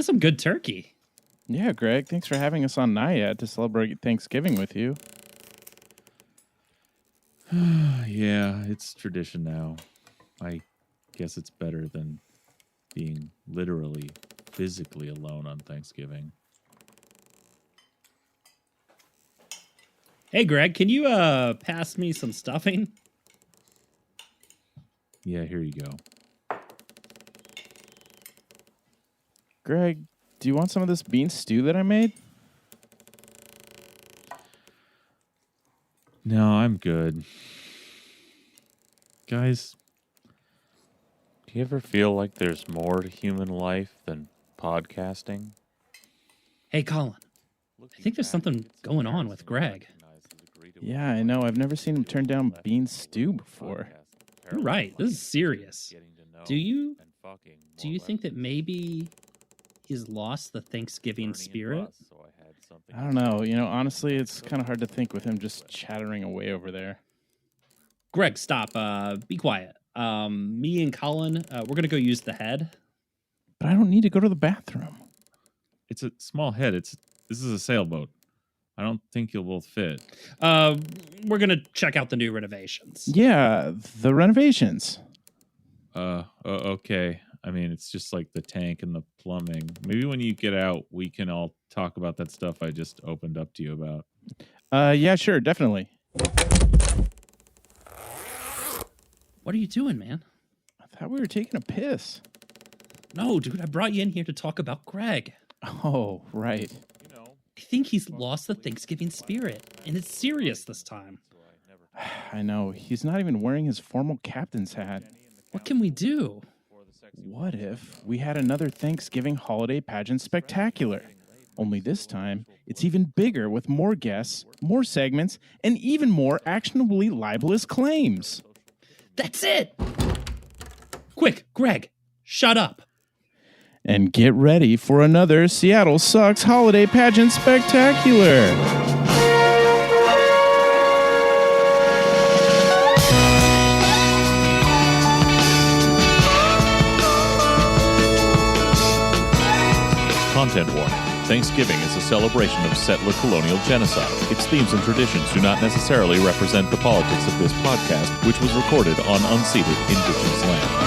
some good turkey. Yeah, Greg, thanks for having us on Naiad to celebrate Thanksgiving with you. Yeah, it's tradition now. I guess it's better than being literally, physically alone on Thanksgiving. Hey, Greg, can you pass me some stuffing? Yeah, here you go. Greg, do you want some of this bean stew that I made? No, I'm good. Guys, do you ever feel like there's more to human life than podcasting? Hey, Colin, I think there's something going on with Greg. Yeah, I know. I've never seen him turn down bean stew before. You're right. This is serious. Do you think that maybe he's lost the Thanksgiving spirit? I don't know. Honestly, it's kind of hard to think with him just chattering away over there. Greg, stop. Be quiet. Me and Colin, we're going to go use the head. But I don't need to go to the bathroom. It's a small head. This is a sailboat. I don't think you'll both fit. We're going to check out the new renovations. Yeah, the renovations. Okay. I mean, it's just like the tank and the plumbing. Maybe when you get out, we can all talk about that stuff I just opened up to you about. Yeah, sure, definitely. What are you doing, man? I thought we were taking a piss. No, dude, I brought you in here to talk about Greg. Oh, right. I think he's lost the Thanksgiving spirit, and it's serious this time. I know. He's not even wearing his formal captain's hat. What can we do? What if we had another Thanksgiving holiday pageant spectacular? Only this time, it's even bigger with more guests, more segments, and even more actionably libelous claims. That's it! Quick, Greg, shut up. And get ready for another Seattle Sucks holiday pageant spectacular. Content warning. Thanksgiving is a celebration of settler colonial genocide. Its themes and traditions do not necessarily represent the politics of this podcast, which was recorded on unceded Indigenous land.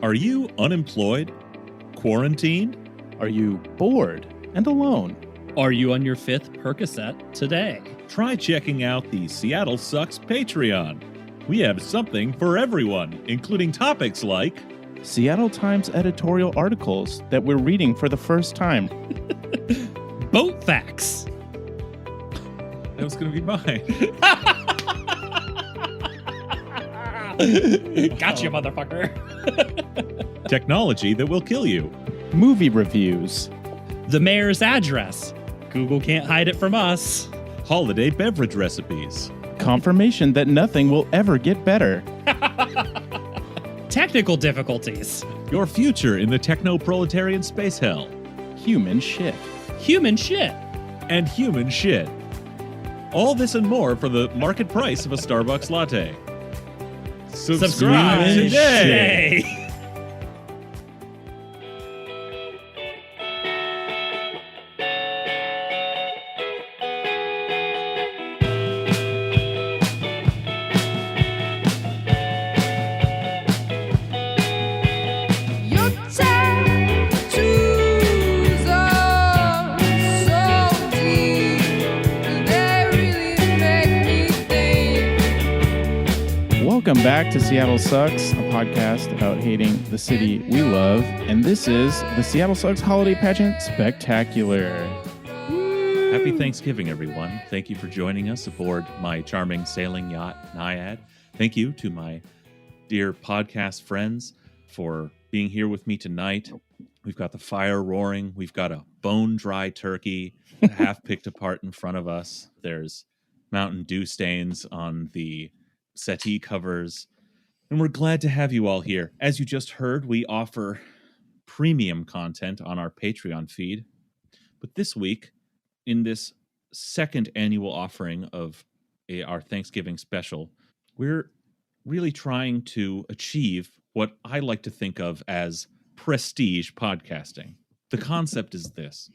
Are you unemployed? Quarantined? Are you bored and alone? Are you on your 5th Percocet today? Try checking out the Seattle Sucks Patreon. We have something for everyone, including topics like Seattle Times editorial articles that we're reading for the first time. Boat facts. That was going to be mine. Gotcha, motherfucker. Technology that will kill you. Movie reviews. The mayor's address. Google can't hide it from us. Holiday beverage recipes. Confirmation that nothing will ever get better. Technical difficulties. Your future in the techno-proletarian space hell. Human shit. Human shit. And human shit. All this and more for the market price of a Starbucks latte. Subscribe today. Welcome back to Seattle Sucks, a podcast about hating the city we love. And this is the Seattle Sucks Holiday Pageant Spectacular. Happy Thanksgiving, everyone. Thank you for joining us aboard my charming sailing yacht, Naiad. Thank you to my dear podcast friends for being here with me tonight. We've got the fire roaring. We've got a bone-dry turkey half picked apart in front of us. There's Mountain Dew stains on the settee covers. And we're glad to have you all here. As you just heard, we offer premium content on our Patreon feed. But this week, in this second annual offering of our Thanksgiving special, we're really trying to achieve what I like to think of as prestige podcasting. The concept is this.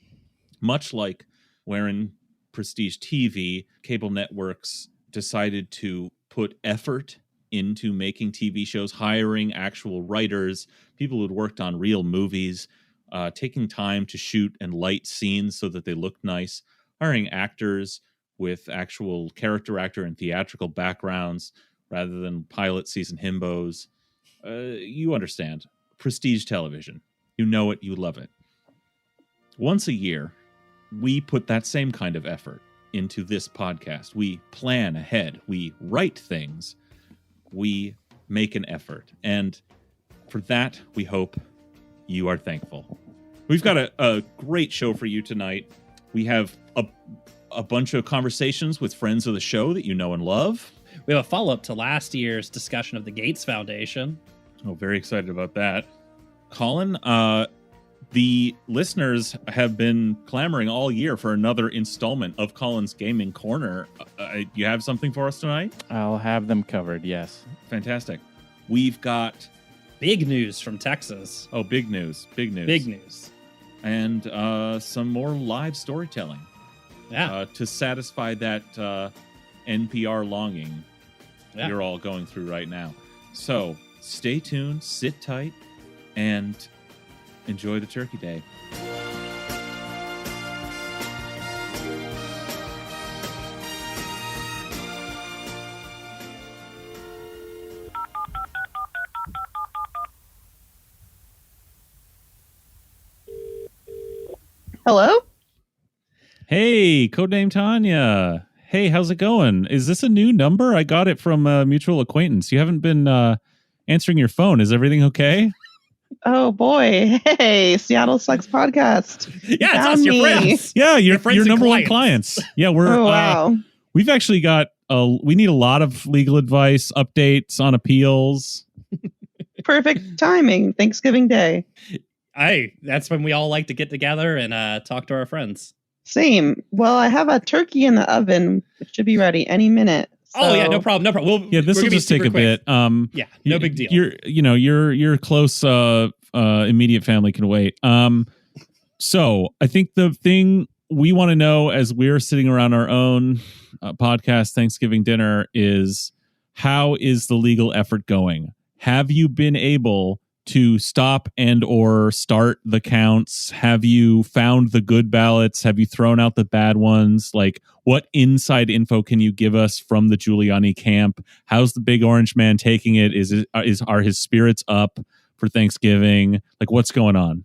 Much like wherein prestige TV, cable networks decided to put effort into making TV shows, hiring actual writers, people who'd worked on real movies, taking time to shoot and light scenes so that they looked nice, hiring actors with actual character actor and theatrical backgrounds rather than pilot season himbos. You understand. Prestige television. You know it, you love it. Once a year, we put that same kind of effort into this podcast. We plan ahead. We write things. We make an effort. And for that, we hope you are thankful. We've got a great show for you tonight. We have a bunch of conversations with friends of the show that you know and love. We have a follow-up to last year's discussion of the Gates Foundation. Oh, very excited about that. Colin, the listeners have been clamoring all year for another installment of Colin's Gaming Corner. You have something for us tonight? I'll have them covered, yes. Fantastic. We've got... big news from Texas. Oh, big news. Big news. Big news. And some more live storytelling. Yeah. To satisfy that NPR longing you're all going through right now. So stay tuned, sit tight, and enjoy the Turkey Day. Hello? Hey, codename Tanya. Hey, how's it going? Is this a new number? I got it from a mutual acquaintance. You haven't been answering your phone. Is everything okay? Oh boy. Hey, Seattle Sucks podcast. Yeah, it's us, your friends. Yeah, your friends number and one clients. Yeah, we're Oh wow. we've actually got we need a lot of legal advice, updates on appeals. Perfect timing. Thanksgiving Day. That's when we all like to get together and talk to our friends. Same. Well, I have a turkey in the oven. It should be ready any minute. Oh yeah, no problem. No problem. This will just take a bit. Yeah, no big deal. Your close immediate family can wait. So I think the thing we want to know as we're sitting around our own podcast Thanksgiving dinner is, how is the legal effort going? Have you been able to stop and or start the counts? Have you found the good ballots? Have you thrown out the bad ones? Like, what inside info can you give us from the Giuliani camp? How's the big orange man taking it? Are his spirits up for Thanksgiving? Like, what's going on?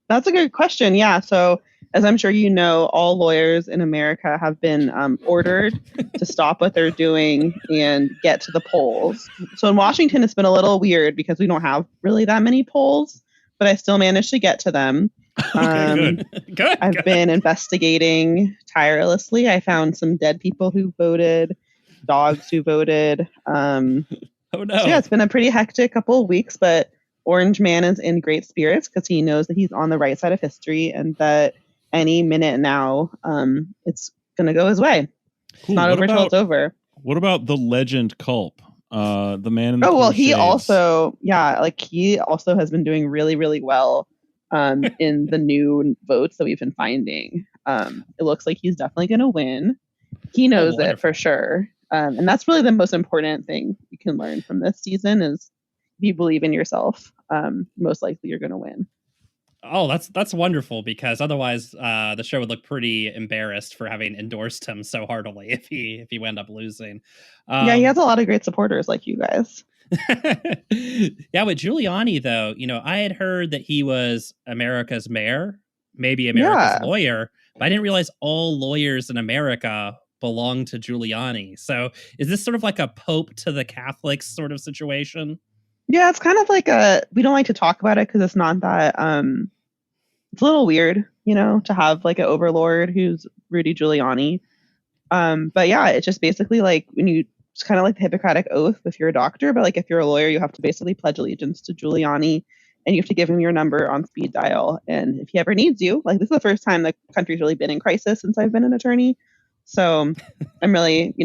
That's a good question. Yeah. So as I'm sure you know, all lawyers in America have been ordered to stop what they're doing and get to the polls. So in Washington, it's been a little weird because we don't have really that many polls, but I still managed to get to them. Okay, good. I've been investigating tirelessly. I found some dead people who voted, dogs who voted. Oh no. So yeah, it's been a pretty hectic couple of weeks, but Orange Man is in great spirits because he knows that he's on the right side of history and that any minute now, it's going to go his way. Cool. It's not over until it's over. What about the legend Culp? The man in the he shades. also, he also has been doing really, really well in the new votes that we've been finding. It looks like he's definitely going to win. He knows it for sure. And that's really the most important thing you can learn from this season is if you believe in yourself, most likely you're going to win. Oh, that's wonderful, because otherwise the show would look pretty embarrassed for having endorsed him so heartily if he wound up losing. He has a lot of great supporters like you guys. Yeah, with Giuliani, though, I had heard that he was America's mayor, maybe America's lawyer, but I didn't realize all lawyers in America belong to Giuliani. So is this sort of like a Pope to the Catholics sort of situation? Yeah, it's kind of like we don't like to talk about it because it's not that, it's a little weird, to have like an overlord who's Rudy Giuliani. But yeah, it's just basically like when you it's kind of like the Hippocratic Oath if you're a doctor, but like if you're a lawyer, you have to basically pledge allegiance to Giuliani, and you have to give him your number on speed dial. And if he ever needs you, like this is the first time the country's really been in crisis since I've been an attorney. So I'm really,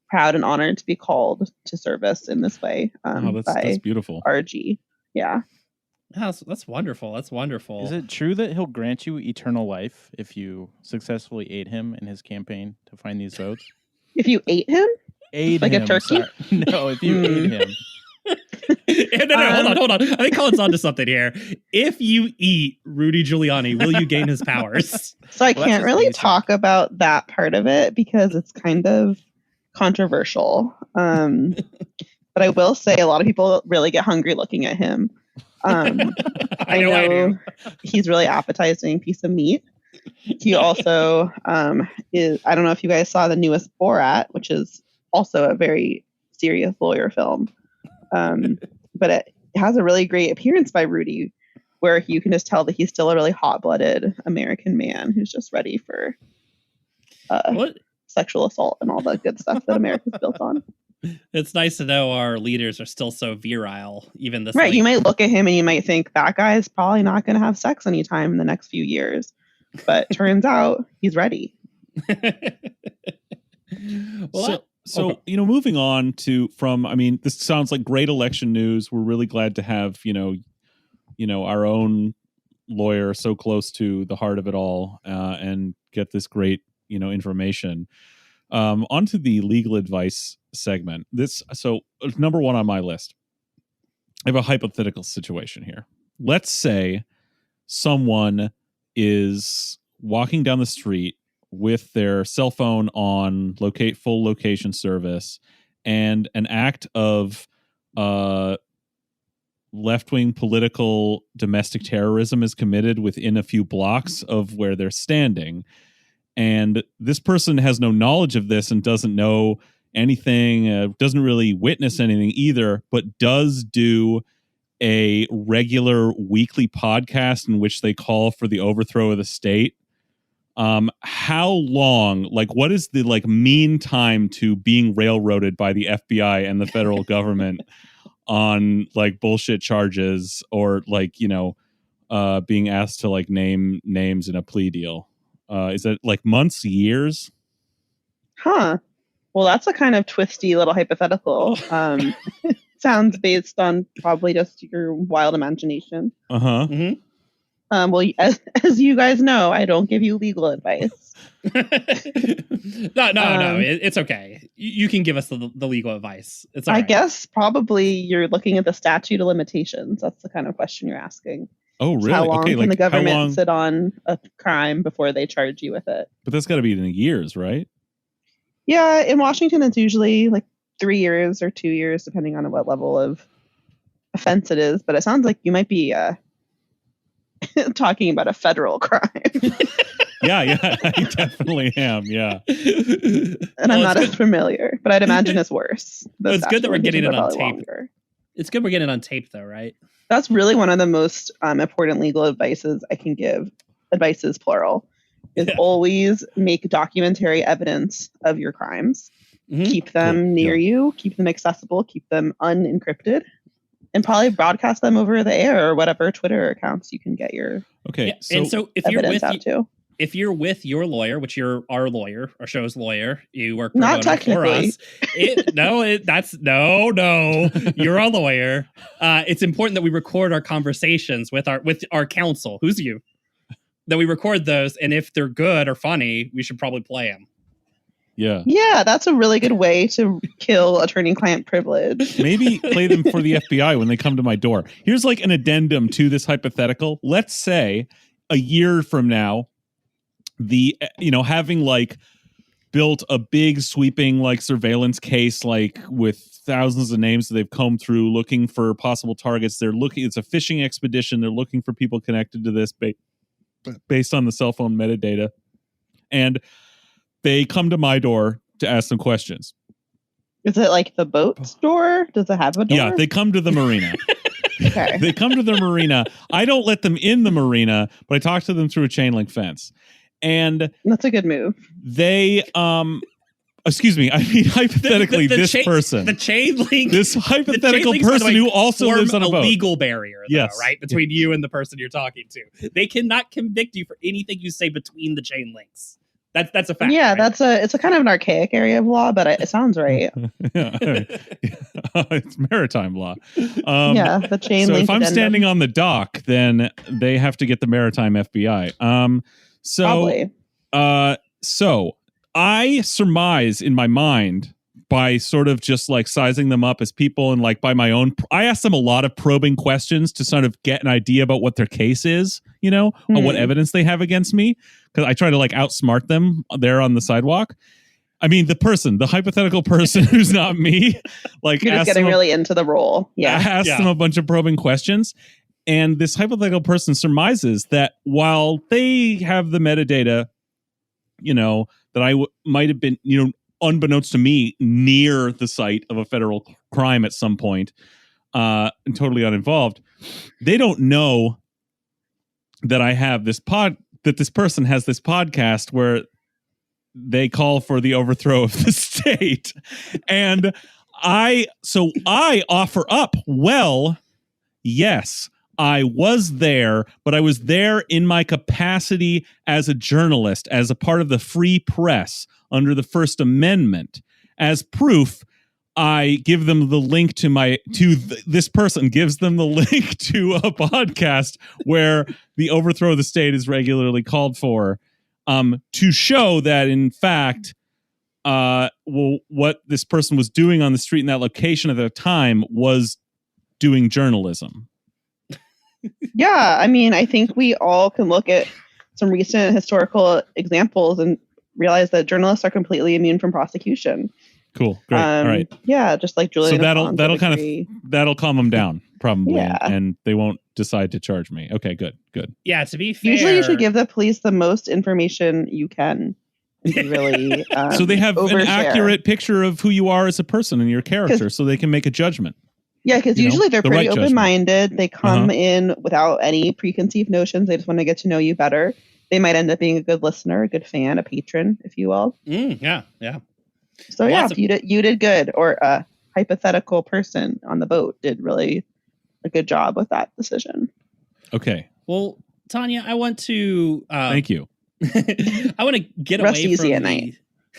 proud and honored to be called to service in this way. That's beautiful. RG. Yeah. That's wonderful. That's wonderful. Is it true that he'll grant you eternal life if you successfully aid him in his campaign to find these votes? If you ate him? Aid like him, a turkey? Sorry. No, if you aid him. No, hold on. I think Colin's onto something here. If you eat Rudy Giuliani, will you gain his powers? So I can't really talk about that part of it because it's kind of controversial. But I will say a lot of people really get hungry looking at him. I know he's really appetizing piece of meat. He also is, I don't know if you guys saw the newest Borat, which is also a very serious lawyer film. But it has a really great appearance by Rudy, where you can just tell that he's still a really hot-blooded American man who's just ready for sexual assault and all the good stuff that America's built on. It's nice to know our leaders are still so virile, even this. Right, you might look at him and you might think that guy's probably not going to have sex anytime in the next few years, but turns out he's ready. So moving on this sounds like great election news. We're really glad to have our own lawyer so close to the heart of it all, and get this great information. Onto the legal advice segment. So number one on my list, I have a hypothetical situation here. Let's say someone is walking down the street with their cell phone on full location service, and an act of left-wing political domestic terrorism is committed within a few blocks of where they're standing. And this person has no knowledge of this and doesn't know anything, doesn't really witness anything either, but does do a regular weekly podcast in which they call for the overthrow of the state. How long, what is the mean time to being railroaded by the FBI and the federal government on bullshit charges, or being asked to name names in a plea deal? Is it months, years? Huh. Well, that's a kind of twisty little hypothetical. Sounds based on probably just your wild imagination. Uh-huh. Mm-hmm. Well, as you guys know, I don't give you legal advice. No. It's okay. You can give us the legal advice. It's all right. I guess probably you're looking at the statute of limitations. That's the kind of question you're asking. Oh, really? How long can the government sit on a crime before they charge you with it? But that's got to be in years, right? Yeah, in Washington, it's usually 3 years or 2 years, depending on what level of offense it is. But it sounds like you might be talking about a federal crime. Yeah, I definitely am. Yeah, and I'm not as familiar, but I'd imagine it's worse. It's good that we're getting it on tape. Longer. It's good we're getting it on tape, though, right? That's really one of the most important legal advices I can give. Advices, plural, is always make documentary evidence of your crimes. Mm-hmm. Keep them near you. Keep them accessible. Keep them unencrypted. And probably broadcast them over the air or whatever Twitter accounts you can get your so if you're with your lawyer, which you're our lawyer, our show's lawyer, you work not technically for us. You're a lawyer. It's important that we record our conversations with our counsel. Who's you? That we record those, and if they're good or funny, we should probably play them. Yeah, that's a really good way to kill attorney-client privilege. Maybe play them for the FBI when they come to my door. Here's an addendum to this hypothetical. Let's say a year from now, having built a big sweeping surveillance case with thousands of names that they've combed through looking for possible targets. It's a fishing expedition. They're looking for people connected to this based on the cell phone metadata. And they come to my door to ask some questions. Is it the boat door? Does it have a door? Yeah, they come to the marina. Okay. They come to the marina. I don't let them in the marina, but I talk to them through a chain link fence. And that's a good move. They Excuse me. I mean, hypothetically, this person. The chain link. This hypothetical person who also lives on a boat. Legal barrier, though, yes. right? Between you and the person you're talking to. They cannot convict you for anything you say between the chain links. That's a fact. Yeah, right? it's a kind of an archaic area of law, but it sounds right. It's maritime law. Yeah, the chain so link. If I'm standing on the dock, then they have to get the maritime FBI. Probably. So I surmise in my mind by sort of just like sizing them up as people and like by my own, I ask them a lot of probing questions to sort of get an idea about what their case is, you know, or what evidence they have against me. Because I try to like outsmart them there on the sidewalk. I mean, the hypothetical person who's not me, like you're just getting really into the role. Yeah. Ask them a bunch of probing questions. And this hypothetical person surmises that while they have the metadata, you know, that I might have been, you know, unbeknownst to me, near the site of a federal crime at some point, and totally uninvolved, they don't know that I have this that this person has this podcast where they call for the overthrow of the state. And I offer up, well, yes, I was there, but I was there in my capacity as a journalist, as a part of the free press under the First Amendment. As proof, I give them the link this person gives them the link to a podcast where the overthrow of the state is regularly called for, to show that in fact, what this person was doing on the street in that location at the time was doing journalism. Yeah, I mean, I think we all can look at some recent historical examples and realize that journalists are completely immune from prosecution. Cool, great, all right. Yeah, just like Julian. So that'll calm them down probably, yeah. And they won't decide to charge me. Okay, good. Yeah, to be fair, usually you should give the police the most information you can. Really, so they have overshare. An accurate picture of who you are as a person and your character, so they can make a judgment. Yeah, because usually they're pretty right open-minded. They come in without any preconceived notions. They just want to get to know you better. They might end up being a good listener, a good fan, a patron, if you will. Yeah. So you did good, or a hypothetical person on the boat did really a good job with that decision. Okay. Well, Tanya, I want to thank you. I want to get away from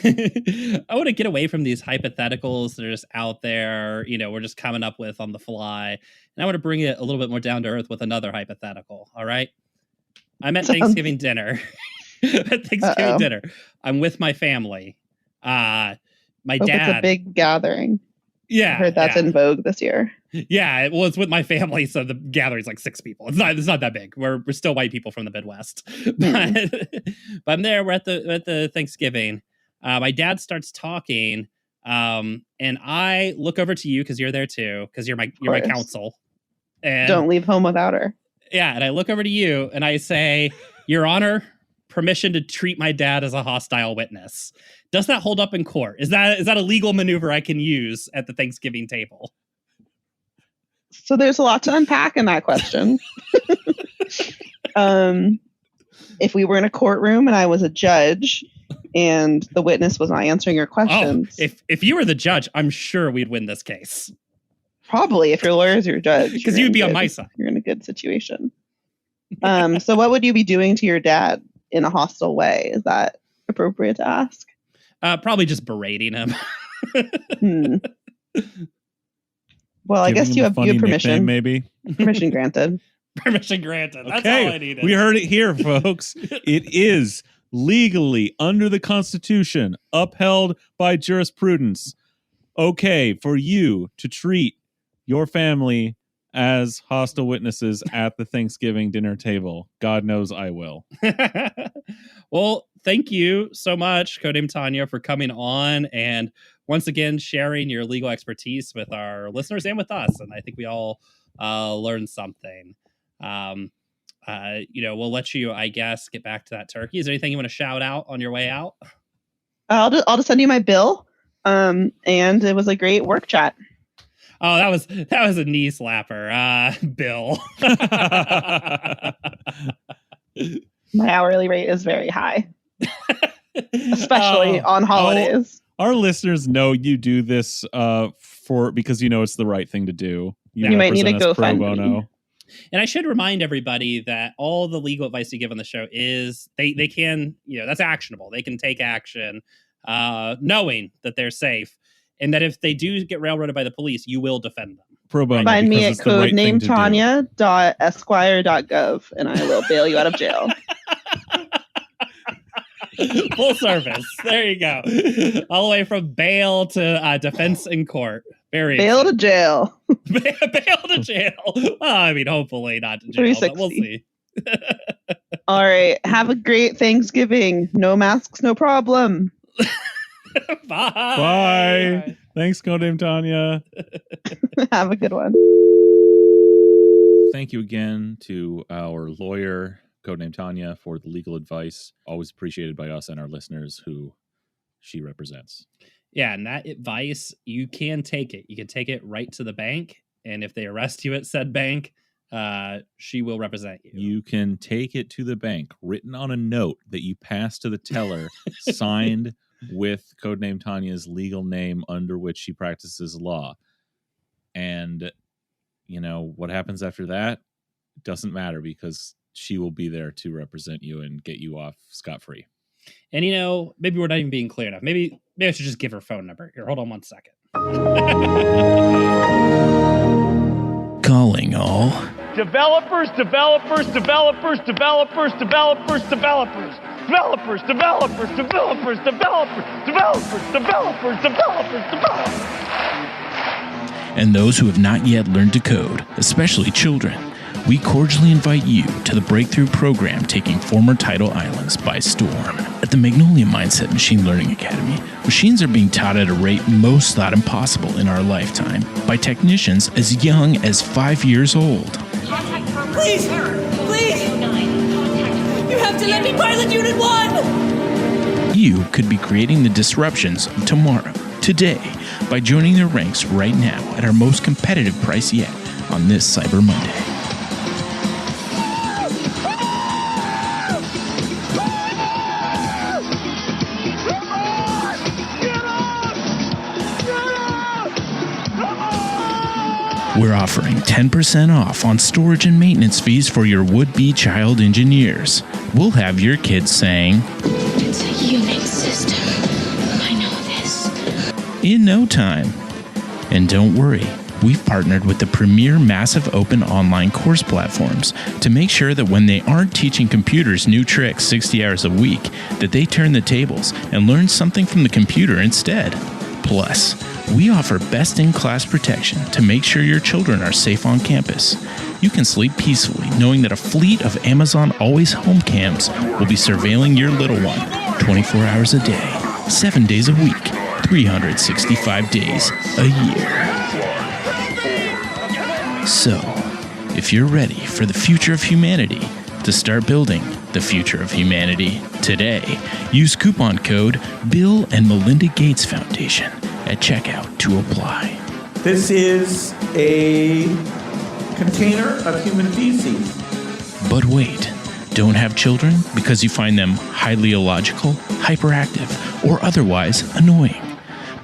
I want to get away from these hypotheticals that are just out there, you know, we're just coming up with on the fly. And I want to bring it a little bit more down to earth with another hypothetical. All right. I'm at Thanksgiving dinner. Dinner. I'm with my family. My dad. It's a big gathering. Yeah. I heard that's in vogue this year. Yeah, well, it's with my family, so the gathering's like 6 people. It's not that big. We're still white people from the Midwest. But I'm there. We're at the Thanksgiving. My dad starts talking, and I look over to you because you're there too, because you're my counsel. And don't leave home without her. Yeah, and I look over to you and I say, Your Honor, permission to treat my dad as a hostile witness. Does that hold up in court? Is that a legal maneuver I can use at the Thanksgiving table? So there's a lot to unpack in that question. If we were in a courtroom and I was a judge and the witness was not answering your questions. Oh, if you were the judge, I'm sure we'd win this case. Probably, if your lawyer's your judge. Because you'd be on my side. You're in a good situation. So what would you be doing to your dad in a hostile way? Is that appropriate to ask? Probably just berating him. Well, I guess you have permission. Maybe. Permission granted. Permission granted. That's okay. all I needed. We heard it here, folks. It is legally under the Constitution, upheld by jurisprudence. Okay, for you to treat your family as hostile witnesses at the Thanksgiving dinner table. God knows I will. Well, thank you so much, Codename Tanya, for coming on and once again sharing your legal expertise with our listeners and with us. And I think we all learned something. We'll let you, I guess, get back to that turkey. Is there anything you want to shout out on your way out? I'll just send you my bill. And it was a great work chat. Oh, that was a knee slapper, Bill. My hourly rate is very high, especially on holidays. Our listeners know you do this because you know it's the right thing to do. You might need to go pro bono. And I should remind everybody that all the legal advice you give on the show is they can, that's actionable. They can take action knowing that they're safe. And that if they do get railroaded by the police, you will defend them. Pro bono. Find me at codenametonya.esquire.gov and I will bail you out of jail. Full service. There you go. All the way from bail to defense in court. Bail to jail. Bail to jail. Well, I mean, hopefully not to jail, but we'll see. All right. Have a great Thanksgiving. No masks, no problem. Bye. Bye. Thanks, Codename Tanya. Have a good one. Thank you again to our lawyer, Codename Tanya, for the legal advice. Always appreciated by us and our listeners who she represents. Yeah, and that advice, you can take it. You can take it right to the bank. And if they arrest you at said bank, she will represent you. You can take it to the bank, written on a note that you pass to the teller, signed with Codename Tanya's legal name under which she practices law. And, what happens after that doesn't matter because she will be there to represent you and get you off scot-free. And, maybe we're not even being clear enough. Maybe I should just give her phone number. Here, hold on 1 second. Calling all developers. And those who have not yet learned to code, especially children. We cordially invite you to the breakthrough program taking former Tidal Islands by storm. At the Magnolia Mindset Machine Learning Academy, machines are being taught at a rate most thought impossible in our lifetime by technicians as young as 5 years old. Please! You have to let me pilot Unit 1! You could be creating the disruptions of tomorrow, today, by joining their ranks right now at our most competitive price yet on this Cyber Monday. We're offering 10% off on storage and maintenance fees for your would-be child engineers. We'll have your kids saying, "It's a Unix system. I know this." In no time. And don't worry, we've partnered with the premier massive open online course platforms to make sure that when they aren't teaching computers new tricks 60 hours a week, that they turn the tables and learn something from the computer instead. Plus, we offer best-in-class protection to make sure your children are safe on campus. You can sleep peacefully knowing that a fleet of Amazon Always Home cams will be surveilling your little one 24 hours a day, 7 days a week, 365 days a year. So, if you're ready for the future of humanity, to start building the future of humanity today, use coupon code Bill and Melinda Gates Foundation at checkout to apply. This is a container of human feces. But wait, don't have children because you find them highly illogical, hyperactive, or otherwise annoying?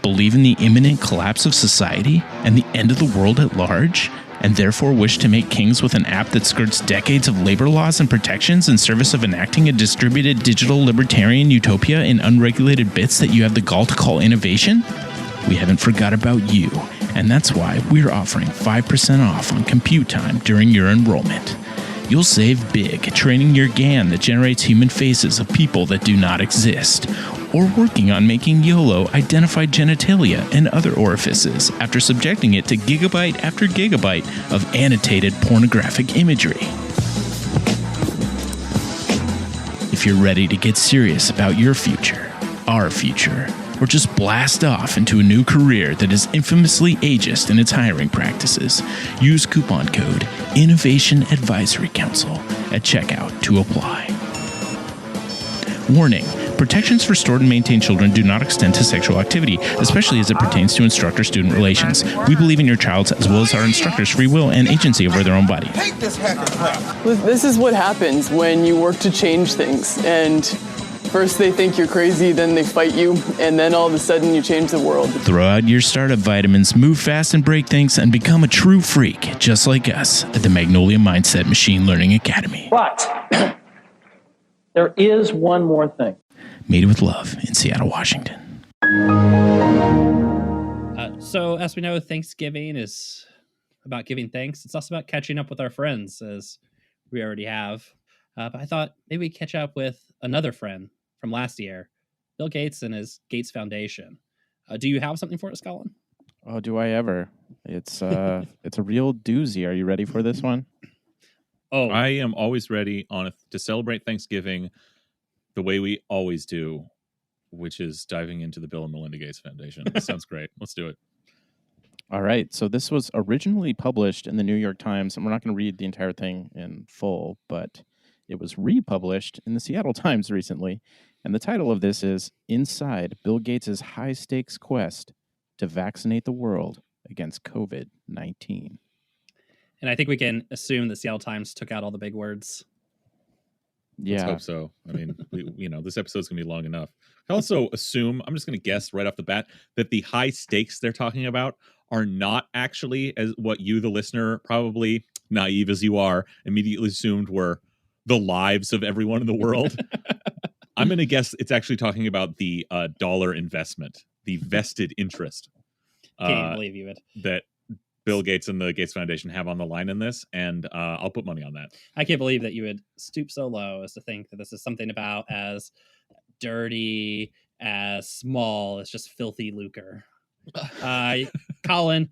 Believe in the imminent collapse of society and the end of the world at large? And therefore wish to make kings with an app that skirts decades of labor laws and protections in service of enacting a distributed digital libertarian utopia in unregulated bits that you have the gall to call innovation? We haven't forgot about you, and that's why we're offering 5% off on compute time during your enrollment. You'll save big training your GAN that generates human faces of people that do not exist, or working on making YOLO identified genitalia and other orifices after subjecting it to gigabyte after gigabyte of annotated pornographic imagery. If you're ready to get serious about your future, our future, or just blast off into a new career that is infamously ageist in its hiring practices, use coupon code Innovation Advisory Council at checkout to apply. Warning. Protections for stored and maintained children do not extend to sexual activity, especially as it pertains to instructor-student relations. We believe in your child's as well as our instructors' free will and agency over their own body. This is what happens when you work to change things, and First they think you're crazy, then they fight you, and then all of a sudden you change the world. Throw out your startup vitamins, move fast and break things, and become a true freak, just like us at the Magnolia Mindset Machine Learning Academy. But there is one more thing. Made with love in Seattle, Washington. So as we know, Thanksgiving is about giving thanks. It's also about catching up with our friends, as we already have. But I thought maybe we'd catch up with another friend from last year, Bill Gates and his Gates Foundation. Do you have something for us, Colin? Oh, do I ever? It's it's a real doozy. Are you ready for this one? Oh, I am always ready to celebrate Thanksgiving the way we always do, which is diving into the Bill and Melinda Gates Foundation. That sounds great. Let's do it. All right. So this was originally published in the New York Times, and we're not going to read the entire thing in full, but it was republished in the Seattle Times recently. And the title of this is Inside Bill Gates' High-Stakes Quest to Vaccinate the World Against COVID-19. And I think we can assume the Seattle Times took out all the big words. Yeah. Let's hope so. I mean, this episode's going to be long enough. I also assume, I'm just going to guess right off the bat, that the high stakes they're talking about are not actually as what you, the listener, probably naive as you are, immediately assumed were the lives of everyone in the world. I'm going to guess it's actually talking about the dollar investment, the vested interest. Can't believe you would. That Bill Gates and the Gates Foundation have on the line in this, and I'll put money on that. I can't believe that you would stoop so low as to think that this is something about as dirty, as small, as just filthy lucre. Colin,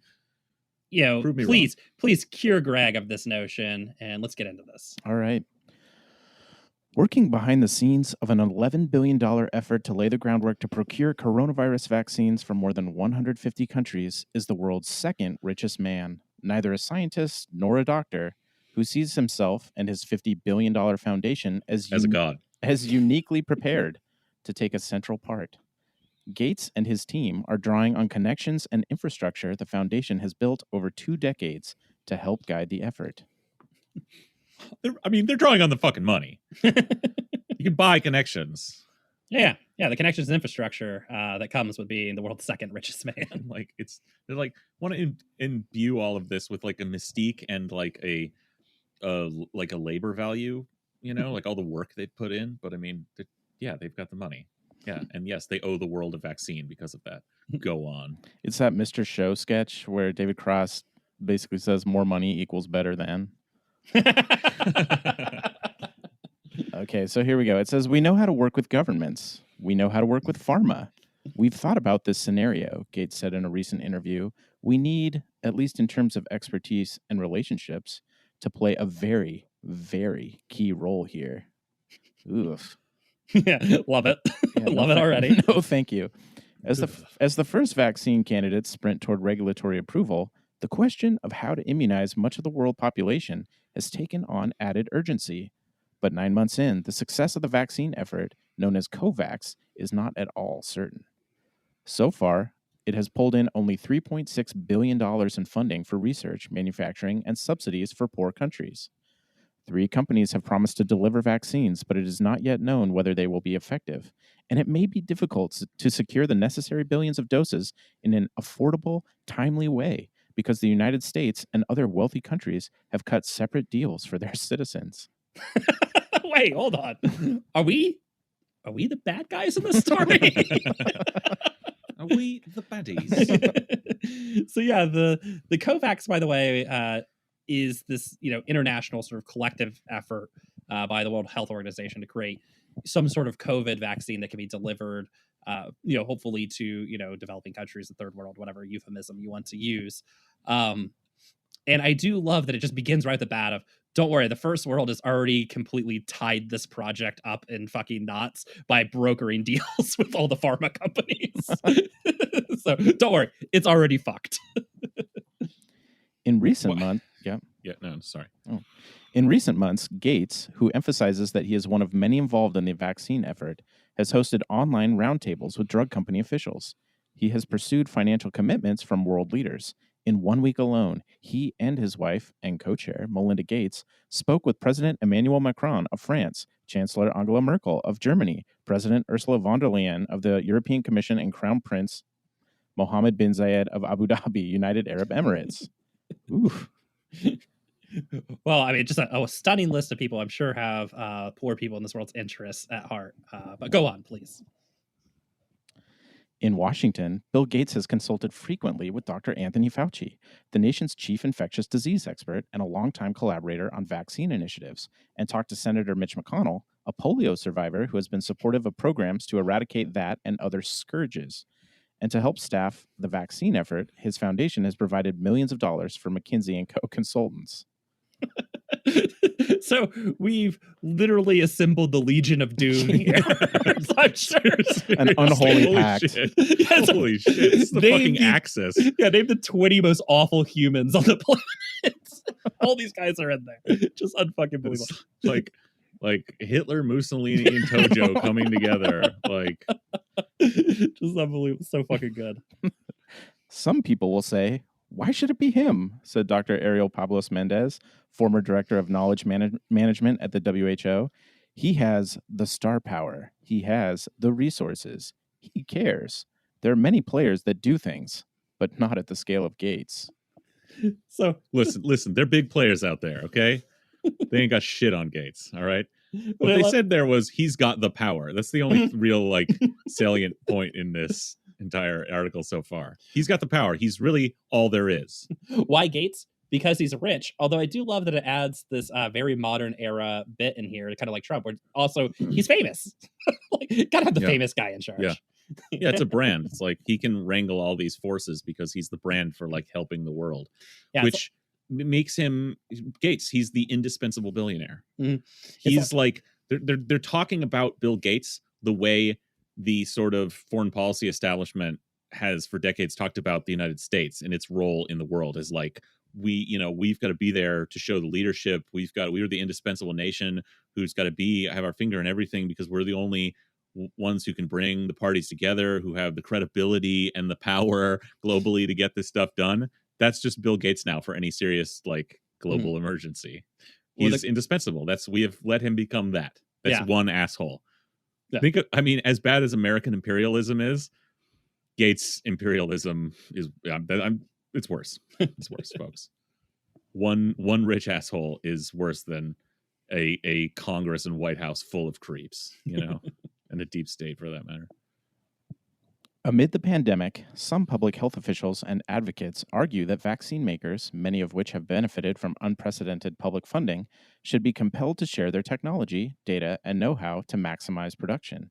please cure Greg of this notion, and let's get into this. All right. Working behind the scenes of an $11 billion effort to lay the groundwork to procure coronavirus vaccines from more than 150 countries is the world's second richest man, neither a scientist nor a doctor, who sees himself and his $50 billion foundation as a god, as uniquely prepared to take a central part. Gates and his team are drawing on connections and infrastructure the foundation has built over 2 decades to help guide the effort. They're drawing on the fucking money. You can buy connections. Yeah, the connections and infrastructure that comes with being the world's second richest man. They're want to imbue all of this with like a mystique and like a labor value, like all the work they've put in. But they've got the money. Yeah, and yes, they owe the world a vaccine because of that. Go on. It's that Mr. Show sketch where David Cross basically says more money equals better than. Okay, so here we go. It says, we know how to work with governments. We know how to work with pharma. We've thought about this scenario, Gates said in a recent interview. We need, at least in terms of expertise and relationships, to play a very, very key role here. Oof. Yeah, love it. Yeah, love it already. No, thank you. As the first vaccine candidates sprint toward regulatory approval, the question of how to immunize much of the world population has taken on added urgency. But 9 months in, the success of the vaccine effort, known as COVAX, is not at all certain. So far, it has pulled in only $3.6 billion in funding for research, manufacturing, and subsidies for poor countries. 3 companies have promised to deliver vaccines, but it is not yet known whether they will be effective, and it may be difficult to secure the necessary billions of doses in an affordable, timely way, because the United States and other wealthy countries have cut separate deals for their citizens. Wait, hold on. Are we the bad guys in this story? Are we the baddies? So yeah, the COVAX, by the way, is this international sort of collective effort by the World Health Organization to create some sort of COVID vaccine that can be delivered, hopefully to developing countries, the third world, whatever euphemism you want to use. And I do love that it just begins right at the bat of, don't worry, the first world has already completely tied this project up in fucking knots by brokering deals with all the pharma companies. So don't worry, it's already fucked. In recent months, In recent months, Gates, who emphasizes that he is one of many involved in the vaccine effort, has hosted online roundtables with drug company officials. He has pursued financial commitments from world leaders, In 1 week alone, he and his wife and co-chair, Melinda Gates, spoke with President Emmanuel Macron of France, Chancellor Angela Merkel of Germany, President Ursula von der Leyen of the European Commission, and Crown Prince Mohammed bin Zayed of Abu Dhabi, United Arab Emirates. Oof. Well, I mean, just a stunning list of people I'm sure have poor people in this world's interests at heart. But go on, please. In Washington, Bill Gates has consulted frequently with Dr. Anthony Fauci, the nation's chief infectious disease expert and a longtime collaborator on vaccine initiatives, and talked to Senator Mitch McConnell, a polio survivor who has been supportive of programs to eradicate that and other scourges. And to help staff the vaccine effort, his foundation has provided millions of dollars for McKinsey & Co. consultants. So we've literally assembled the Legion of Doom here. An unholy pact. Holy shit. It's the fucking Axis. Yeah, name the 20 most awful humans on the planet. All these guys are in there. Just unfucking believable. Like Hitler, Mussolini, and Tojo coming together. Like, just unbelievable. So fucking good. Some people will say, why should it be him? Said Dr. Ariel Pablos Mendez, former director of knowledge management at the WHO. He has the star power. He has the resources. He cares. There are many players that do things, but not at the scale of Gates. So listen, they're big players out there, okay? They ain't got shit on Gates, all right? What they said there was he's got the power. That's the only real salient point in this entire article so far. He's got the power. He's really all there is. Why Gates? Because he's rich. Although I do love that it adds this very modern era bit in here, kind of like Trump, where also he's famous. Gotta have the famous guy in charge. Yeah, it's a brand. It's like he can wrangle all these forces because he's the brand for helping the world, which makes him Gates. He's the indispensable billionaire. Mm-hmm. He's they're talking about Bill Gates the way the sort of foreign policy establishment has for decades talked about the United States and its role in the world as we've got to be there to show the leadership. We are the indispensable nation who's got to have our finger in everything because we're the only ones who can bring the parties together, who have the credibility and the power globally to get this stuff done. That's just Bill Gates now for any serious global emergency. He's indispensable. We have let him become that. That's one asshole. Yeah. As bad as American imperialism is, Gates imperialism is it's worse. It's worse, folks. One rich asshole is worse than a Congress and White House full of creeps, and a deep state for that matter. Amid the pandemic, some public health officials and advocates argue that vaccine makers, many of which have benefited from unprecedented public funding, should be compelled to share their technology, data, and know-how to maximize production.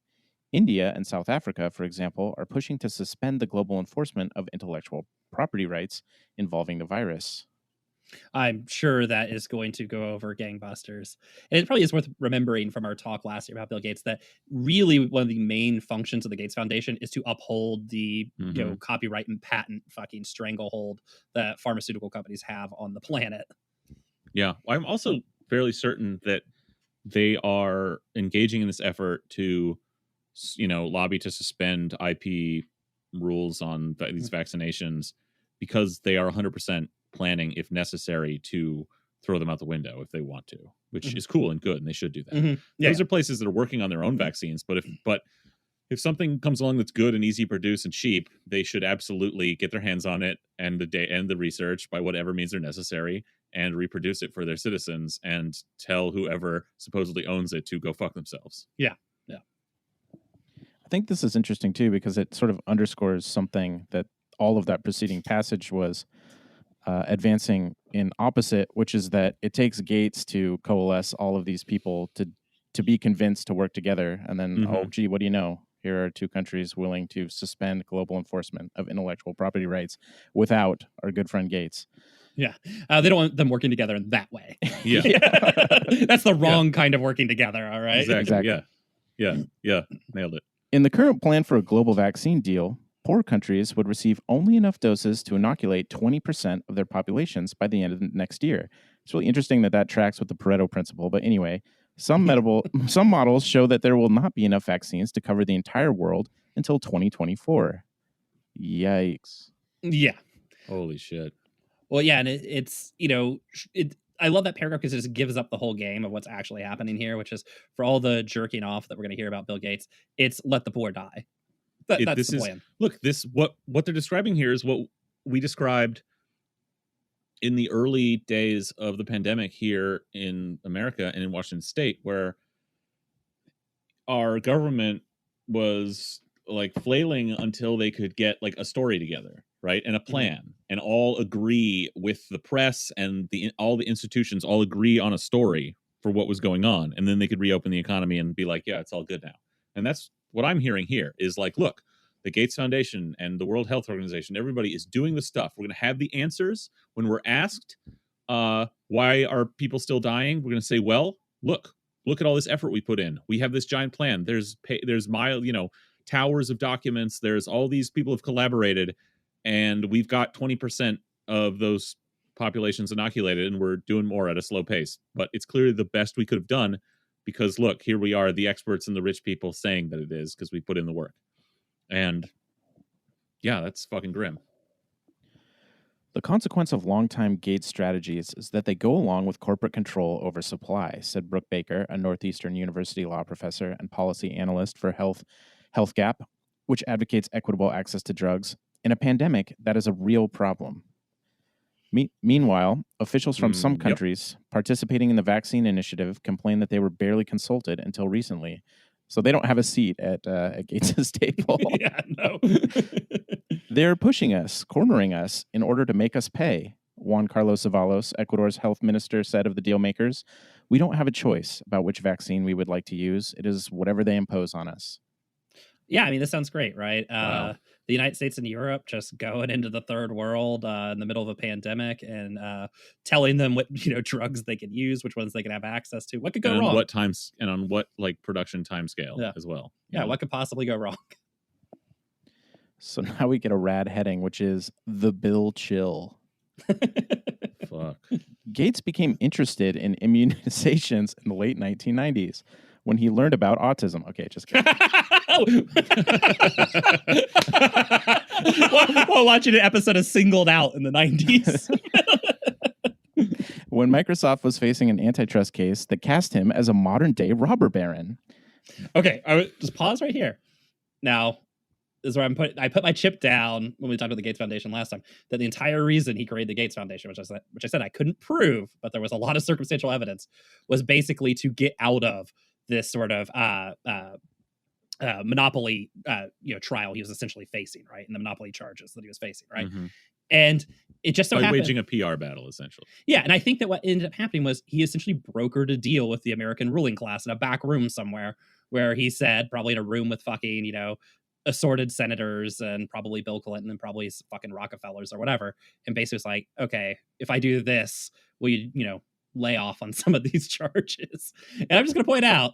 India and South Africa, for example, are pushing to suspend the global enforcement of intellectual property rights involving the virus. I'm sure that is going to go over gangbusters. And it probably is worth remembering from our talk last year about Bill Gates that really one of the main functions of the Gates Foundation is to uphold the copyright and patent fucking stranglehold that pharmaceutical companies have on the planet. Yeah, I'm also fairly certain that they are engaging in this effort to, lobby to suspend IP rules on these vaccinations because they are 100% planning, if necessary, to throw them out the window if they want to, which is cool and good, and they should do that. Those are places that are working on their own vaccines, but if something comes along that's good and easy to produce and cheap, they should absolutely get their hands on it and the research by whatever means are necessary and reproduce it for their citizens and tell whoever supposedly owns it to go fuck themselves. Yeah. I think this is interesting too because it sort of underscores something that all of that preceding passage was advancing in opposite, which is that it takes Gates to coalesce all of these people to be convinced to work together. And then, oh, gee, what do you know? Here are two countries willing to suspend global enforcement of intellectual property rights without our good friend Gates. Yeah. They don't want them working together in that way. Yeah. That's the wrong kind of working together. All right. Exactly. Yeah. Nailed it. In the current plan for a global vaccine deal, poor countries would receive only enough doses to inoculate 20% of their populations by the end of the next year. It's really interesting that tracks with the Pareto principle. But anyway, some models show that there will not be enough vaccines to cover the entire world until 2024. Yikes. Yeah. Holy shit. Well, yeah, and it's I love that paragraph because it just gives up the whole game of what's actually happening here, which is for all the jerking off that we're going to hear about Bill Gates, it's let the poor die. That's the plan. Look, what they're describing here is what we described in the early days of the pandemic here in America and in Washington State, where our government was like flailing until they could get like a story together, right, and a plan, and all agree with the press and all the institutions all agree on a story for what was going on, and then they could reopen the economy and be like, yeah, it's all good now. And that's what I'm hearing here is like, look, the Gates Foundation and the World Health Organization, everybody is doing the stuff. We're going to have the answers when we're asked, why are people still dying? We're going to say, well, look at all this effort we put in. We have this giant plan. There's towers of documents. There's all these people have collaborated, and we've got 20% of those populations inoculated, and we're doing more at a slow pace. But it's clearly the best we could have done because, look, here we are, the experts and the rich people saying that it is because we put in the work. And yeah, that's fucking grim. The consequence of longtime Gates strategies is that they go along with corporate control over supply, said Brooke Baker, a Northeastern University law professor and policy analyst for Health Gap, which advocates equitable access to drugs. In a pandemic, that is a real problem. Meanwhile, officials from some countries participating in the vaccine initiative complained that they were barely consulted until recently. So they don't have a seat at Gates' table. Yeah, no. They're pushing us, cornering us in order to make us pay. Juan Carlos Avalos, Ecuador's health minister, said of the deal makers, "We don't have a choice about which vaccine we would like to use. It is whatever they impose on us." Yeah, I mean, this sounds great, right? Wow. The United States and Europe just going into the third world in the middle of a pandemic and telling them what drugs they could use, which ones they could have access to. What could go wrong? What times and on what like production time scale as well. Yeah, what could possibly go wrong? So now we get a rad heading, which is the Bill Chill. Fuck. Gates became interested in immunizations in the late 1990s when he learned about autism. Okay, just kidding. While watching an episode of Singled Out in the 90s. When Microsoft was facing an antitrust case that cast him as a modern-day robber baron. Okay, just pause right here. Now, this is where I put my chip down when we talked about the Gates Foundation last time, that the entire reason he created the Gates Foundation, which I said I couldn't prove, but there was a lot of circumstantial evidence, was basically to get out of this sort of monopoly trial he was essentially facing, right? And the monopoly charges that he was facing, right? Mm-hmm. And it just so happened, waging a PR battle, essentially. Yeah, and I think that what ended up happening was he essentially brokered a deal with the American ruling class in a back room somewhere, where he said, probably in a room with fucking, assorted senators and probably Bill Clinton and probably fucking Rockefellers or whatever, and basically was like, okay, if I do this, will you, lay off on some of these charges? And I'm just going to point out,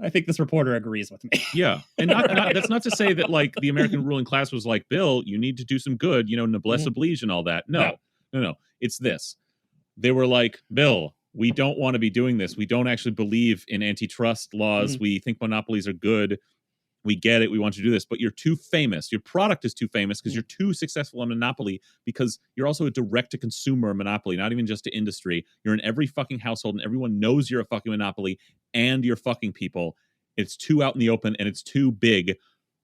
I think this reporter agrees with me. Yeah. And that's not to say that like the American ruling class was like, Bill, you need to do some good, noblesse oblige and all that. No. It's this. They were like, Bill, we don't want to be doing this. We don't actually believe in antitrust laws. We think monopolies are good. We get it. We want you to do this, but you're too famous. Your product is too famous because you're too successful on monopoly, because you're also a direct-to-consumer monopoly, not even just to industry. You're in every fucking household, and everyone knows you're a fucking monopoly, and you're fucking people. It's too out in the open, and it's too big.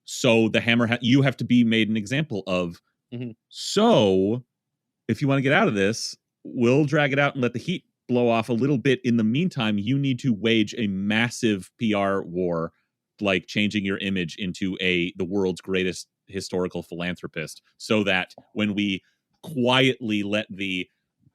So the hammer, you have to be made an example of. Mm-hmm. So if you want to get out of this, we'll drag it out and let the heat blow off a little bit. In the meantime, you need to wage a massive PR war, like changing your image into the world's greatest historical philanthropist, so that when we quietly let the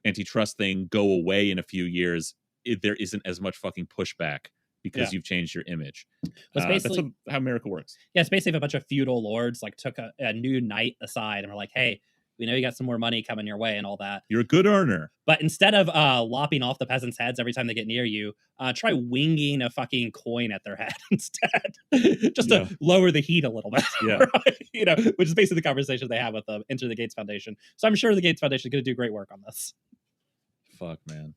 antitrust thing go away in a few years, there isn't as much fucking pushback because you've changed your image. That's how America works. Yeah, it's basically a bunch of feudal lords like took a new knight aside and were like, hey, we know you got some more money coming your way and all that. You're a good earner. But instead of lopping off the peasants' heads every time they get near you, try winging a fucking coin at their head instead. Just to lower the heat a little bit. Yeah. Right? Which is basically the conversation they have with them. Enter the Gates Foundation. So I'm sure the Gates Foundation is going to do great work on this. Fuck, man.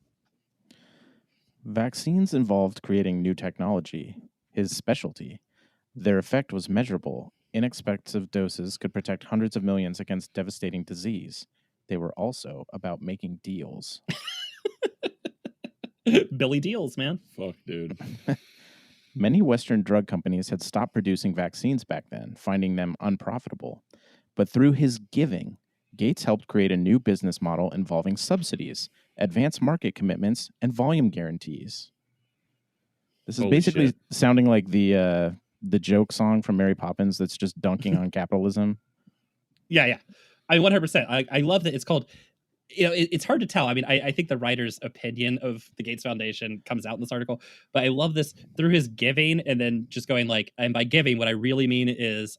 Vaccines involved creating new technology, his specialty. Their effect was measurable. Inexpensive doses could protect hundreds of millions against devastating disease. they were also about making deals. Billy Deals, man. Fuck, dude. Many Western drug companies had stopped producing vaccines back then, finding them unprofitable. But through his giving, Gates helped create a new business model involving subsidies, advanced market commitments, and volume guarantees. This is basically sounding like the joke song from Mary Poppins that's just dunking on capitalism. Yeah. I 100%. I love that it's called. It's hard to tell. I mean, I think the writer's opinion of the Gates Foundation comes out in this article, but I love this through his giving and then just going like, and by giving, what I really mean is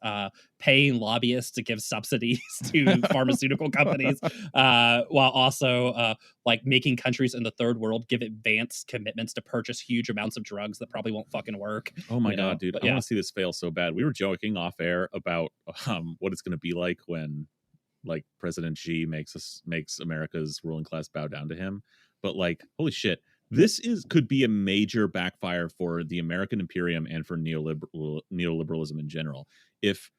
paying lobbyists to give subsidies to pharmaceutical companies, while also like making countries in the third world give advanced commitments to purchase huge amounts of drugs that probably won't fucking work. Oh my God, dude. I want to see this fail so bad. We were joking off air about what it's going to be like when like President Xi makes America's ruling class bow down to him. But like, holy shit, this could be a major backfire for the American imperium and for neoliberalism in general. If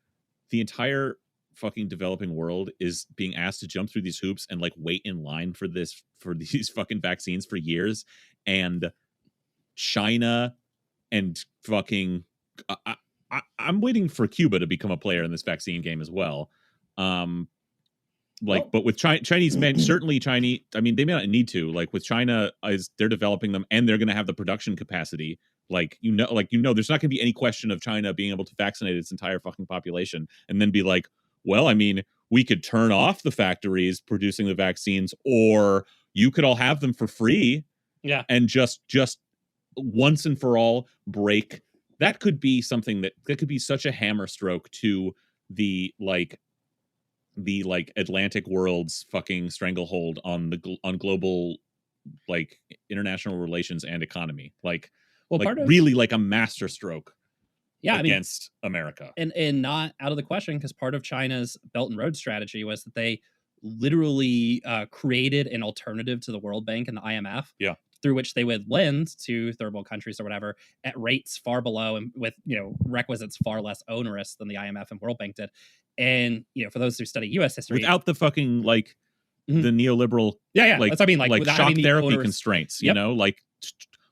the entire fucking developing world is being asked to jump through these hoops and like wait in line for these fucking vaccines for years, and China and fucking I'm waiting for Cuba to become a player in this vaccine game as well. But with Chinese men, certainly Chinese, I mean, they may not need to, like with China, as they're developing them and they're going to have the production capacity. There's not going to be any question of China being able to vaccinate its entire fucking population and then be like, well, I mean, we could turn off the factories producing the vaccines, or you could all have them for free. Yeah. And just once and for all break. That could be something that could be such a hammer stroke to the Atlantic world's fucking stranglehold on global like international relations and economy, really like a master stroke against America. And not out of the question, because part of China's Belt and Road strategy was that they literally created an alternative to the World Bank and the IMF, through which they would lend to third world countries or whatever at rates far below and with requisites far less onerous than the IMF and World Bank did. And for those who study U.S. history, without the fucking the neoliberal, that's what I mean, like shock therapy constraints,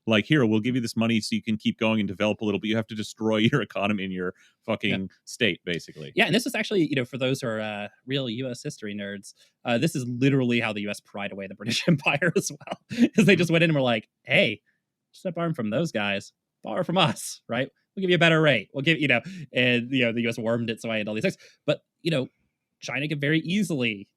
like here, we'll give you this money so you can keep going and develop a little, but you have to destroy your economy and your fucking state, basically. Yeah, and this is actually, for those who are real U.S. history nerds, this is literally how the U.S. pried away the British Empire as well, because they just went in and were like, hey, step arm from those guys, borrow from us, right? We'll give you a better rate. We'll give, and, the U.S. wormed its way and all these things. But, China could very easily,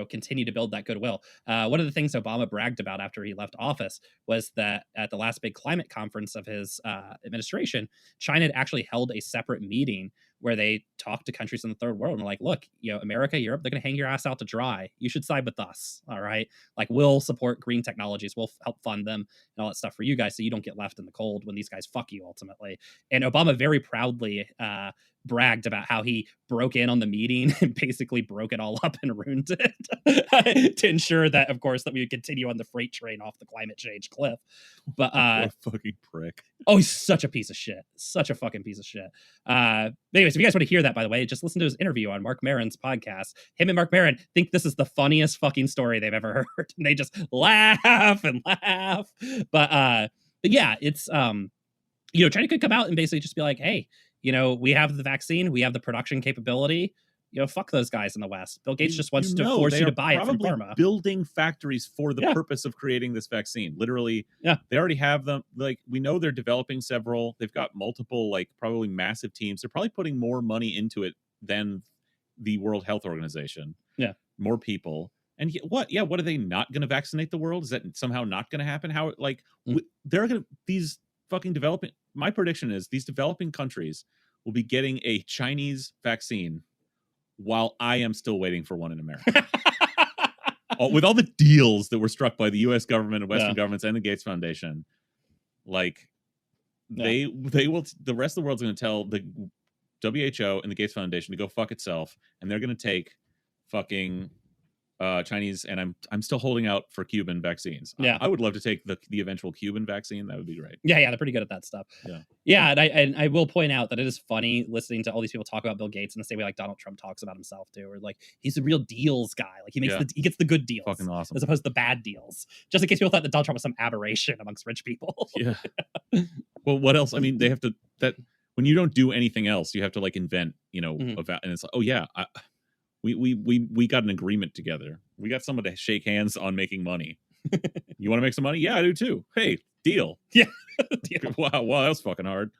continue to build that goodwill. One of the things Obama bragged about after he left office was that at the last big climate conference of his administration, China had actually held a separate meeting where they talked to countries in the third world and were like, look, America, Europe, they're going to hang your ass out to dry. You should side with us. All right. Like, we'll support green technologies. We'll help fund them and all that stuff for you guys so you don't get left in the cold when these guys fuck you ultimately. And Obama very proudly bragged about how he broke in on the meeting and basically broke it all up and ruined it to ensure that, of course, that we would continue on the freight train off the climate change cliff. But what a fucking prick. Oh, he's such a piece of shit. Such a fucking piece of shit. Anyways, if you guys want to hear that, by the way, just listen to his interview on Mark Maron's podcast. Him and Mark Maron think this is the funniest fucking story they've ever heard. And they just laugh and laugh. But yeah, it's China could come out and basically just be like, hey, we have the vaccine, we have the production capability. Fuck those guys in the West. Bill Gates just wants to force you to buy it from pharma. Building factories for the purpose of creating this vaccine. Literally, they already have them. Like, we know they're developing several. They've got multiple, like, probably massive teams. They're probably putting more money into it than the World Health Organization. Yeah, more people. And what? Yeah, what are they not going to vaccinate the world? Is that somehow not going to happen? How? Like, they're going to these fucking developing. My prediction is these developing countries will be getting a Chinese vaccine while I am still waiting for one in America. With all the deals that were struck by the U.S. government and Western governments and the Gates Foundation, like they will. The rest of the world's going to tell the WHO and the Gates Foundation to go fuck itself, and they're going to take fucking Chinese, and I'm still holding out for Cuban vaccines. Yeah, I would love to take the eventual Cuban vaccine. That would be great. Yeah, they're pretty good at that stuff. Yeah, and I will point out that it is funny listening to all these people talk about Bill Gates in the same way like Donald Trump talks about himself too, or like he's a real deals guy. Like he gets the good deals, fucking awesome, as opposed to the bad deals. Just in case people thought that Donald Trump was some aberration amongst rich people. Yeah. Well, what else? I mean, they have to that when you don't do anything else, you have to like invent, and it's like, oh yeah, we got an agreement together. We got someone to shake hands on making money. You want to make some money? Yeah, I do too. Hey, deal. Yeah. Wow, that was fucking hard.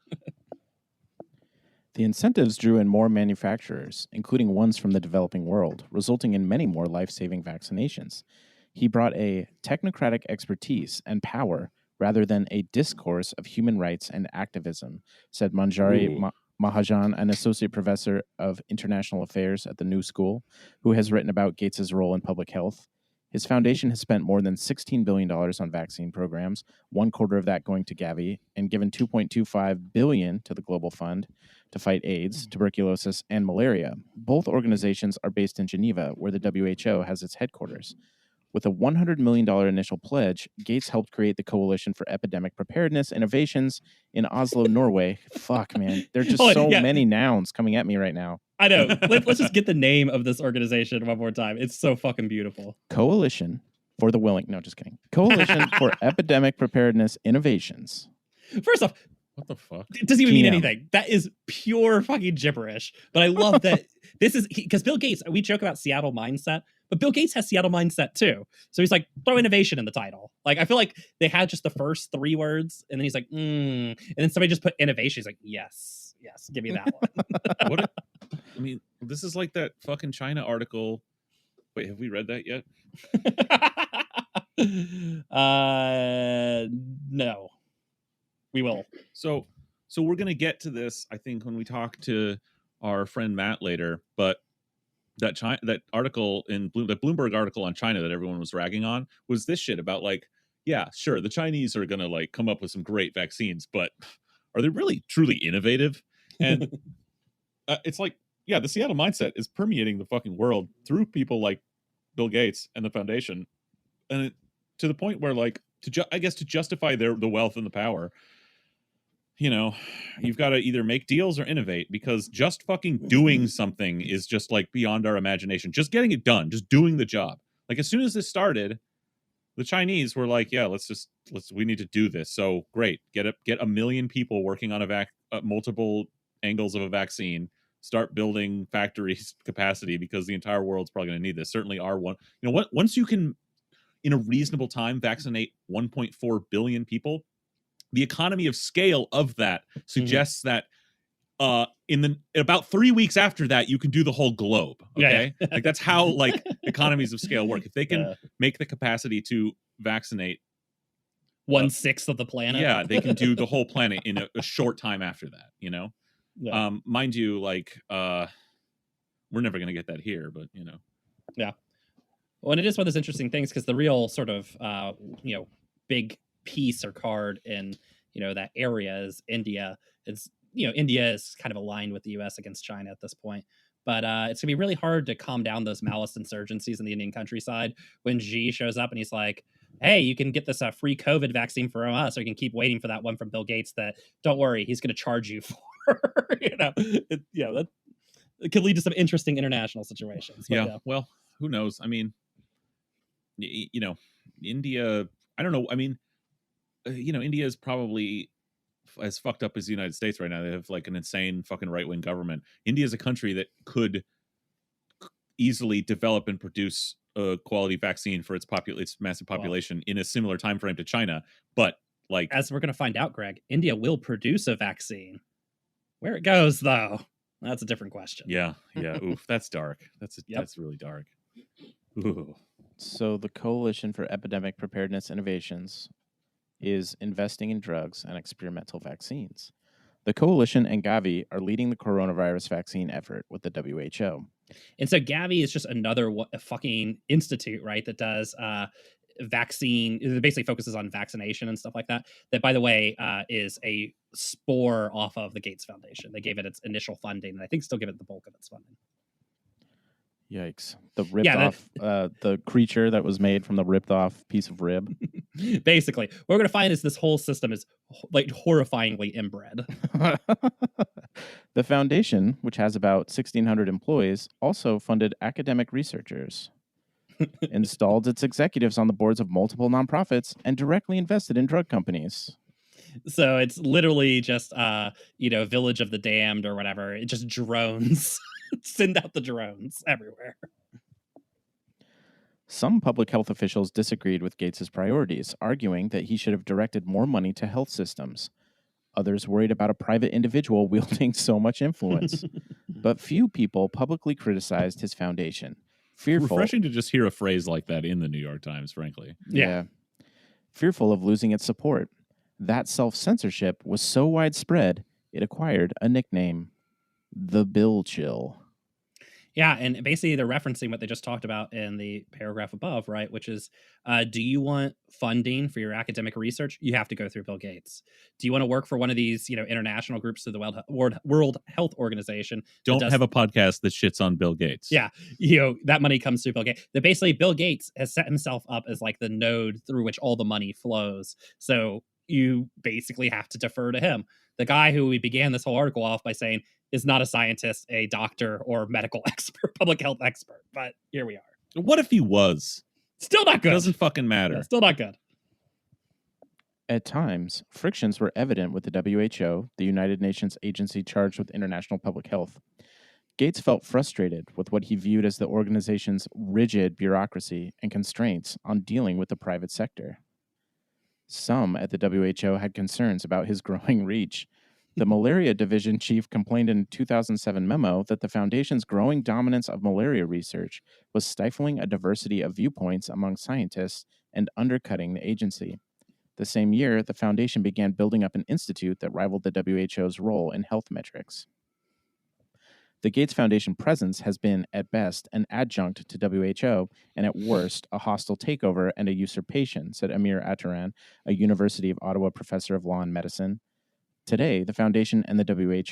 The incentives drew in more manufacturers, including ones from the developing world, resulting in many more life-saving vaccinations. He brought a technocratic expertise and power rather than a discourse of human rights and activism, said Manjari Mahajan, an associate professor of international affairs at the New School, who has written about Gates's role in public health. His foundation has spent more than $16 billion on vaccine programs, $1/4 of that going to Gavi, and given $2.25 billion to the Global Fund to fight AIDS, tuberculosis, and malaria. Both organizations are based in Geneva, where the WHO has its headquarters. With a $100 million initial pledge, Gates helped create the Coalition for Epidemic Preparedness Innovations in Oslo, Norway. Fuck, man. There are just many nouns coming at me right now. I know. Let's just get the name of this organization one more time. It's so fucking beautiful. Coalition for the Willing. No, just kidding. Coalition for Epidemic Preparedness Innovations. First off, what the fuck? It doesn't even mean anything. That is pure fucking gibberish. But I love that this is because Bill Gates, we joke about Seattle mindset, but Bill Gates has Seattle mindset too. So he's like, throw innovation in the title. Like, I feel like they had just the first 3 words, and then he's like, and then somebody just put innovation. He's like, yes, give me that one. I mean, this is like that fucking China article. Wait, have we read that yet? No. We will. So we're gonna get to this, I think, when we talk to our friend Matt later. But that article in the Bloomberg article on China that everyone was ragging on was this shit about like, yeah, sure, the Chinese are gonna like come up with some great vaccines, but are they really truly innovative? And it's like, yeah, the Seattle mindset is permeating the fucking world through people like Bill Gates and the foundation, and to the point where like I guess to justify the wealth and the power. You've got to either make deals or innovate, because just fucking doing something is just like beyond our imagination. Just getting it done, just doing the job. Like as soon as this started, the Chinese were like, yeah, we need to do this. So great. Get 1 million people working on multiple angles of a vaccine, start building factories capacity, because the entire world's probably going to need this. Certainly our one, once you can in a reasonable time vaccinate 1.4 billion people, the economy of scale of that suggests that in about 3 weeks after that, you can do the whole globe. Okay. Yeah. Like that's how like economies of scale work. If they can make the capacity to vaccinate 1/6 of the planet. Yeah. They can do the whole planet in a short time after that, Yeah. Mind you, like, we're never going to get that here, but Yeah. Well, and it is one of those interesting things, because the real sort of, big piece or card in that area is India. It's India is kind of aligned with the US against China at this point, but it's gonna be really hard to calm down those Maoist insurgencies in the Indian countryside when Xi shows up and he's like, hey, you can get this free COVID vaccine from us, or you can keep waiting for that one from Bill Gates that, don't worry, he's gonna charge you for. That it could lead to some interesting international situations. Yeah, well, who knows? I mean, India, I don't know. I mean, India is probably as fucked up as the United States right now. They have like an insane fucking right-wing government. India is a country that could easily develop and produce a quality vaccine for its massive population in a similar time frame to China. But like, as we're going to find out, Greg, India will produce a vaccine. Where it goes, though, that's a different question. Yeah. Oof, that's dark. That's really dark. Ooh. So the Coalition for Epidemic Preparedness Innovations is investing in drugs and experimental vaccines. The Coalition and Gavi are leading the coronavirus vaccine effort with the WHO. And so Gavi is just another fucking institute, right, that does vaccine, it basically focuses on vaccination and stuff like that. That, by the way, is a spore off of the Gates Foundation. They gave it its initial funding, and I think still give it the bulk of its funding. Yikes. The ripped off, the creature that was made from the ripped off piece of rib. Basically, what we're going to find is this whole system is like horrifyingly inbred. The foundation, which has about 1,600 employees, also funded academic researchers, installed its executives on the boards of multiple nonprofits, and directly invested in drug companies. So it's literally just, Village of the Damned or whatever. It just drones. Send out the drones everywhere. Some public health officials disagreed with Gates's priorities, arguing that he should have directed more money to health systems. Others worried about a private individual wielding so much influence. But few people publicly criticized his foundation. Fearful, refreshing to just hear a phrase like that in the New York Times, frankly. Yeah. Fearful of losing its support. That self-censorship was so widespread, it acquired a nickname, the Bill Chill. Yeah, and basically they're referencing what they just talked about in the paragraph above, right? Which is, do you want funding for your academic research? You have to go through Bill Gates. Do you want to work for one of these, international groups through the World Health Organization? Don't have a podcast that shits on Bill Gates. Yeah, that money comes through Bill Gates. That basically Bill Gates has set himself up as like the node through which all the money flows. So you basically have to defer to him. The guy who we began this whole article off by saying is not a scientist, a doctor, or medical expert, public health expert. But here we are. What if he was? Still not good. Doesn't fucking matter. Yeah, still not good. At times, frictions were evident with the WHO, the United Nations agency charged with international public health. Gates felt frustrated with what he viewed as the organization's rigid bureaucracy and constraints on dealing with the private sector. Some at the WHO had concerns about his growing reach. The malaria division chief complained in a 2007 memo that the foundation's growing dominance of malaria research was stifling a diversity of viewpoints among scientists and undercutting the agency. The same year, the foundation began building up an institute that rivaled the WHO's role in health metrics. The Gates Foundation presence has been, at best, an adjunct to WHO, and at worst, a hostile takeover and a usurpation, said Amir Ataran, a University of Ottawa professor of law and medicine. Today, the Foundation and the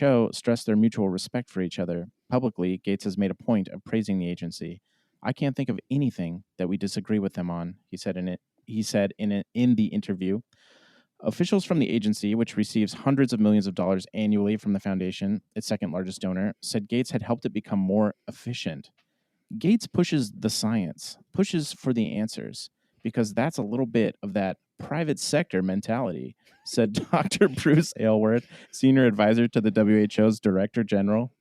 WHO stress their mutual respect for each other. Publicly, Gates has made a point of praising the agency. I can't think of anything that we disagree with them on, he said in the interview. Officials from the agency, which receives hundreds of millions of dollars annually from the foundation, its second largest donor, said Gates had helped it become more efficient. Gates pushes the science, pushes for the answers, because that's a little bit of that private sector mentality, said Dr. Bruce Aylward, senior advisor to the WHO's director general.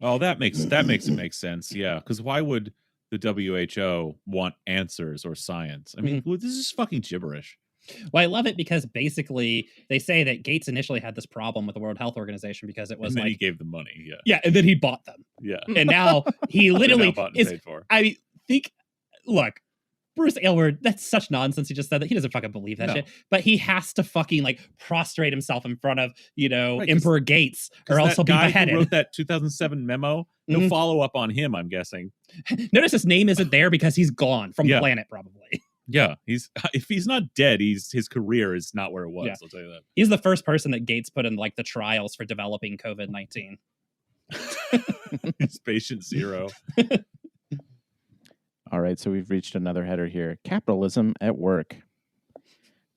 Oh, that makes it make sense. Yeah, because why would the WHO want answers or science? I mean, this is fucking gibberish. Well, I love it because basically they say that Gates initially had this problem with the World Health Organization because it was and then like he gave them money. Yeah. Yeah, and then he bought them. Yeah. And now he literally is paid for. I mean, look, Bruce Aylward, that's such nonsense. He just said that. He doesn't fucking believe that shit. But he has to fucking like prostrate himself in front of, Emperor Gates or else he'll be beheaded. Who wrote that 2007 memo? No follow up on him, I'm guessing. Notice his name isn't there because he's gone from the planet, probably. Yeah, if he's not dead, his career is not where it was. Yeah. I'll tell you that. He's the first person that Gates put in like the trials for developing COVID-19. He's patient zero. All right, so we've reached another header here. Capitalism at work.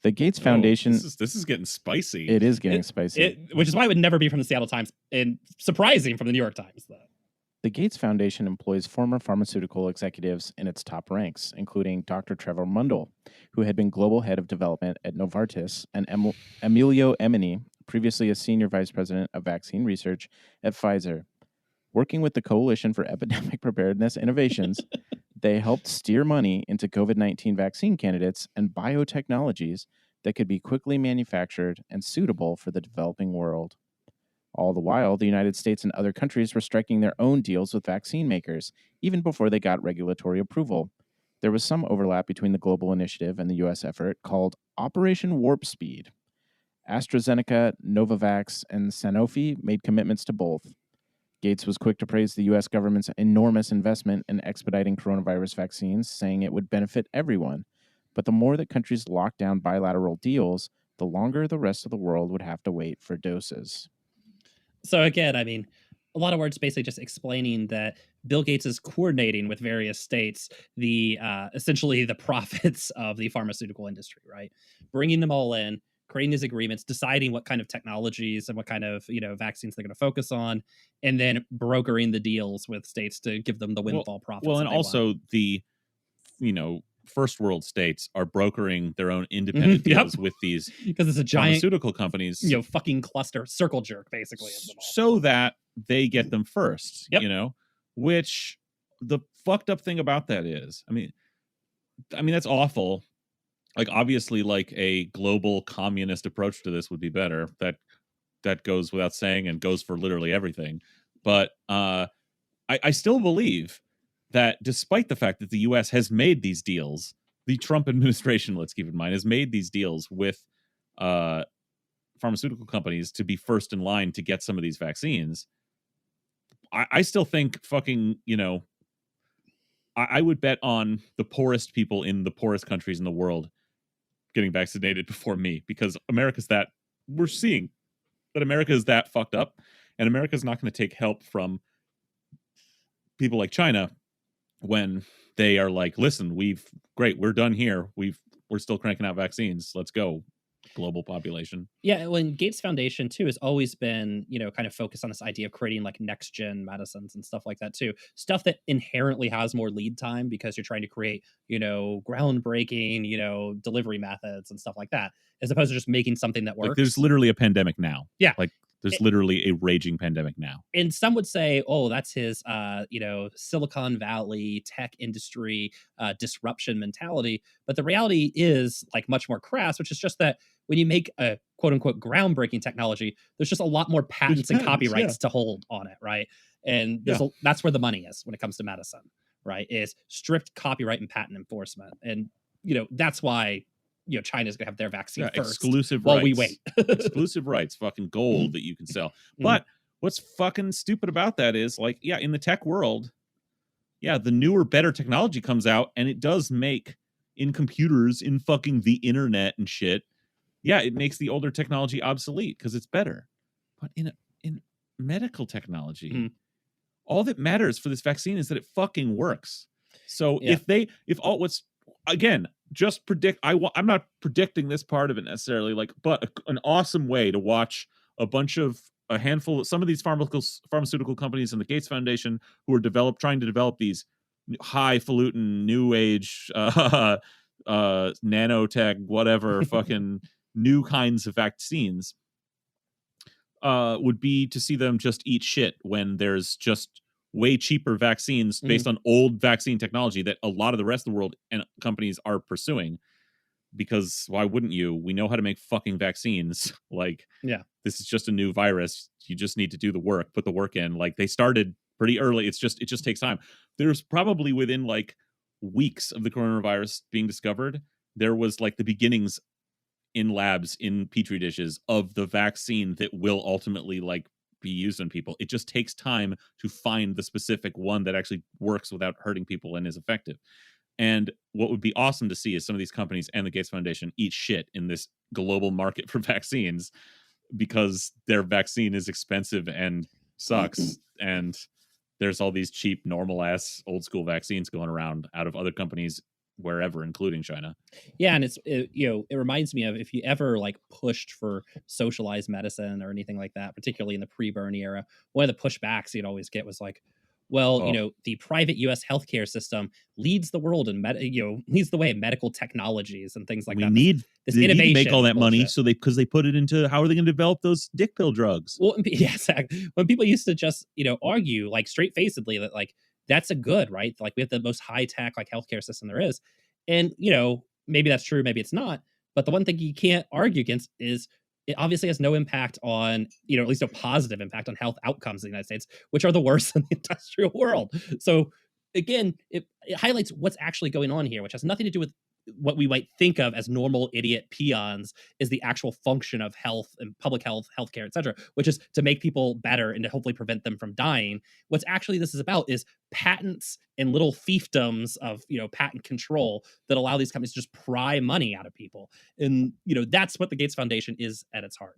The Gates Foundation. This is getting spicy. It is getting spicy. Which is why it would never be from the Seattle Times, and surprising from the New York Times, though. The Gates Foundation employs former pharmaceutical executives in its top ranks, including Dr. Trevor Mundell, who had been global head of development at Novartis, and Emilio Emini, previously a senior vice president of vaccine research at Pfizer. Working with the Coalition for Epidemic Preparedness Innovations, they helped steer money into COVID-19 vaccine candidates and biotechnologies that could be quickly manufactured and suitable for the developing world. All the while, the United States and other countries were striking their own deals with vaccine makers, even before they got regulatory approval. There was some overlap between the global initiative and the U.S. effort called Operation Warp Speed. AstraZeneca, Novavax, and Sanofi made commitments to both. Gates was quick to praise the U.S. government's enormous investment in expediting coronavirus vaccines, saying it would benefit everyone. But the more that countries locked down bilateral deals, the longer the rest of the world would have to wait for doses. So again, I mean, a lot of words basically just explaining that Bill Gates is coordinating with various states the essentially the profits of the pharmaceutical industry, right? Bringing them all in, creating these agreements, deciding what kind of technologies and what kind of vaccines they're going to focus on, and then brokering the deals with states to give them the windfall profits. Well, and also want. The first world states are brokering their own independent deals with these because it's a giant pharmaceutical companies, fucking cluster circle jerk basically of them all. So that they get them first. Which the fucked up thing about that is, I mean that's awful. Like obviously, like a global communist approach to this would be better. That goes without saying and goes for literally everything. But I still believe that despite the fact that the U.S. has made these deals, the Trump administration, let's keep in mind, has made these deals with pharmaceutical companies to be first in line to get some of these vaccines. I still think fucking, I would bet on the poorest people in the poorest countries in the world getting vaccinated before me, because we're seeing that America is that fucked up, and America is not going to take help from people like China when they are like, listen, we're done here. We're still cranking out vaccines. Let's go. Global population. Yeah, when Gates Foundation too has always been, kind of focused on this idea of creating like next gen medicines and stuff like that too. Stuff that inherently has more lead time because you're trying to create, groundbreaking, delivery methods and stuff like that, as opposed to just making something that works. Like there's literally a pandemic now. Yeah. Like there's literally a raging pandemic now. And some would say, oh, that's his, Silicon Valley tech industry disruption mentality. But the reality is like much more crass, which is just that when you make a quote unquote groundbreaking technology, there's just a lot and copyrights to hold on it, right? And that's where the money is when it comes to medicine, right? Is strict copyright and patent enforcement. And, that's why China's gonna have their vaccine first, exclusive while rights. we wait. Exclusive rights, fucking gold that you can sell. But what's fucking stupid about that is, like, in the tech world, the newer, better technology comes out, and it does make in computers, in fucking the internet and shit. Yeah, it makes the older technology obsolete because it's better. But in medical technology, all that matters for this vaccine is that it fucking works. So just predict. I'm not predicting this part of it necessarily, but an awesome way to watch a handful of some of these pharmaceutical companies and the Gates Foundation who are trying to develop these highfalutin new age nanotech, whatever, fucking new kinds of vaccines, would be to see them just eat shit when there's just way cheaper vaccines based on old vaccine technology that a lot of the rest of the world and companies are pursuing. Because why wouldn't you? We know how to make fucking vaccines. This is just a new virus. You just need to do the work, put the work in. Like, they started pretty early. It just takes time. There's probably within weeks of the coronavirus being discovered, there was the beginnings in labs in petri dishes of the vaccine that will ultimately be used on people. It just takes time to find the specific one that actually works without hurting people and is effective. And what would be awesome to see is some of these companies and the Gates Foundation eat shit in this global market for vaccines, because their vaccine is expensive and sucks. And there's all these cheap, normal ass old school vaccines going around out of other companies wherever, including China. Yeah, and it reminds me of, if you ever pushed for socialized medicine or anything like that, particularly in the pre-Bernie era, one of the pushbacks you'd always get was the private U.S. healthcare system leads the world in leads the way in medical technologies and things like that. They innovation need to make all that money, so because they put it into, how are they going to develop those dick pill drugs? Well, yeah, exactly. When people used to just argue straight facedly that that's a good, right? We have the most high tech healthcare system there is, and maybe that's true, maybe it's not. But the one thing you can't argue against is it obviously has no impact on, at least no positive impact on health outcomes in the United States, which are the worst in the industrial world. So again, it highlights what's actually going on here, which has nothing to do with what we might think of as normal idiot peons, is the actual function of health and public health, healthcare, et cetera, which is to make people better and to hopefully prevent them from dying. What's actually this is about is patents and little fiefdoms of, patent control that allow these companies to just pry money out of people. And, that's what the Gates Foundation is at its heart.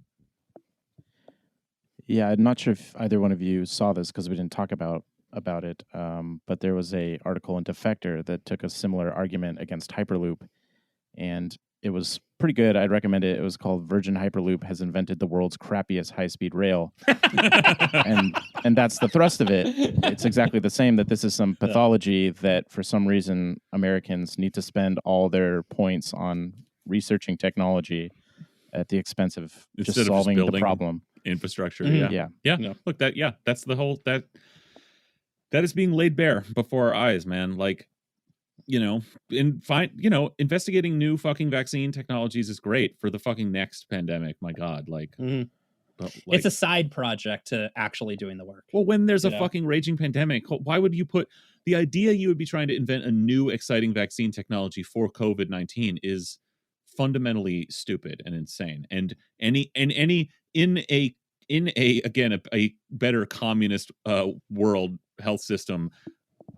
Yeah, I'm not sure if either one of you saw this because we didn't talk about about it, but there was a article in Defector that took a similar argument against Hyperloop, and it was pretty good. I'd recommend it. It was called "Virgin Hyperloop has invented the world's crappiest high-speed rail," and that's the thrust of it. It's exactly the same. That this is some pathology that, for some reason, Americans need to spend all their points on researching technology at the expense of just solving the problem. Infrastructure. Mm-hmm. Yeah. Look, that's the whole that is being laid bare before our eyes, man. Like, investigating new fucking vaccine technologies is great for the fucking next pandemic. My God, but, it's a side project to actually doing the work. Well, when there's a fucking raging pandemic, why would you put the idea you would be trying to invent a new exciting vaccine technology for COVID-19 is fundamentally stupid and insane. And in a better communist world health system,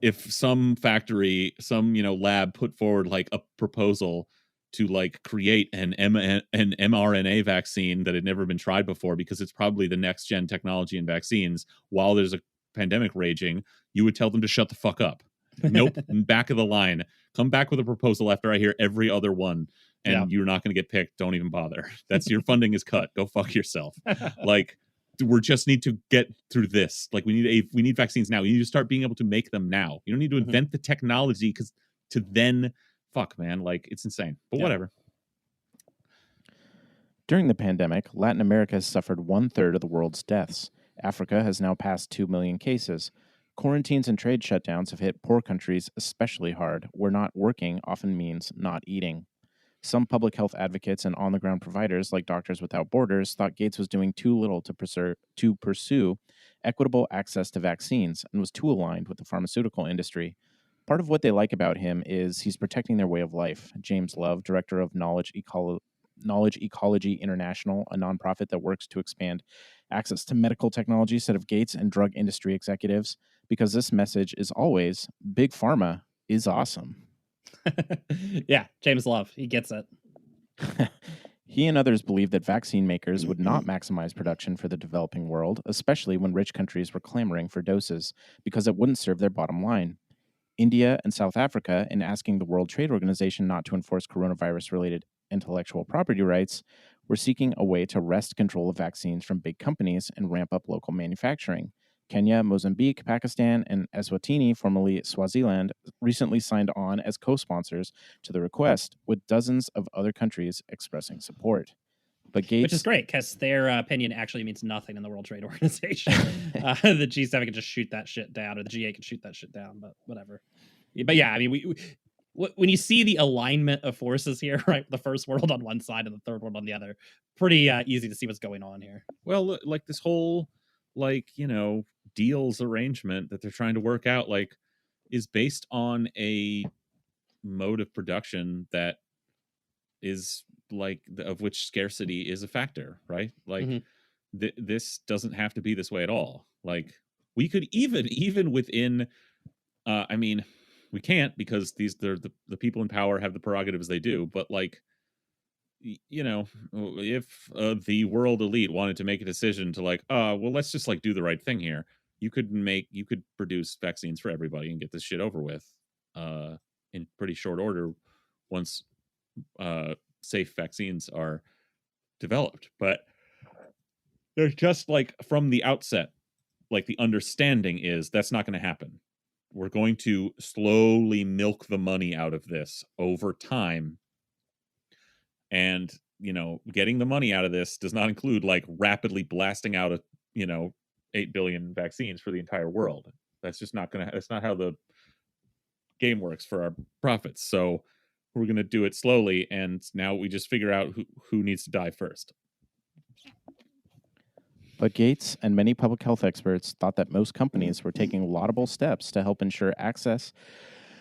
if some factory, some lab put forward like a proposal to like create an mRNA vaccine that had never been tried before, because it's probably the next gen technology in vaccines, while there's a pandemic raging, you would tell them to shut the fuck up. Nope. Back of the line. Come back with a proposal after I hear every other one, and you're not going to get picked. Don't even bother. That's your funding is cut. Go fuck yourself. Like, we just need to get through this. Like, we need vaccines now. You need to start being able to make them now. You don't need to invent the technology to then fuck, man. Like, it's insane. But whatever. During the pandemic, Latin America has suffered 1/3 of the world's deaths. Africa has now passed 2 million cases. Quarantines and trade shutdowns have hit poor countries especially hard, where not working often means not eating. Some public health advocates and on-the-ground providers, like Doctors Without Borders, thought Gates was doing too little to pursue equitable access to vaccines and was too aligned with the pharmaceutical industry. Part of what they like about him is he's protecting their way of life. James Love, director of Knowledge Ecology International, a nonprofit that works to expand access to medical technology, said of Gates and drug industry executives, because this message is always, Big Pharma is awesome. Yeah, James Love, he gets it. He and others believed that vaccine makers would not maximize production for the developing world, especially when rich countries were clamoring for doses, because it wouldn't serve their bottom line. India and South Africa, in asking the World Trade Organization not to enforce coronavirus-related intellectual property rights, were seeking a way to wrest control of vaccines from big companies and ramp up local manufacturing. Kenya, Mozambique, Pakistan, and Eswatini, formerly Swaziland, recently signed on as co-sponsors to the request, with dozens of other countries expressing support. But Gates, which is great, because their opinion actually means nothing in the World Trade Organization. The G7 can just shoot that shit down, or the G8 can shoot that shit down, but whatever. But yeah, I mean, when you see the alignment of forces here, right, the first world on one side and the third world on the other, pretty easy to see what's going on here. Well, like this whole, deals arrangement that they're trying to work out, is based on a mode of production that is of which scarcity is a factor, right? This doesn't have to be this way at all. Like, we could even within, we can't, because the people in power have the prerogatives they do, but if the world elite wanted to make a decision to let's just do the right thing here, you could produce vaccines for everybody and get this shit over with in pretty short order once safe vaccines are developed. But they're just from the outset, the understanding is that's not going to happen. We're going to slowly milk the money out of this over time. And, getting the money out of this does not include rapidly blasting out 8 billion vaccines for the entire world. That's just not that's not how the game works for our profits. So we're going to do it slowly. And now we just figure out who needs to die first. But Gates and many public health experts thought that most companies were taking laudable steps to help ensure access,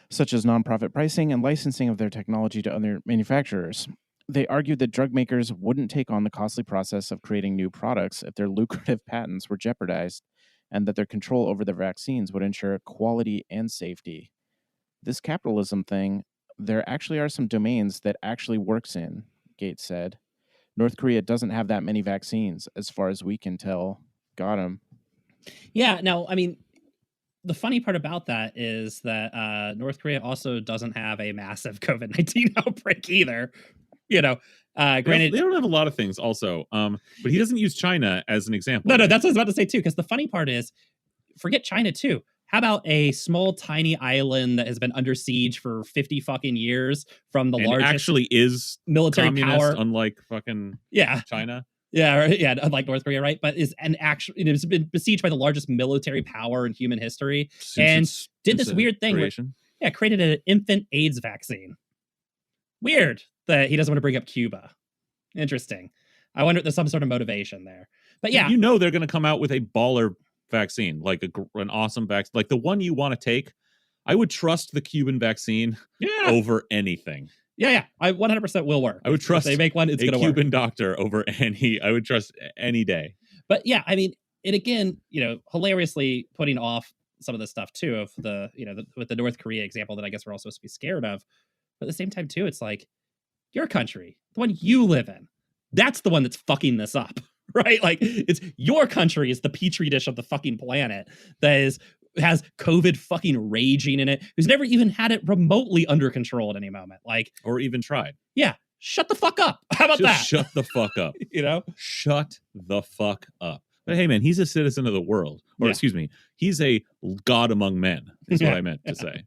such as nonprofit pricing and licensing of their technology to other manufacturers. They argued that drug makers wouldn't take on the costly process of creating new products if their lucrative patents were jeopardized, and that their control over their vaccines would ensure quality and safety. This capitalism thing, there actually are some domains that actually works in, Gates said. North Korea doesn't have that many vaccines, as far as we can tell. Got him. Yeah, no, I mean, the funny part about that is that North Korea also doesn't have a massive COVID-19 outbreak either. Granted, they don't have a lot of things also, but he doesn't use China as an example. No, that's what I was about to say too, because the funny part is, forget China too. How about a small, tiny island that has been under siege for 50 fucking years from the largest actually is military power, unlike fucking China. Unlike North Korea, right? But it's been besieged by the largest military power in human history, and did this weird thing where, created an infant AIDS vaccine. Weird that he doesn't want to bring up Cuba. Interesting. I wonder if there's some sort of motivation there. But yeah, they're going to come out with a baller vaccine, like an awesome vaccine, like the one you want to take. I would trust the Cuban vaccine over anything. I 100% will work. I would trust if they make one, it's going to work. A Cuban doctor over any. I would trust any day. But yeah, I mean, it again, hilariously putting off some of the stuff too of the, with the North Korea example that I guess we're all supposed to be scared of. But at the same time too, it's like your country, the one you live in, that's the one that's fucking this up. Right? Like, it's your country is the petri dish of the fucking planet that has COVID fucking raging in it, who's never even had it remotely under control at any moment. Like, or even tried. Yeah. Shut the fuck up. How about that? Shut the fuck up. Shut the fuck up. But hey, man, he's a citizen of the world. Or excuse me, he's a god among men, is what I meant to say.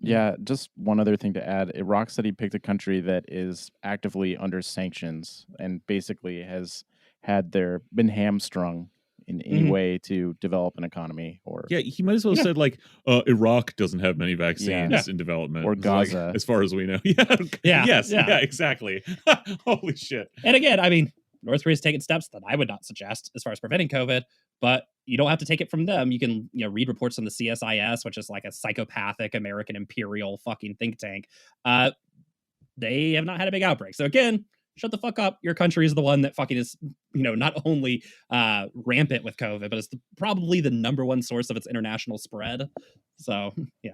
Yeah, just one other thing to add. Iraq said he picked a country that is actively under sanctions and basically has been hamstrung in any way to develop an economy. Or he might as well have said like Iraq doesn't have many vaccines in development, or Gaza, as far as we know. Exactly. Holy shit. And again, I mean, North Korea's taken steps that I would not suggest as far as preventing COVID, but you don't have to take it from them. You can read reports from the CSIS, which is like a psychopathic American imperial fucking think tank. They have not had a big outbreak. So again, shut the fuck up. Your country is the one that fucking is, not only rampant with COVID, but it's probably the number one source of its international spread. So yeah.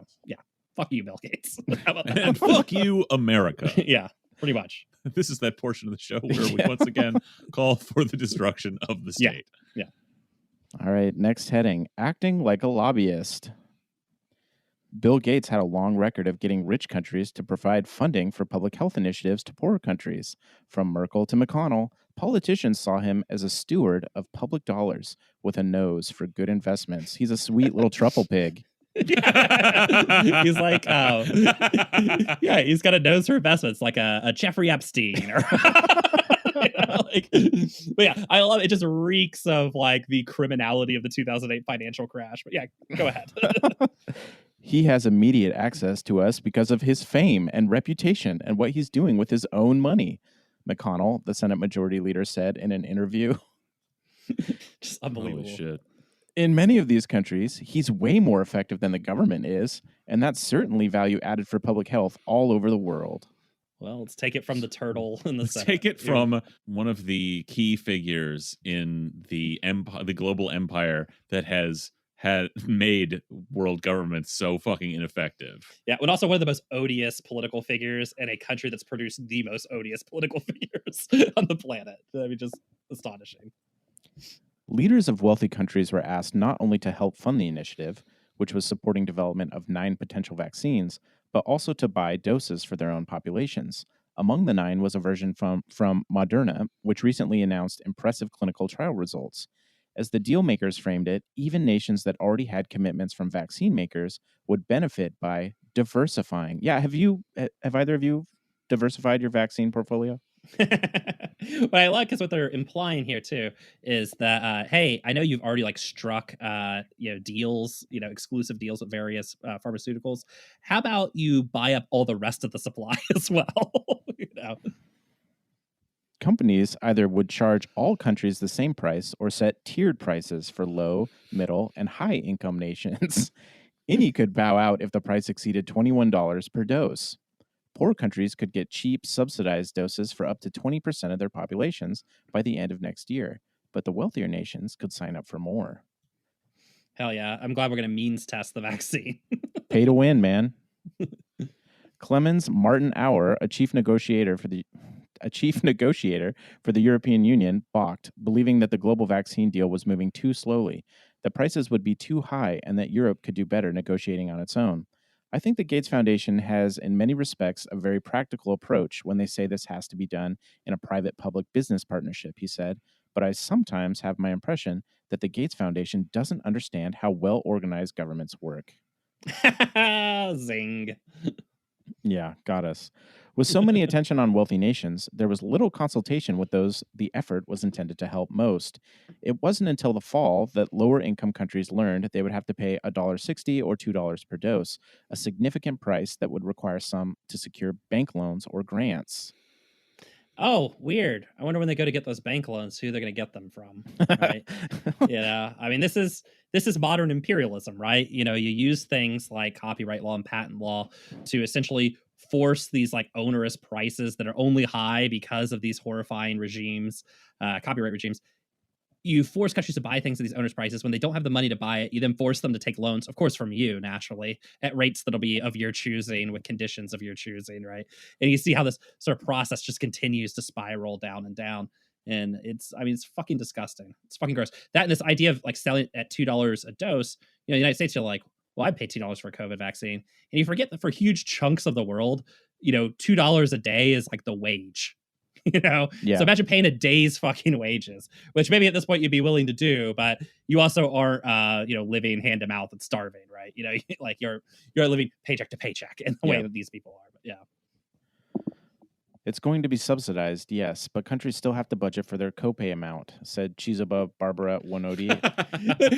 Fuck you, Bill Gates. How about that? And fuck you, America. Yeah, pretty much. This is that portion of the show where we once again call for the destruction of the state. Yeah. All right, next heading, acting like a lobbyist. Bill Gates had a long record of getting rich countries to provide funding for public health initiatives to poorer countries. From Merkel to McConnell, politicians saw him as a steward of public dollars with a nose for good investments. He's a sweet little truffle pig. He's like, he's got a nose for investments, like a Jeffrey Epstein. Or but yeah, I love it. It just reeks of like the criminality of the 2008 financial crash. But yeah, go ahead. He has immediate access to us because of his fame and reputation and what he's doing with his own money, McConnell, the Senate Majority Leader, said in an interview. Just unbelievable. Holy shit. In many of these countries, he's way more effective than the government is, and that's certainly value added for public health all over the world. Well, let's take it from the turtle in the Senate. Take it from one of the key figures in the global empire that has made world government so fucking ineffective. Yeah, but also one of the most odious political figures in a country that's produced the most odious political figures on the planet. I mean, just astonishing. Leaders of wealthy countries were asked not only to help fund the initiative, which was supporting development of 9 potential vaccines, but also to buy doses for their own populations. Among the 9 was a version from Moderna, which recently announced impressive clinical trial results. As the deal makers framed it, even nations that already had commitments from vaccine makers would benefit by diversifying. Yeah, have either of you diversified your vaccine portfolio? What I like is what they're implying here too is that hey, I know you've already like struck deals, exclusive deals with various pharmaceuticals. How about you buy up all the rest of the supply as well? Companies either would charge all countries the same price or set tiered prices for low, middle, and high income nations. Any could bow out if the price exceeded $21 per dose. Poor countries could get cheap, subsidized doses for up to 20% of their populations by the end of next year, but the wealthier nations could sign up for more. Hell yeah. I'm glad we're going to means test the vaccine. Pay to win, man. Clemens Martin Auer, a chief negotiator for the European Union, balked, believing that the global vaccine deal was moving too slowly. that prices would be too high and that Europe could do better negotiating on its own. I think the Gates Foundation has, in many respects, a very practical approach when they say this has to be done in a private-public business partnership, he said, but I sometimes have my impression that the Gates Foundation doesn't understand how well-organized governments work. Zing. Yeah, got us. With so many attention on wealthy nations, there was little consultation with those the effort was intended to help most. It wasn't until the fall that lower income countries learned they would have to pay $1.60 or $2 per dose, a significant price that would require some to secure bank loans or grants. Oh, weird. I wonder when they go to get those bank loans, who they're going to get them from, right? I mean, this is modern imperialism, right? You use things like copyright law and patent law to essentially force these like onerous prices that are only high because of these horrifying regimes, copyright regimes. You force countries to buy things at these owners' prices. When they don't have the money to buy it, you then force them to take loans, of course, from you, naturally, at rates that'll be of your choosing, with conditions of your choosing, right? And you see how this sort of process just continues to spiral down and down. And it's fucking disgusting. It's fucking gross. That and this idea of like selling at $2 a dose, the United States, you're like, well, I'd pay $2 for a COVID vaccine. And you forget that for huge chunks of the world, $2 a day is like the wage. Yeah. So imagine paying a day's fucking wages, which maybe at this point you'd be willing to do, but you also aren't living hand to mouth and starving, right? Like you're living paycheck to paycheck in the way that these people are. But yeah, it's going to be subsidized, yes, but countries still have to budget for their copay amount, said Chizoba Barbara Wanodi.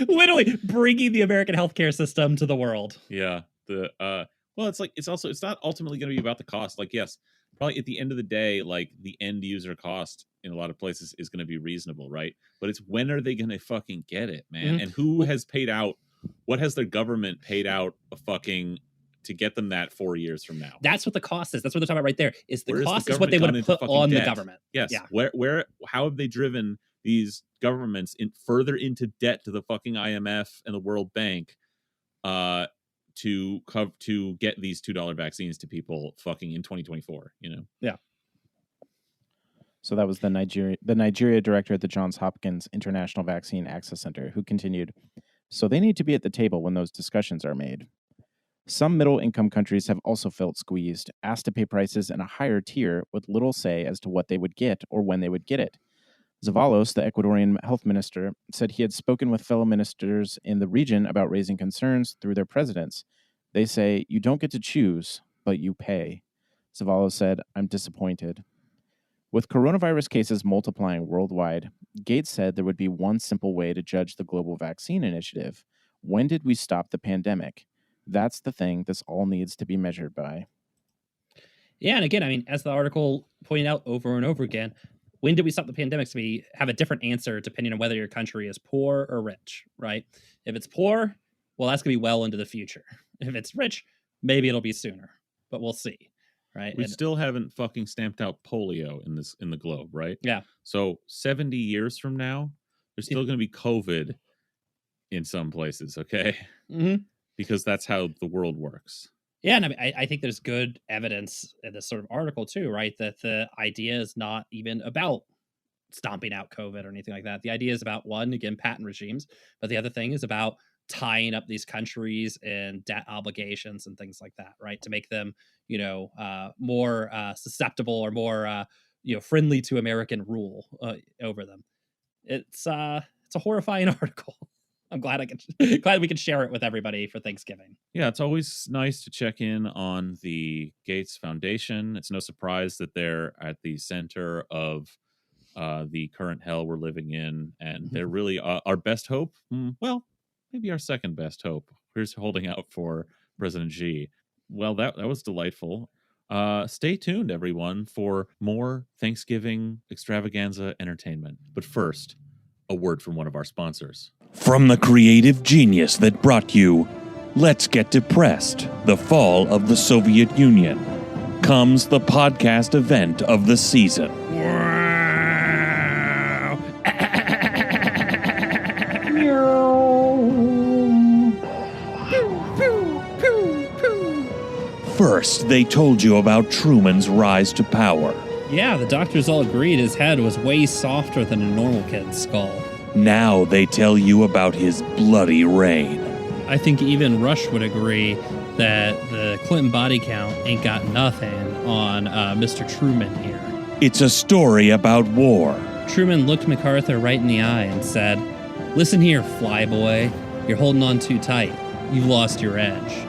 Literally bringing the American healthcare system to the world. Yeah. It's not ultimately going to be about the cost. Like, yes, probably at the end of the day, like the end user cost in a lot of places is going to be reasonable, right? But it's when are they going to fucking get it, man? Mm-hmm. And who has paid out? What has their government paid out to get them that 4 years from now? That's what the cost is. That's what they're talking about right there. Is the cost is what they would have put on debt? The government. Yes. Yeah. How have they driven these governments further into debt to the fucking IMF and the World Bank? To get these $2 vaccines to people fucking in 2024, Yeah. So that was the Nigeria director at the Johns Hopkins International Vaccine Access Center, who continued, so they need to be at the table when those discussions are made. Some middle-income countries have also felt squeezed, asked to pay prices in a higher tier with little say as to what they would get or when they would get it. Zavalos, the Ecuadorian health minister, said he had spoken with fellow ministers in the region about raising concerns through their presidents. They say, you don't get to choose, but you pay. Zavalos said, I'm disappointed. With coronavirus cases multiplying worldwide, Gates said there would be one simple way to judge the global vaccine initiative. When did we stop the pandemic? That's the thing this all needs to be measured by. Yeah, and again, as the article pointed out over and over again, when did we stop the pandemic? So we have a different answer depending on whether your country is poor or rich, right? If it's poor, well, that's going to be well into the future. If it's rich, maybe it'll be sooner, but we'll see, right? We still haven't fucking stamped out polio in the globe, right? Yeah. So 70 years from now, there's still going to be COVID in some places, okay? Mm-hmm. Because that's how the world works. Yeah, and I think there's good evidence in this sort of article too, right? That the idea is not even about stomping out COVID or anything like that. The idea is about, one, again, patent regimes, but the other thing is about tying up these countries and debt obligations and things like that, right? To make them, more susceptible or more, friendly to American rule over them. It's a horrifying article. I'm glad we could share it with everybody for Thanksgiving. Yeah, it's always nice to check in on the Gates Foundation. It's no surprise that they're at the center of the current hell we're living in, and they're really our best hope. Well, maybe our second best hope. Here's holding out for President Xi. Well, that was delightful. Stay tuned, everyone, for more Thanksgiving extravaganza entertainment. But first, a word from one of our sponsors. From the creative genius that brought you Let's Get Depressed, the Fall of the Soviet Union, comes the podcast event of the season. Wow. First, they told you about Truman's rise to power. Yeah, the doctors all agreed his head was way softer than a normal kid's skull. Now they tell you about his bloody reign. I think even Rush would agree that the Clinton body count ain't got nothing on Mr. Truman here. It's a story about war. Truman looked MacArthur right in the eye and said, "Listen here, flyboy. You're holding on too tight. You've lost your edge."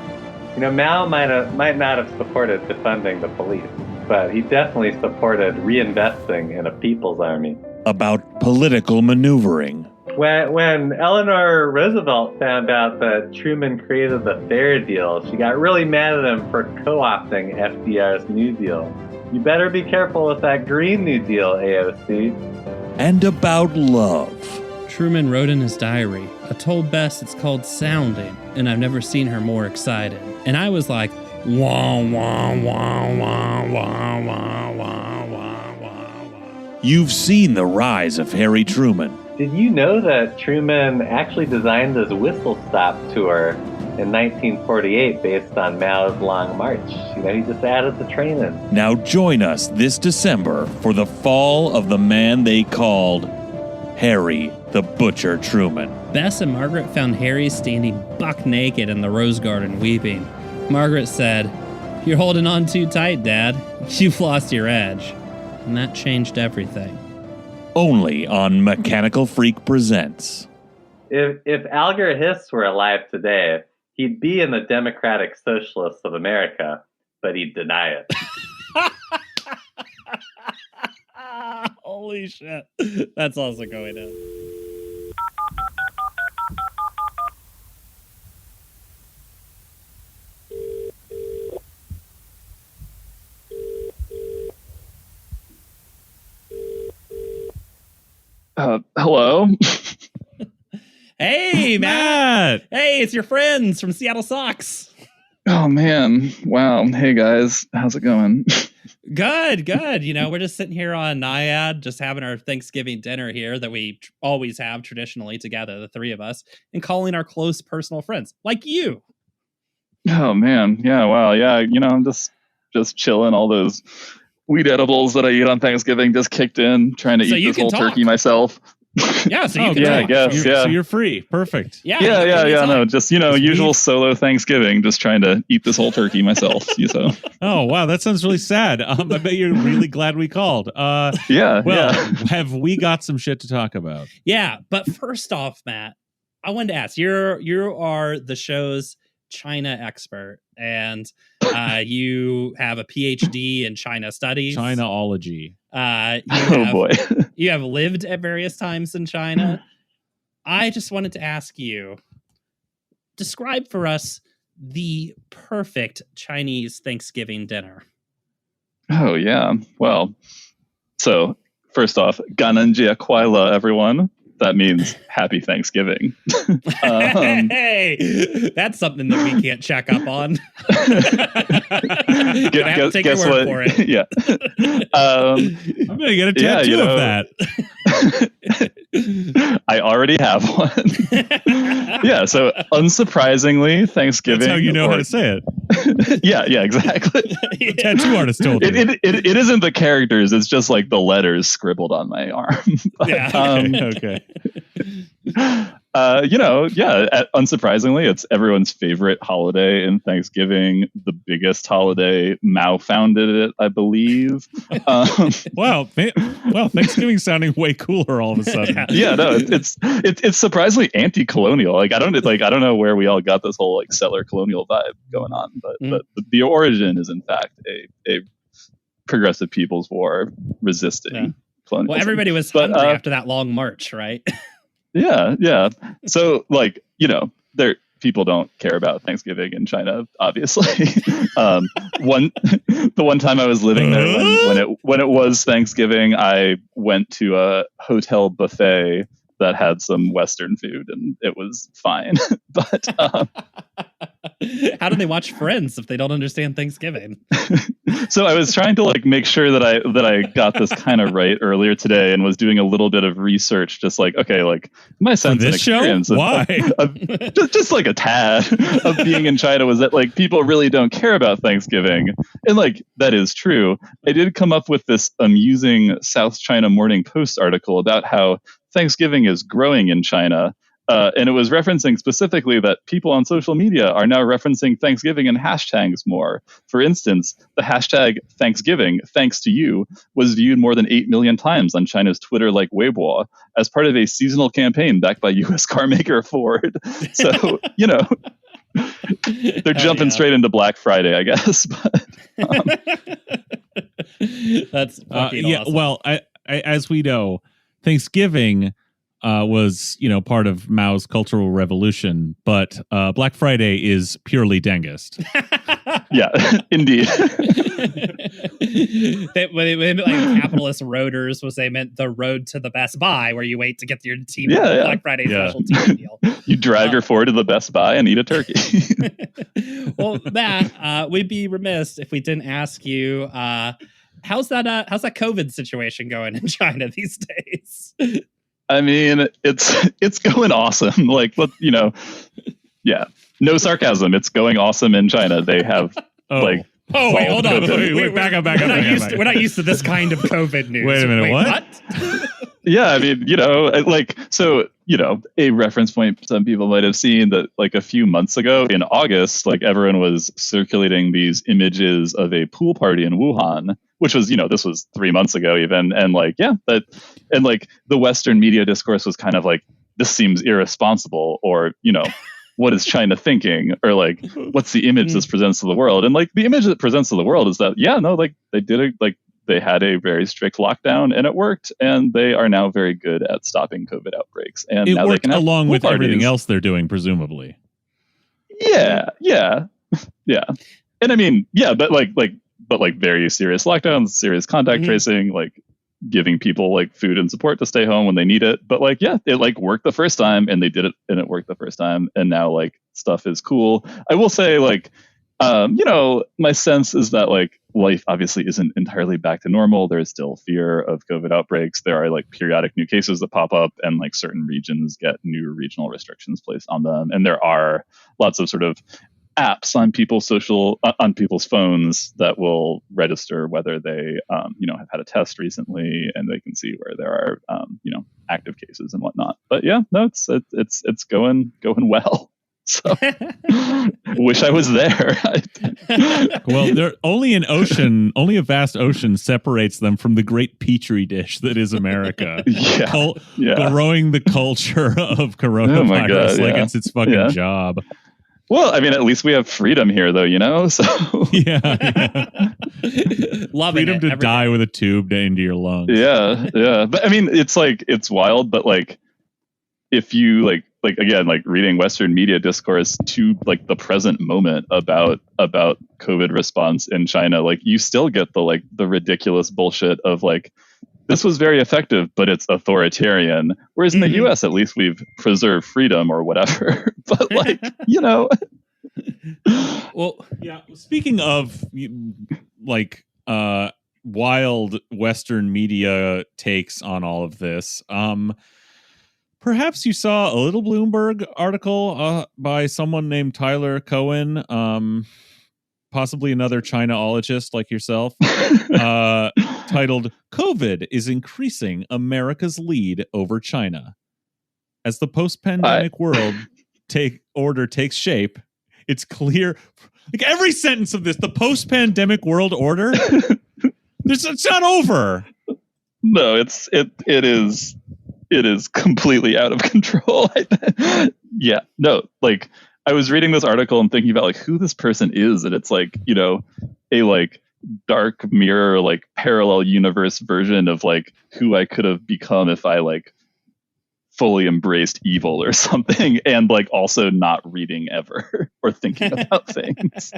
Mao might not have supported defunding the police, but he definitely supported reinvesting in a people's army. About political maneuvering. When Eleanor Roosevelt found out that Truman created the Fair Deal, she got really mad at him for co-opting FDR's New Deal. You better be careful with that Green New Deal, AOC. And about love. Truman wrote in his diary, "I told Bess it's called sounding, and I've never seen her more excited." And I was like, wah, wah, wah, wah, wah, wah, wah, wah, wah. You've seen the rise of Harry Truman. Did you know that Truman actually designed his Whistle Stop tour in 1948 based on Mao's Long March? He just added the train in. Now join us this December for the fall of the man they called Harry the Butcher Truman. Bess and Margaret found Harry standing buck naked in the rose garden weeping. Margaret said, "You're holding on too tight, Dad. You've lost your edge." And that changed everything. Only on Mechanical Freak Presents. If Alger Hiss were alive today, he'd be in the Democratic Socialists of America, but he'd deny it. Holy shit. That's also going on. Hello? Hey, Matt. Hey, it's your friends from Seattle Sox. Oh, man. Wow. Hey, guys. How's it going? Good. We're just sitting here on Naiad, just having our Thanksgiving dinner here that we always have traditionally together, the three of us, and calling our close personal friends, like you. Oh, man. Yeah, wow. Yeah, I'm just chilling. All those weed edibles that I eat on Thanksgiving just kicked in, trying to eat this whole turkey myself. Yeah, so you can I guess. So you're free. Perfect. Yeah. No, just usual solo Thanksgiving, just trying to eat this whole turkey myself. So. Oh wow, that sounds really sad. I bet you're really glad we called. Have we got some shit to talk about? Yeah, but first off, Matt, I wanted to ask: you are the show's China expert, and you have a PhD in China studies, Chinaology. Boy. You have lived at various times in China. I just wanted to ask you, describe for us the perfect Chinese Thanksgiving dinner. Oh, yeah. Well, so first off, Gananjia Kuaila, everyone. That means Happy Thanksgiving. Hey, that's something that we can't check up on. Take your word for it. Yeah. I'm going to get a tattoo of that. I already have one. Yeah, so unsurprisingly, Thanksgiving. That's how you know how to say it. Yeah, exactly. The tattoo artist told you. It isn't the characters, it's just like the letters scribbled on my arm. But, okay. Unsurprisingly, it's everyone's favorite holiday in Thanksgiving, the biggest holiday. Mao founded it, I believe. Wow, Thanksgiving's sounding way cooler all of a sudden. Yeah, no, it's surprisingly anti-colonial. Like I don't know where we all got this whole like settler colonial vibe going on, but the origin is in fact a progressive people's war resisting colonialism. Well, everybody was hungry after that long march, right? Yeah. So, people don't care about Thanksgiving in China, obviously. The one time I was living there, when it was Thanksgiving, I went to a hotel buffet that had some Western food, and it was fine. But how do they watch Friends if they don't understand Thanksgiving? So I was trying to make sure that I got this kind of right earlier today, and was doing a little bit of research, just my sense and experience of just like a tad of being in China was that people really don't care about Thanksgiving, and that is true. I did come up with this amusing South China Morning Post article about how Thanksgiving is growing in China. And it was referencing specifically that people on social media are now referencing Thanksgiving in hashtags more. For instance, the hashtag Thanksgiving, thanks to you, was viewed more than 8 million times on China's Twitter like Weibo as part of a seasonal campaign backed by U.S. car maker Ford. So, they're jumping straight into Black Friday, I guess. But, that's fucking awesome. Well, I, as we know, Thanksgiving was part of Mao's Cultural Revolution, but Black Friday is purely Dengist. Yeah, indeed. When they meant like capitalist roaders, they meant the road to the Best Buy, where you wait to get your Black Friday special TV deal. You drive your Ford to the Best Buy and eat a turkey. Well, Matt, we'd be remiss if we didn't ask you, how's that COVID situation going in China these days? I mean, it's going awesome. Like, yeah, no sarcasm. It's going awesome in China. They have wait, hold on. Wait, back up. We're not used to this kind of COVID news. Wait a minute, what? Yeah, I mean, a reference point some people might have seen that like a few months ago in August, like everyone was circulating these images of a pool party in Wuhan, which was, this was 3 months ago even. And the Western media discourse was kind of like, this seems irresponsible, or, what is China thinking? Or like, what's the image this presents to the world? And like the image that presents to the world is that, they did it, like they had a very strict lockdown and it worked, and they are now very good at stopping COVID outbreaks. And it now worked they can have along with parties. Everything else they're doing, presumably. Yeah. And I mean, but very serious lockdowns, serious contact tracing, like giving people like food and support to stay home when they need it. But it like worked the first time, and they did it and it worked the first time. And now like stuff is cool. I will say my sense is that like life obviously isn't entirely back to normal. There's still fear of COVID outbreaks. There are like periodic new cases that pop up, and like certain regions get new regional restrictions placed on them. And there are lots of sort of apps on people's phones that will register whether they have had a test recently, and they can see where there are active cases and whatnot. But it's going well. So wish I was there. Well, only a vast ocean separates them from the great petri dish that is America. Growing the culture of coronavirus it's its fucking job. Well, I mean, at least we have freedom here, though, So freedom to die with a tube into your lungs. Yeah. But I mean, it's wild. But like, if you again, reading Western media discourse to like the present moment about COVID response in China, like you still get the ridiculous bullshit of like, this was very effective, but it's authoritarian. Whereas in the US, at least we've preserved freedom or whatever. But Well, yeah. Speaking of wild Western media takes on all of this, perhaps you saw a little Bloomberg article by someone named Tyler Cohen, possibly another Chinaologist like yourself, titled "COVID is increasing America's lead over China. As the post-pandemic world order takes shape, it's clear." Like every sentence of this, the post-pandemic world order, it's not over. No, it is completely out of control. Yeah, no, like I was reading this article and thinking about like who this person is, and it's like, a like dark mirror, like parallel universe version of like who I could have become if I like fully embraced evil or something, and like also not reading ever or thinking about things.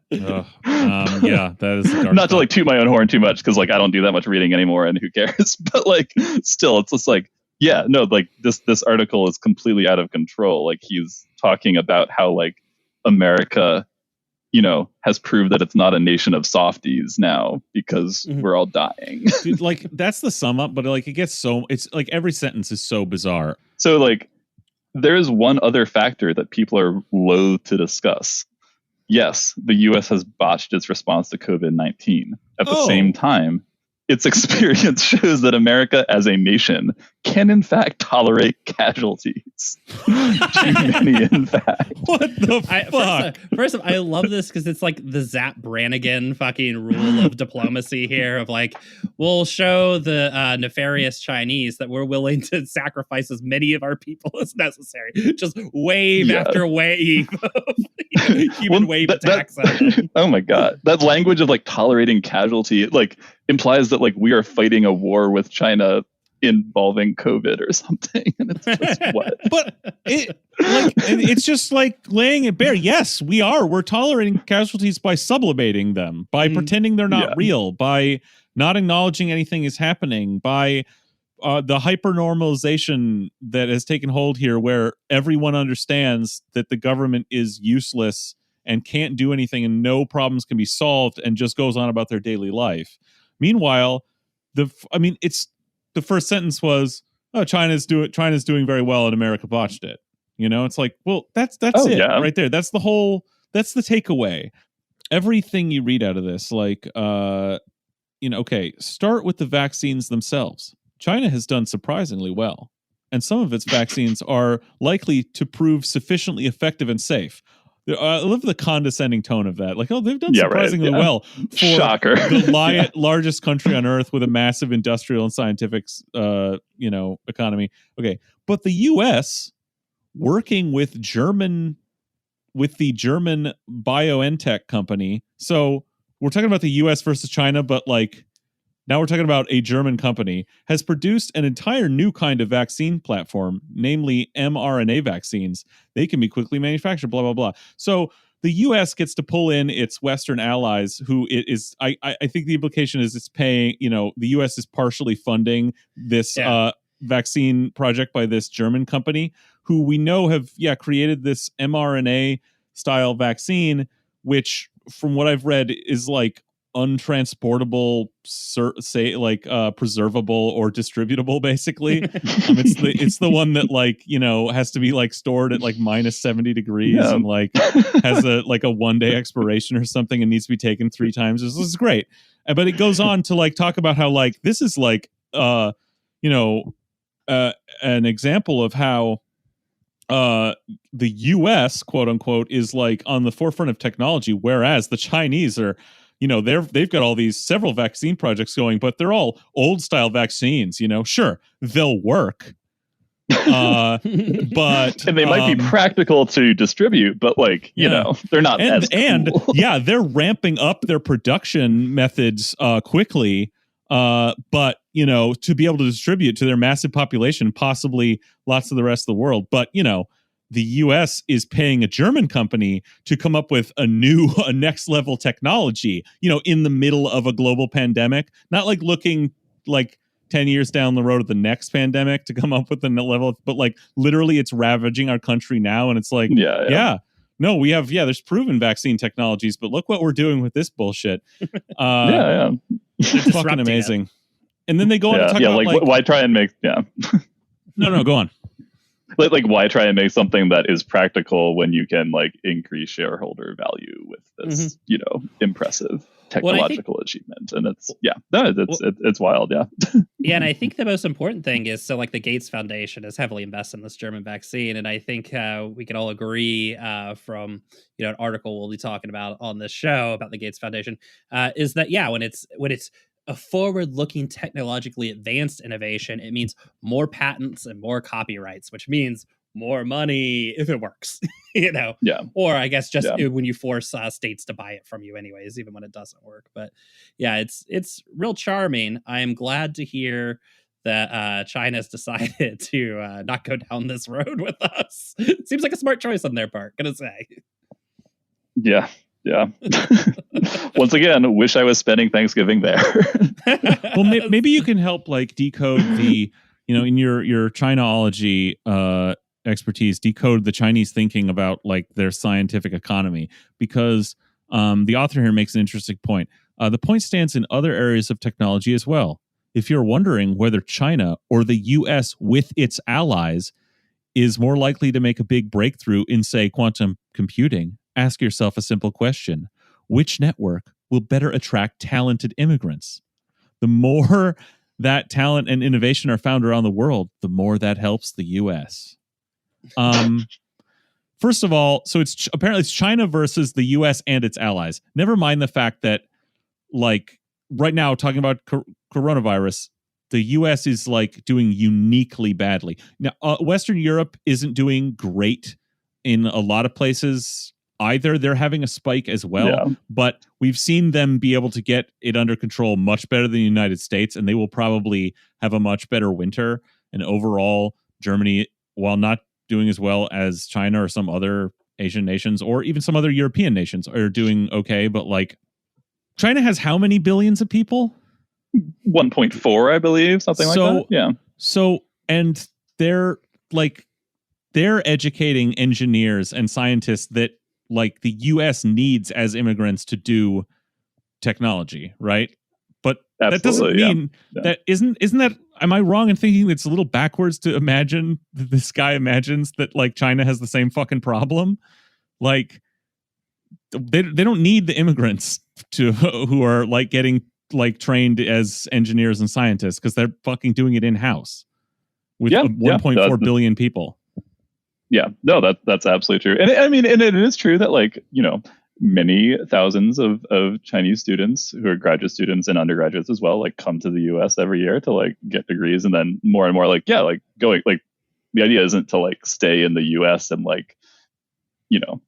Yeah, that is not to like toot my own horn too much, because like I don't do that much reading anymore, and who cares? But like still, it's just like, yeah, no, like this article is completely out of control. Like he's talking about how like America, has proved that it's not a nation of softies now because we're all dying. Dude, like that's the sum up, but like it's like every sentence is so bizarre. So like there is one other factor that people are loath to discuss. Yes, the US has botched its response to COVID-19. At the same time, its experience shows that America as a nation can in fact tolerate casualties. Too many, in fact. What the fuck? First of all, I love this because it's like the Zap Brannigan fucking rule of diplomacy here of like, we'll show the nefarious Chinese that we're willing to sacrifice as many of our people as necessary. Just wave after wave of human wave attacks. Oh my God. That language of like tolerating casualty, like implies that like we are fighting a war with China involving COVID or something. And it's just what? But it's just like laying it bare. Yes, we are. We're tolerating casualties by sublimating them, by pretending they're not real, by not acknowledging anything is happening, by the hyper-normalization that has taken hold here where everyone understands that the government is useless and can't do anything and no problems can be solved and just goes on about their daily life. Meanwhile, it's the first sentence was, "Oh, China's doing very well and America botched it." You know, it's like, well, that's it right there. That's the takeaway. Everything you read out of this, like, okay, start with the vaccines themselves. China has done surprisingly well, and some of its vaccines are likely to prove sufficiently effective and safe. I love the condescending tone of that. Like, oh, they've done surprisingly well for Shocker. the largest country on earth with a massive industrial and scientific, economy. Okay, but the U.S. working with the German BioNTech company. So we're talking about the U.S. versus China, but like now we're talking about a German company has produced an entire new kind of vaccine platform, namely mRNA vaccines. They can be quickly manufactured, blah, blah, blah. So the U.S. gets to pull in its Western allies, who it is, I think the implication is it's paying, the U.S. is partially funding this vaccine project by this German company, who we know have, created this mRNA style vaccine, which from what I've read is like untransportable, preservable or distributable, basically. It's the one that like has to be like stored at like minus 70 degrees and like has a 1 day expiration or something and needs to be taken 3 times. This is great, but it goes on to like talk about how like this is like an example of how the US, quote unquote, is like on the forefront of technology, whereas the Chinese are, they've got all these several vaccine projects going, but they're all old style vaccines. Sure, they'll work, but and they might be practical to distribute, but like they're not. And they're ramping up their production methods quickly. But to be able to distribute to their massive population, possibly lots of the rest of the world. But the U.S. is paying a German company to come up with a next level technology, in the middle of a global pandemic, not like looking like 10 years down the road of the next pandemic to come up with the level, but like literally it's ravaging our country now. And it's like, no, we have, there's proven vaccine technologies, but look what we're doing with this bullshit. It's fucking amazing. And then they go on to talk about like why try and make No, go on. Like why try and make something that is practical when you can like increase shareholder value with this impressive technological achievement? And it's wild. And I think the most important thing is, so like the Gates Foundation is heavily invested in this German vaccine, and I think we can all agree from an article we'll be talking about on this show about the Gates Foundation is that when it's a forward-looking, technologically advanced innovation, it means more patents and more copyrights, which means more money if it works, or I guess just when you force states to buy it from you anyways, even when it doesn't work. But it's real charming. I am glad to hear that China's decided to not go down this road with us. It seems like a smart choice on their part, gonna say. Yeah. Once again, wish I was spending Thanksgiving there. Well, maybe you can help like decode the, in your Chinaology expertise, decode the Chinese thinking about like their scientific economy, because the author here makes an interesting point. The point stands in other areas of technology as well. If you're wondering whether China or the U.S. with its allies is more likely to make a big breakthrough in, say, quantum computing, ask yourself a simple question. Which network will better attract talented immigrants? the more that talent and innovation are found around the world, the more that helps the U.S. First of all, so apparently it's China versus the U.S. and its allies. Never mind the fact that, like, right now, talking about coronavirus, the U.S. is like doing uniquely badly. Now, Western Europe isn't doing great in a lot of places either. They're having a spike as well, but we've seen them be able to get it under control much better than the United States, and they will probably have a much better winter. And overall, Germany, while not doing as well as China or some other Asian nations or even some other European nations, are doing okay. But like, China has how many billions of people? 1.4, I believe, something like that. Yeah. So, and they're educating engineers and scientists that like the US needs as immigrants to do technology, right? But that doesn't mean that isn't that, am I wrong in thinking it's a little backwards to imagine that this guy imagines that like China has the same fucking problem? Like they don't need the immigrants who are like getting like trained as engineers and scientists, because they're fucking doing it in-house with 1.4 billion people. Yeah, no, that's absolutely true. And I mean, and it is true that, like, you know, many thousands of Chinese students who are graduate students and undergraduates as well, like, come to the US every year to like get degrees, and then more and more like, like going, like, the idea isn't to like stay in the US and like, you know,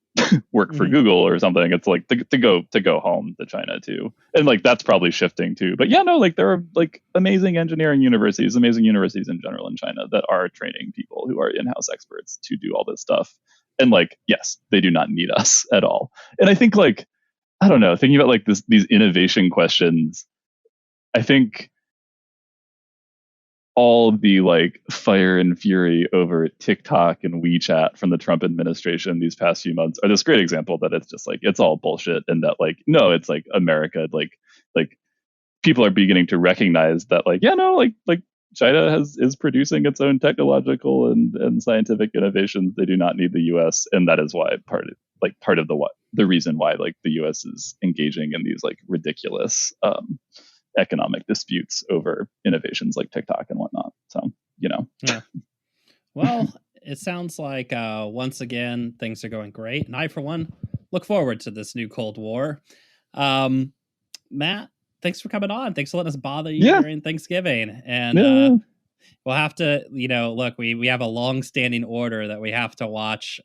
work for Google or something. It's like to go home to China too. And like, that's probably shifting too. But yeah, no, like there are like amazing engineering universities, amazing universities in general in China that are training people who are in-house experts to do all this stuff. And like, yes, they do not need us at all. And I think, like, I don't know, thinking about like these innovation questions, I think all the like fire and fury over TikTok and WeChat from the Trump administration these past few months are this great example that it's just like, it's all bullshit, and that like, no, it's like America, like people are beginning to recognize that like, yeah, no, like China is producing its own technological and scientific innovations. They do not need the US. And that is why part of the reason why like the US is engaging in these like ridiculous economic disputes over innovations like TikTok and whatnot. So, you know. Yeah. Well, it sounds like once again things are going great, and I, for one, look forward to this new Cold War. Matt, thanks for coming on. Thanks for letting us bother you during Thanksgiving. And we'll have to, you know, look, we have a long-standing order that we have to watch.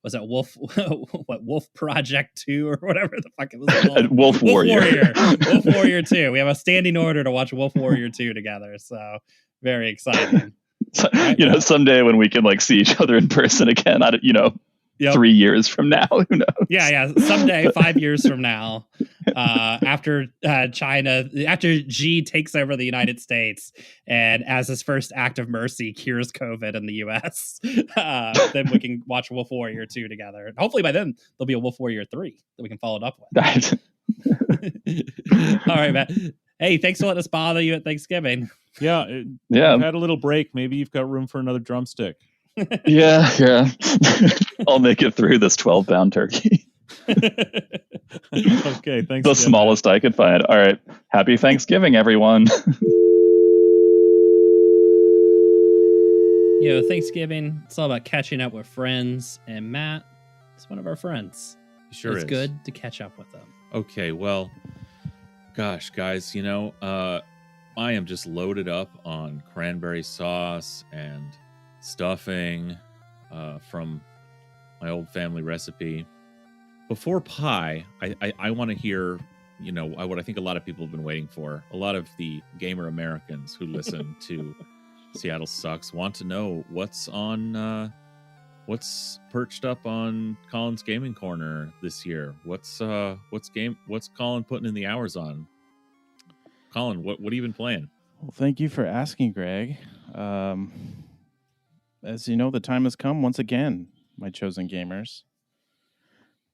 Was it Wolf Project 2 or whatever the fuck it was called? Wolf Warrior. Wolf Warrior 2. We have a standing order to watch Wolf Warrior 2 together. So very exciting. You know, someday when we can like see each other in person again, 3 years from now, who knows? Yeah. Someday, 5 years from now, after Xi takes over the United States and as his first act of mercy cures COVID in the US, then we can watch Wolf Warrior 2 together. And hopefully by then there'll be a Wolf Warrior 3 that we can follow it up with. All right, Matt. Hey, thanks for letting us bother you at Thanksgiving. Yeah. You've had a little break. Maybe you've got room for another drumstick. Yeah. I'll make it through this 12-pound turkey. Okay, thanks. The smallest I could find. All right. Happy Thanksgiving, everyone. You know, Thanksgiving, it's all about catching up with friends, and Matt is one of our friends. Sure it's good to catch up with them. Okay, well, gosh, guys, you know, I am just loaded up on cranberry sauce and stuffing from my old family recipe. Before pie, I want to hear, you know, what I think a lot of people have been waiting for. A lot of the gamer Americans who listen to Seattle Sucks want to know what's perched up on Colin's gaming corner this year. What's Colin putting in the hours on? Colin, what have you been playing? Well, thank you for asking, Greg. As you know, the time has come once again, my chosen gamers.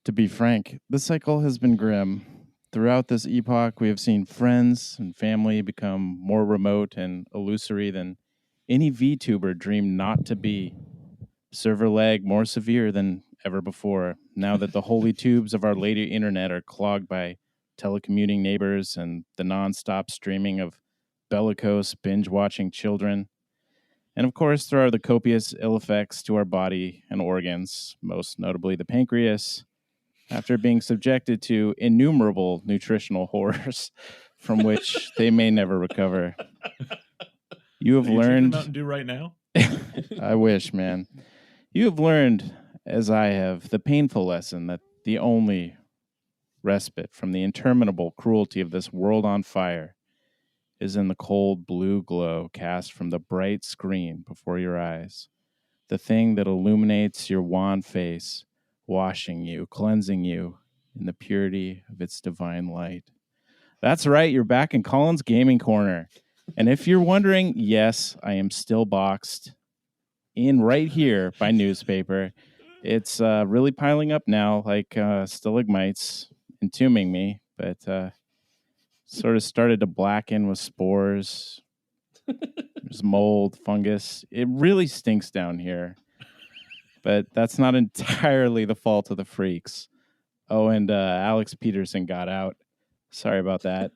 To be frank, this cycle has been grim. Throughout this epoch, we have seen friends and family become more remote and illusory than any VTuber dreamed not to be. Server lag more severe than ever before, now that the holy tubes of our lady internet are clogged by telecommuting neighbors, and the nonstop streaming of bellicose, binge-watching children. And of course, there are the copious ill effects to our body and organs, most notably the pancreas, after being subjected to innumerable nutritional horrors from which they may never recover. You have learned... Mountain Dew right now? I wish, man. You have learned, as I have, the painful lesson that the only respite from the interminable cruelty of this world on fire is in the cold blue glow cast from the bright screen before your eyes, the thing that illuminates your wan face, washing you, cleansing you in the purity of its divine light. That's right, you're back in Colin's Gaming Corner. And if you're wondering, yes, I am still boxed in right here by newspaper. It's really piling up now, like stalagmites entombing me, but sort of started to blacken with spores. There's mold, fungus. It really stinks down here. But that's not entirely the fault of the freaks. Oh, and Alex Peterson got out. Sorry about that.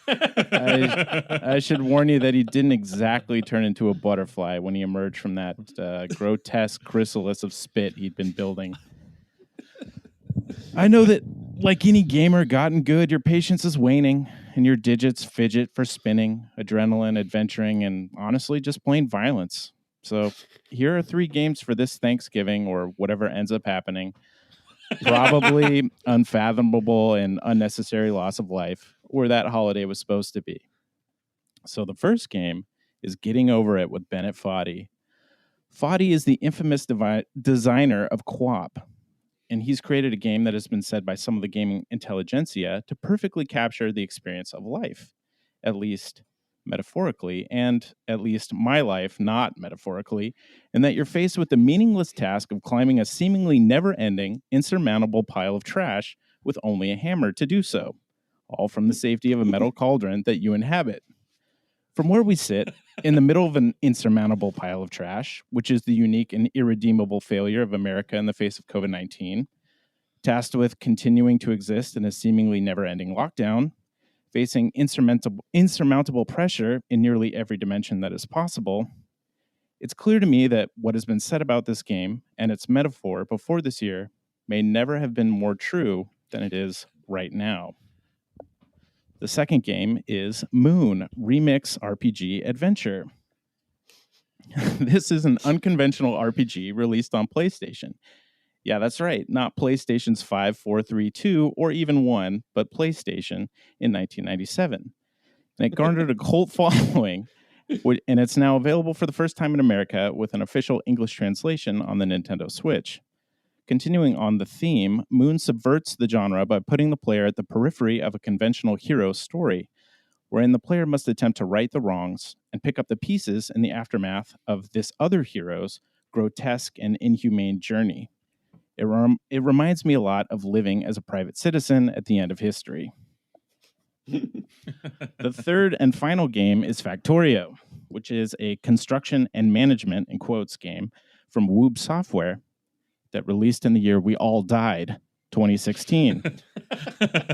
I should warn you that he didn't exactly turn into a butterfly when he emerged from that grotesque chrysalis of spit he'd been building. I know that, like any gamer gotten good, your patience is waning, and your digits fidget for spinning, adrenaline, adventuring, and honestly, just plain violence. So here are 3 games for this Thanksgiving, or whatever ends up happening. Probably unfathomable and unnecessary loss of life, where that holiday was supposed to be. So the first game is Getting Over It with Bennett Foddy. Foddy is the infamous designer of QWOP, and he's created a game that has been said by some of the gaming intelligentsia to perfectly capture the experience of life, at least metaphorically, and at least my life, not metaphorically, and that you're faced with the meaningless task of climbing a seemingly never-ending, insurmountable pile of trash with only a hammer to do so, all from the safety of a metal cauldron that you inhabit. From where we sit, in the middle of an insurmountable pile of trash, which is the unique and irredeemable failure of America in the face of COVID-19, tasked with continuing to exist in a seemingly never-ending lockdown, facing insurmountable pressure in nearly every dimension that is possible, it's clear to me that what has been said about this game and its metaphor before this year may never have been more true than it is right now. The second game is Moon Remix RPG Adventure. This is an unconventional RPG released on PlayStation. Yeah, that's right. Not PlayStation's 5, 4, 3, 2, or even 1, but PlayStation in 1997. And it garnered a cult following, and it's now available for the first time in America with an official English translation on the Nintendo Switch. Continuing on the theme, Moon subverts the genre by putting the player at the periphery of a conventional hero story, wherein the player must attempt to right the wrongs and pick up the pieces in the aftermath of this other hero's grotesque and inhumane journey. It reminds me a lot of living as a private citizen at the end of history. The third and final game is Factorio, which is a construction and management, in quotes, game from Woob Software that released in the year we all died, 2016.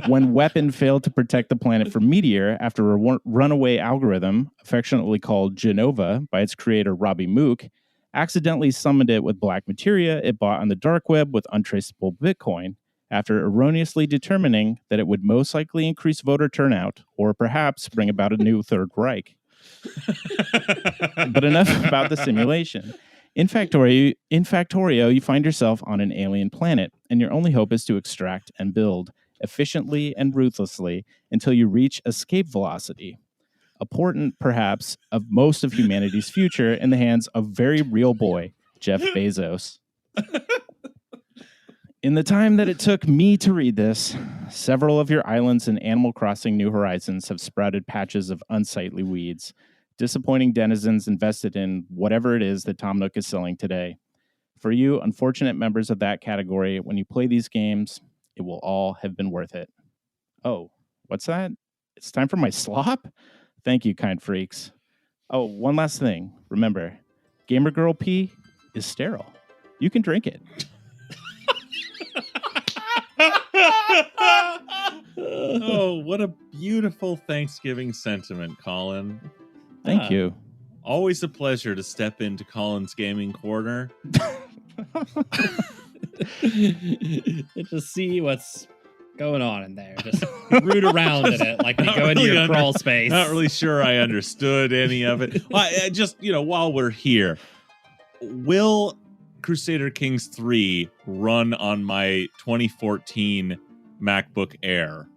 When Weapon failed to protect the planet from Meteor after a runaway algorithm, affectionately called Genova by its creator Robbie Mook, accidentally summoned it with black materia it bought on the dark web with untraceable Bitcoin, after erroneously determining that it would most likely increase voter turnout or perhaps bring about a new Third Reich. But enough about the simulation. In Factorio, you find yourself on an alien planet, and your only hope is to extract and build efficiently and ruthlessly until you reach escape velocity, a portent, perhaps, of most of humanity's future in the hands of very real boy, Jeff Bezos. In the time that it took me to read this, several of your islands in Animal Crossing New Horizons have sprouted patches of unsightly weeds, disappointing denizens invested in whatever it is that Tom Nook is selling today. For you, unfortunate members of that category, when you play these games, it will all have been worth it. Oh, what's that? It's time for my slop? Thank you, kind freaks. Oh, one last thing. Remember, Gamer Girl pee is sterile. You can drink it. Oh, what a beautiful Thanksgiving sentiment, Colin. Thank you. Always a pleasure to step into Colin's gaming corner. Just see what's going on in there. Just root around in it like you go into your crawl space. Not really sure I understood any of it. I just, while we're here, will Crusader Kings 3 run on my 2014 MacBook Air?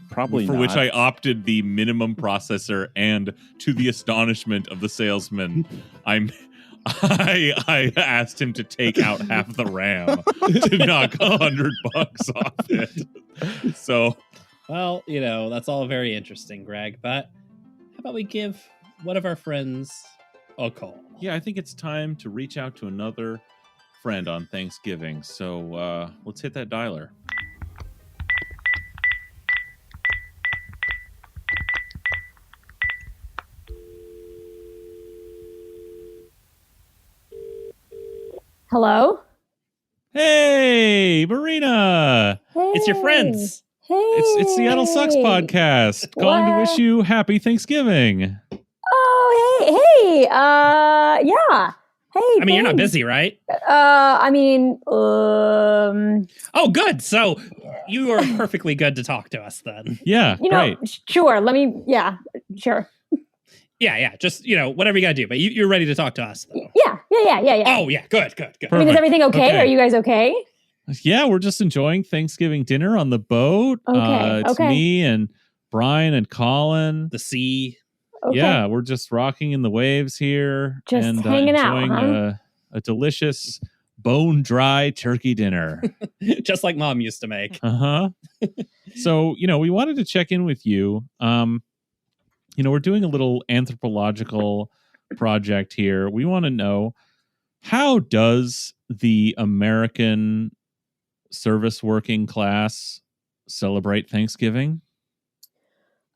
Probably for not. which I opted the minimum processor, and to the astonishment of the salesman, I asked him to take out half the RAM to knock $100 off it. So, well, that's all very interesting, Greg. But how about we give one of our friends a call? Yeah, I think it's time to reach out to another friend on Thanksgiving. So let's hit that dialer. Hello? Hey, Marina. Hey. It's your friends. Hey. It's Seattle Sucks podcast. Calling to wish you happy Thanksgiving. Oh, hey. Yeah. Hey, I mean, you're not busy, right? Oh, good. So you are perfectly good to talk to us then. Yeah, great. Sure. Sure. Yeah. Just, whatever you got to do. But you're ready to talk to us, though. Yeah. Oh, yeah. Good. I mean, is everything okay? Are you guys okay? Yeah, we're just enjoying Thanksgiving dinner on the boat. Okay. It's me and Brian and Colin. The sea. Okay. Yeah, we're just rocking in the waves here. Just and hanging out, enjoying a delicious bone-dry turkey dinner. Just like Mom used to make. Uh-huh. So, we wanted to check in with you. We're doing a little anthropological project here. We want to know, how does the American service working class celebrate Thanksgiving?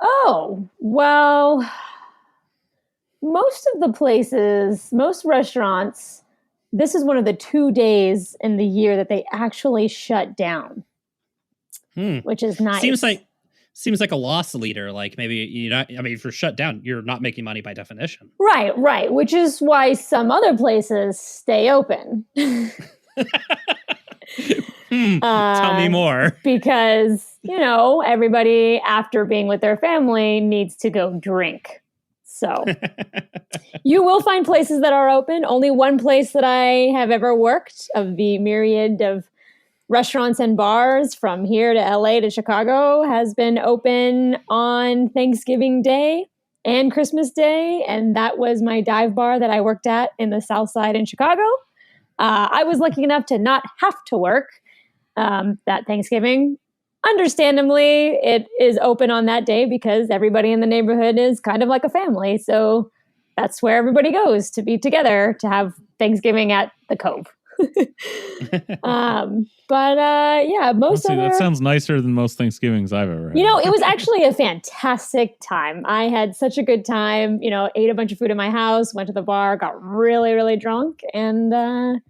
Oh, well, most of the places, most restaurants, this is one of the 2 days in the year that they actually shut down, which is nice. Seems like a loss leader. Like maybe if you're shut down, you're not making money by definition. Right. Which is why some other places stay open. Tell me more. Because, everybody after being with their family needs to go drink. So you will find places that are open. Only one place that I have ever worked of the myriad of restaurants and bars from here to LA to Chicago has been open on Thanksgiving Day and Christmas Day. And that was my dive bar that I worked at in the South Side in Chicago. I was lucky enough to not have to work that Thanksgiving. Understandably, it is open on that day because everybody in the neighborhood is kind of like a family. So that's where everybody goes to be together to have Thanksgiving at the Cove. Most of that sounds nicer than most Thanksgivings I've ever had. It was actually a fantastic time. I had such a good time, ate a bunch of food in my house, went to the bar, got really, really drunk, and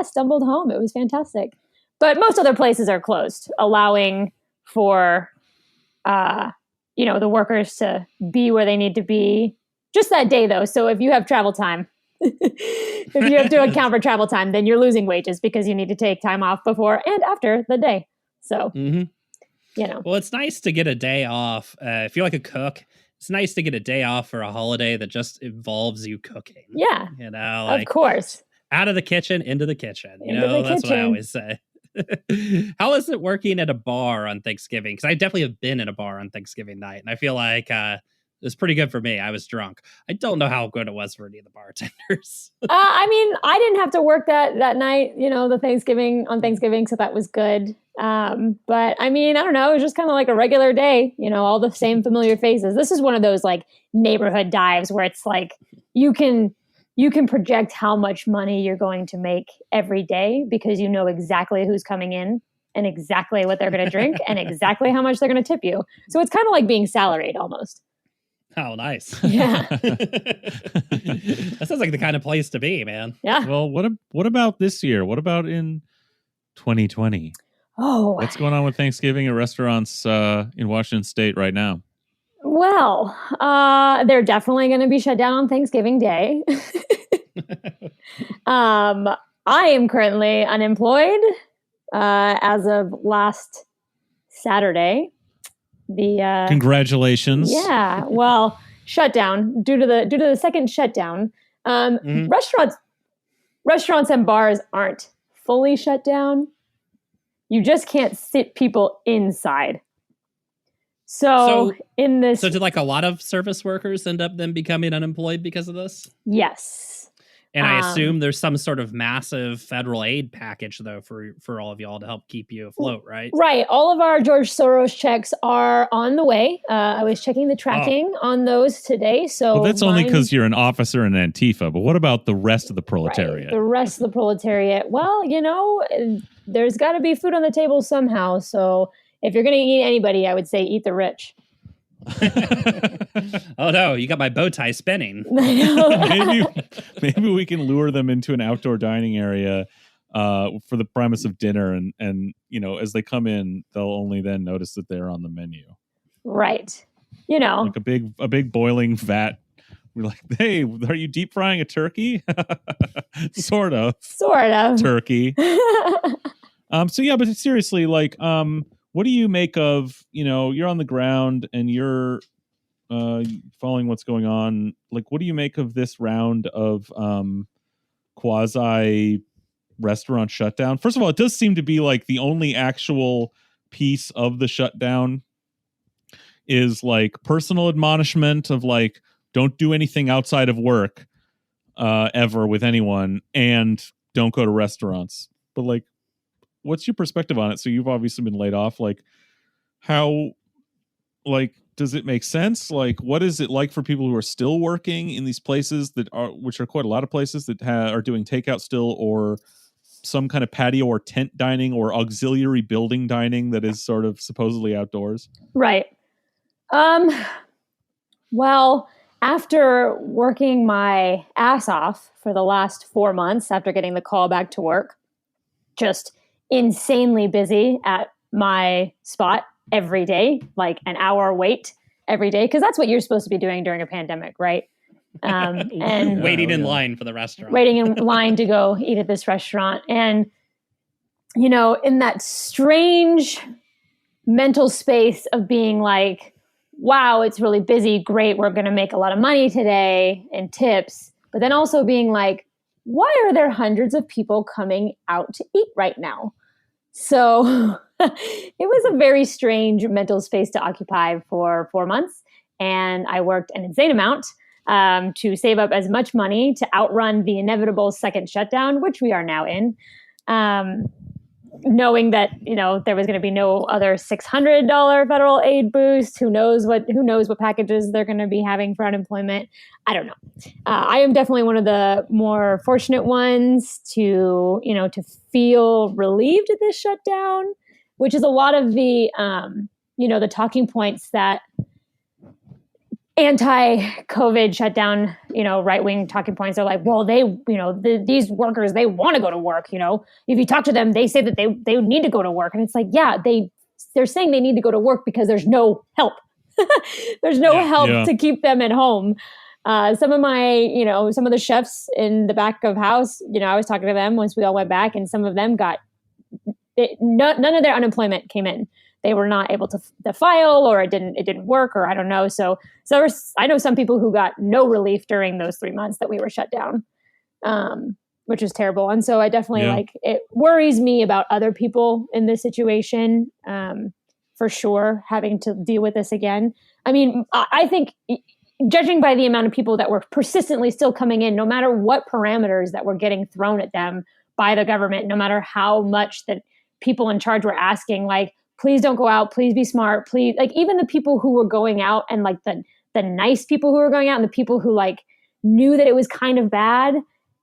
stumbled home. It was fantastic. But most other places are closed, allowing for the workers to be where they need to be just that day, though. So if you have travel time, if you have to account for travel time, then you're losing wages because you need to take time off before and after the day. So, Well, it's nice to get a day off. If you're like a cook, it's nice to get a day off for a holiday that just involves you cooking. Yeah. Of course. Out of the kitchen, into the kitchen. That's what I always say. How is it working at a bar on Thanksgiving? Because I definitely have been in a bar on Thanksgiving night, and I feel like it was pretty good for me. I was drunk. I don't know how good it was for any of the bartenders. I didn't have to work that night, the Thanksgiving, so that was good. But I don't know, it was just kind of like a regular day, all the same familiar faces. This is one of those like neighborhood dives where it's like you can project how much money you're going to make every day because you know exactly who's coming in and exactly what they're going to drink and exactly how much they're going to tip you. So it's kind of like being salaried almost. Oh, nice. Yeah. That sounds like the kind of place to be, man. Yeah. Well, what about this year? What about in 2020? Oh, what's going on with Thanksgiving at restaurants in Washington State right now? Well, they're definitely going to be shut down on Thanksgiving Day. I am currently unemployed as of last Saturday. Congratulations! Yeah, well, shutdown due to the second shutdown. Restaurants and bars aren't fully shut down. You just can't sit people inside. So did like a lot of service workers end up then becoming unemployed because of this? Yes. And I assume there's some sort of massive federal aid package though for all of y'all to help keep you afloat, right? Right. All of our George Soros checks are on the way. I was checking the tracking on those today. So that's only because you're an officer in Antifa. But what about the rest of the proletariat? Right, the rest of the proletariat. Well, there's got to be food on the table somehow. So if you're going to eat anybody, I would say eat the rich. Oh no, you got my bow tie spinning. maybe we can lure them into an outdoor dining area for the premise of dinner, and as they come in, they'll only then notice that they're on the menu. Right. Like a big boiling vat. We're like, hey, are you deep frying a turkey? Sort of turkey. So yeah, but seriously, like, what do you make of, you're on the ground and you're following what's going on? Like, what do you make of this round of quasi restaurant shutdown? First of all, it does seem to be like the only actual piece of the shutdown is like personal admonishment of like, don't do anything outside of work ever with anyone, and don't go to restaurants. But like, what's your perspective on it? So you've obviously been laid off. Like, how, like, does it make sense? Like, what is it like for people who are still working in these places which are quite a lot of places that are doing takeout still, or some kind of patio or tent dining or auxiliary building dining that is sort of supposedly outdoors? Right. Well, after working my ass off for the last 4 months, after getting the call back to work, just insanely busy at my spot every day, like an hour wait every day, because that's what you're supposed to be doing during a pandemic, right? And waiting in line for the restaurant, waiting in line to go eat at this restaurant. And in that strange mental space of being like, wow, it's really busy, great, we're going to make a lot of money today and tips, but then also being like, why are there hundreds of people coming out to eat right now? So it was a very strange mental space to occupy for 4 months. And I worked an insane amount to save up as much money to outrun the inevitable second shutdown, which we are now in. Knowing that, there was going to be no other $600 federal aid boost. Who knows what packages they're going to be having for unemployment. I don't know. I am definitely one of the more fortunate ones to feel relieved at this shutdown, which is a lot of the, the talking points that anti-COVID shutdown, right-wing talking points are like, well, these workers, they want to go to work. If you talk to them, they say that they need to go to work. And it's like, yeah, they're saying they need to go to work because there's no help. There's no help to keep them at home. Some of the chefs in the back of house, I was talking to them once we all went back, and some of them none of their unemployment came in. They were not able to file, or it didn't work, or I don't know. So I know some people who got no relief during those 3 months that we were shut down, which is terrible. And so I definitely it worries me about other people in this situation, for sure, having to deal with this again. I mean, I think judging by the amount of people that were persistently still coming in, no matter what parameters that were getting thrown at them by the government, no matter how much that people in charge were asking, like, please don't go out, please be smart, please, like, even the people who were going out, and like the nice people who were going out, and the people who like knew that it was kind of bad,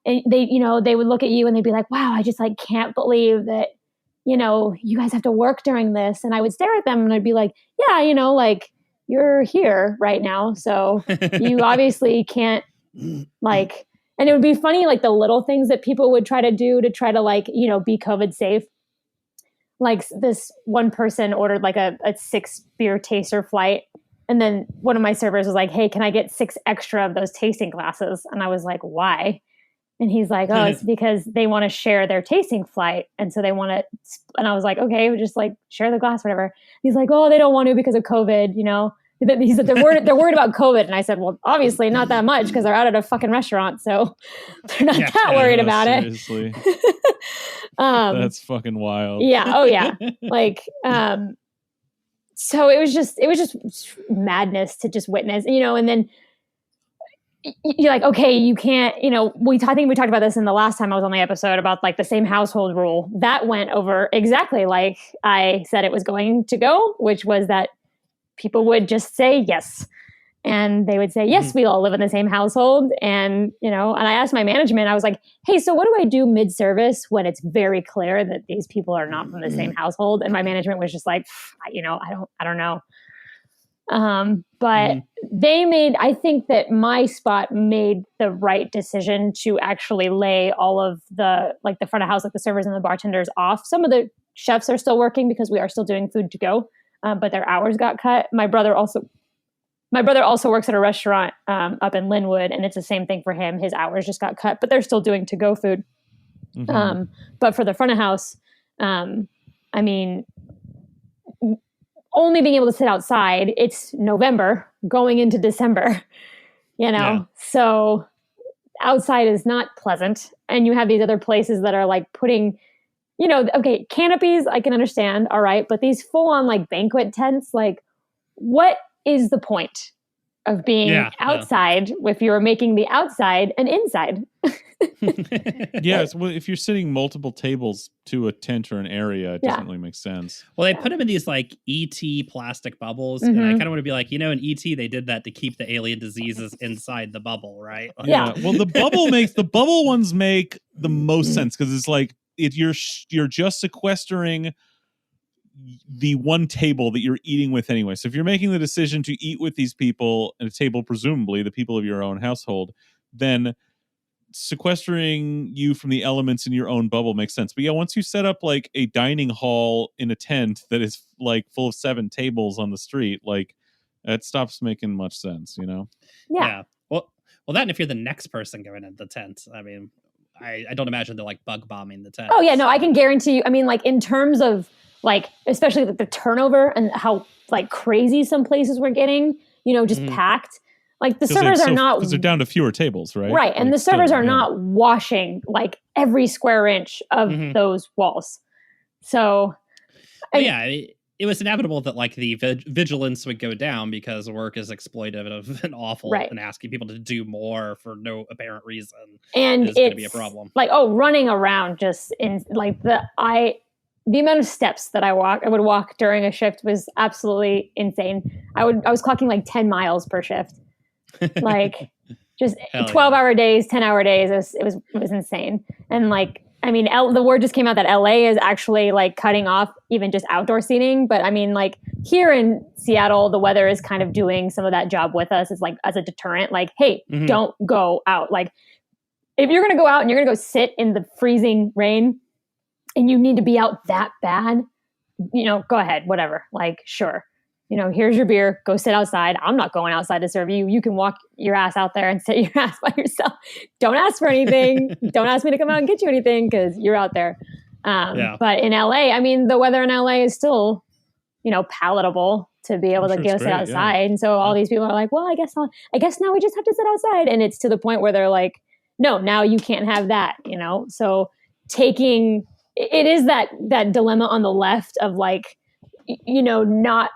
and they would look at you and they'd be like, wow, I just like can't believe that, you guys have to work during this. And I would stare at them and I'd be like, yeah, like, you're here right now, so you obviously can't, like, and it would be funny, like the little things that people would try to do to try to, like, be COVID safe. like this one person ordered like a 6 beer taster flight. And then one of my servers was like, hey, can I get 6 extra of those tasting glasses? And I was like, why? And he's like, oh, it's because they want to share their tasting flight. And so they want to, and I was like, okay, we'll just like share the glass, whatever. He's like, oh, they don't want to because of COVID, you know? He said, they're worried about COVID. And I said, well, obviously not that much because they're out at a fucking restaurant. So they're not that worried about seriously. it. That's fucking wild. Yeah. Oh yeah. Like, so it was just madness to just witness, you know, and then you're like, okay, you can't, you know, I think we talked about this in the last time I was on the episode about like the same household rule that went over exactly like I said it was going to go, which was that people would just say yes. And they would say, yes, we all live in the same household. And, you know, and I asked my management, I was like, hey, so what do I do mid-service when it's very clear that these people are not from the same household? And my management was just like, you know, I don't know. But I think that my spot made the right decision to actually lay all of the, like the front of house, like the servers and the bartenders off. Some of the chefs are still working because we are still doing food to go, but their hours got cut. My brother also works at a restaurant up in Linwood, and it's the same thing for him. His hours just got cut, but they're still doing to-go food. But for the front of house, I mean, only being able to sit outside, it's November going into December, you know? Yeah. So outside is not pleasant. And you have these other places that are like putting, you know, okay, canopies, I can understand. All right. But these full on like banquet tents, like what is the point of being outside if you're making the outside an inside? Yes, well, if you're sitting multiple tables to a tent or an area, it doesn't really make sense. Well, they put them in these like ET plastic bubbles, and I kind of want to be like, you know, in ET they did that to keep the alien diseases inside the bubble, right? Like, yeah. Well, the bubble ones make the most sense because it's like you're just sequestering the one table that you're eating with anyway. So if you're making the decision to eat with these people at a table, presumably the people of your own household, then sequestering you from the elements in your own bubble makes sense. But yeah, once you set up like a dining hall in a tent that is like full of 7 tables on the street, like it stops making much sense, you know? Yeah. Well, that, and if you're the next person going into the tent, I mean, I don't imagine they're like bug bombing the tent. Oh yeah, no, I can guarantee you. I mean, like in terms of like, especially the turnover and how like crazy some places were getting, you know, just packed. Like the servers are not, because they're down to fewer tables, right? Right. And like the servers are not washing like every square inch of those walls. So it was inevitable that like the vigilance would go down because work is exploitative and awful, and asking people to do more for no apparent reason is going to be a problem. Like, running around just in like the amount of steps that I would walk during a shift was absolutely insane. I was clocking like 10 miles per shift. Like just 12-hour days, 10-hour days. It was insane. And like, I mean, the word just came out that LA is actually like cutting off even just outdoor seating. But I mean, like here in Seattle, the weather is kind of doing some of that job with us. It's like as a deterrent, like, hey, don't go out. Like if you're going to go out and you're going to go sit in the freezing rain and you need to be out that bad, you know, go ahead, whatever. Like, sure. You know, here's your beer, go sit outside. I'm not going outside to serve you. You can walk your ass out there and sit your ass by yourself. Don't ask for anything. Don't ask me to come out and get you anything because you're out there. But in LA, I mean, the weather in LA is still, you know, palatable to be able to go sit outside. Yeah. And so all these people are like, well, I guess now we just have to sit outside. And it's to the point where they're like, no, now you can't have that, you know? So it is that dilemma on the left of like, you know, not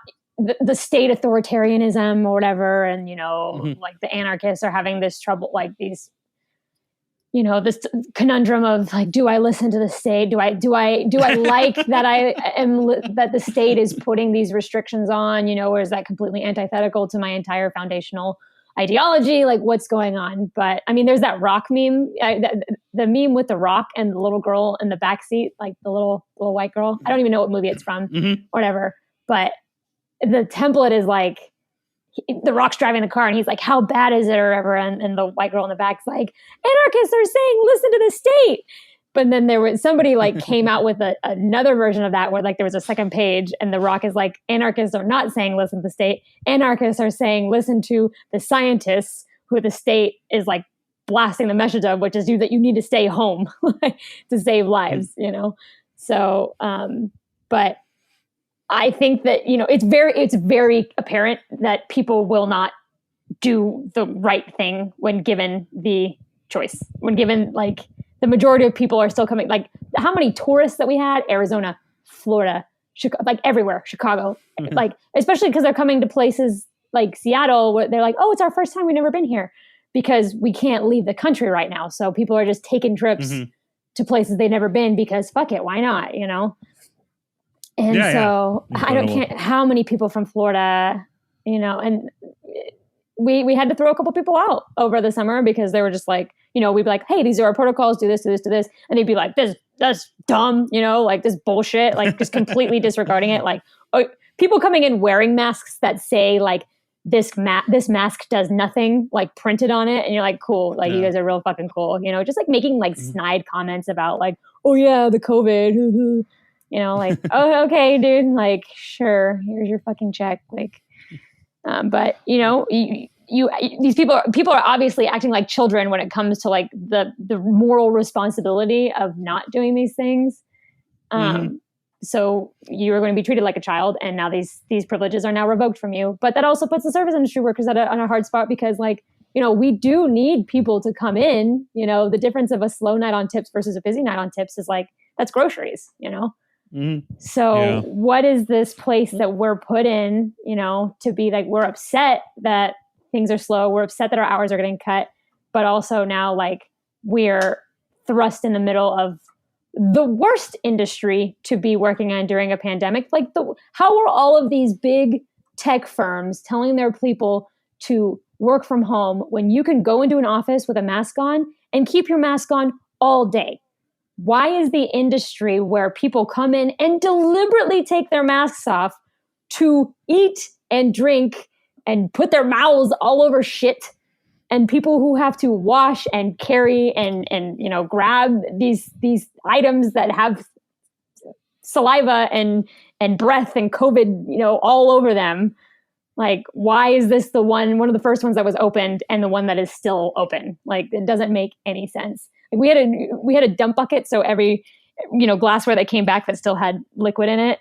the state authoritarianism or whatever. And, you know, like the anarchists are having this trouble, like these, you know, this conundrum of like, do I listen to the state? Do I like that that the state is putting these restrictions on, you know, or is that completely antithetical to my entire foundational ideology? Like what's going on? But I mean, there's that rock meme, the meme with the rock and the little girl in the backseat, like the little white girl. I don't even know what movie it's from, whatever. But the template is like the Rock's driving the car and he's like, how bad is it or whatever? And the white girl in the back's like, anarchists are saying, listen to the state. But then there was somebody like came out with another version of that where like there was a second page and The Rock is like, anarchists are not saying listen to the state. Anarchists are saying listen to the scientists who the state is like blasting the message of, which is that you need to stay home to save lives, you know? So, but I think that, you know, it's very apparent that people will not do the right thing when given the choice, when given like, the majority of people are still coming. Like how many tourists that we had, Arizona, Florida, Chicago, like everywhere, Chicago, like, especially because they're coming to places like Seattle where they're like, oh, it's our first time. We've never been here because we can't leave the country right now. So people are just taking trips to places they've never been because fuck it. Why not? You know? And I don't care how many people from Florida, you know, and we had to throw a couple people out over the summer because they were just like, you know, we'd be like, hey, these are our protocols, do this, do this, do this. And they'd be like, that's dumb, you know, like this bullshit, like just completely disregarding it. Like people coming in wearing masks that say like this mask does nothing, like printed on it. And you're like, cool. Like you guys are real fucking cool. You know, just like making like snide comments about like, oh yeah, the COVID, you know, like, oh, okay, dude. Like, sure. Here's your fucking check. Like, but you know, these people are obviously acting like children when it comes to like the moral responsibility of not doing these things. So you're going to be treated like a child, and now these privileges are now revoked from you. But that also puts the service industry workers on a hard spot because, like, you know, we do need people to come in. You know, the difference of a slow night on tips versus a busy night on tips is like that's groceries. You know. So what is this place that we're put in, you know, to be like, we're upset that things are slow. We're upset that our hours are getting cut, but also now like we're thrust in the middle of the worst industry to be working on during a pandemic. Like how are all of these big tech firms telling their people to work from home when you can go into an office with a mask on and keep your mask on all day? Why is the industry where people come in and deliberately take their masks off to eat and drink and put their mouths all over shit, and people who have to wash and carry and you know grab these items that have saliva and breath and COVID, you know, all over them? Like, why is this one of the first ones that was opened and the one that is still open? Like, it doesn't make any sense. Like, we had a dump bucket, so every, you know, glassware that came back that still had liquid in it,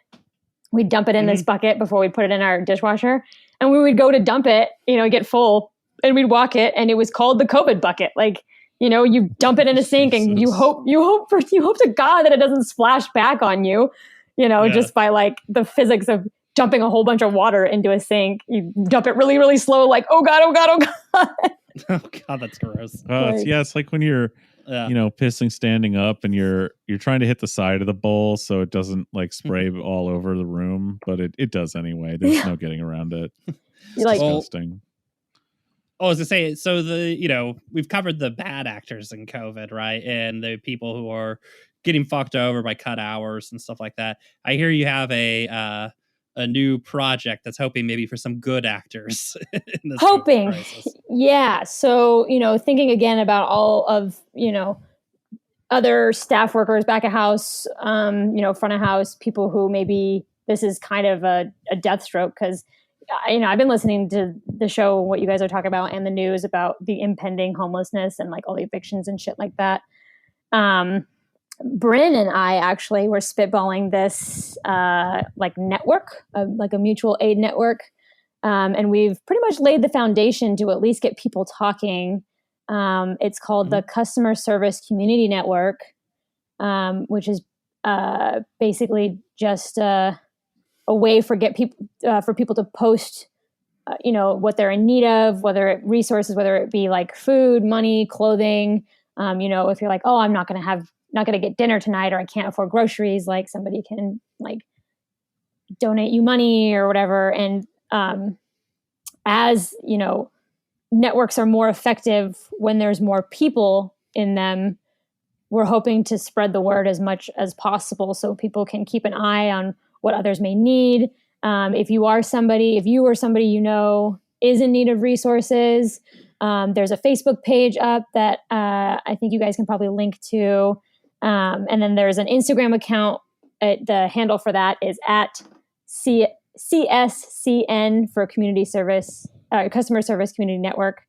we'd dump it in this bucket before we put it in our dishwasher. And we would go to dump it, you know, get full, and we'd walk it, and it was called the COVID bucket. Like, you know, you dump it in a sink, and you hope to God that it doesn't splash back on you, you know, just by like the physics of dumping a whole bunch of water into a sink. You dump it really, really slow, like, oh God, oh God, oh God. Oh God, that's gross. It's like when you're, you know, pissing standing up and you're trying to hit the side of the bowl so it doesn't like spray all over the room, but it does anyway. There's no getting around it. It's disgusting. I was to say, so you know, we've covered the bad actors in COVID, right? And the people who are getting fucked over by cut hours and stuff like that. I hear you have a new project that's hoping maybe for some good actors. In this hoping. Yeah. So, you know, thinking again about all of, you know, other staff workers, back of house, you know, front of house, people who maybe this is kind of a death stroke. Cause, you know, I've been listening to the show, what you guys are talking about, and the news about the impending homelessness and like all the evictions and shit like that. Bryn and I actually were spitballing this like network, like a mutual aid network. And we've pretty much laid the foundation to at least get people talking. It's called the Customer Service Community Network, which is basically just a way for people to post, you know, what they're in need of, resources, whether it be like food, money, clothing. You know, if you're like, oh, I'm not going to get dinner tonight, or I can't afford groceries, like somebody can like donate you money or whatever. And as you know, networks are more effective when there's more people in them. We're hoping to spread the word as much as possible so people can keep an eye on what others may need. If you or somebody you know is in need of resources, there's a Facebook page up that I think you guys can probably link to. And then there's an Instagram account. The handle for that is at CSCN for Community Service, Customer Service Community Network.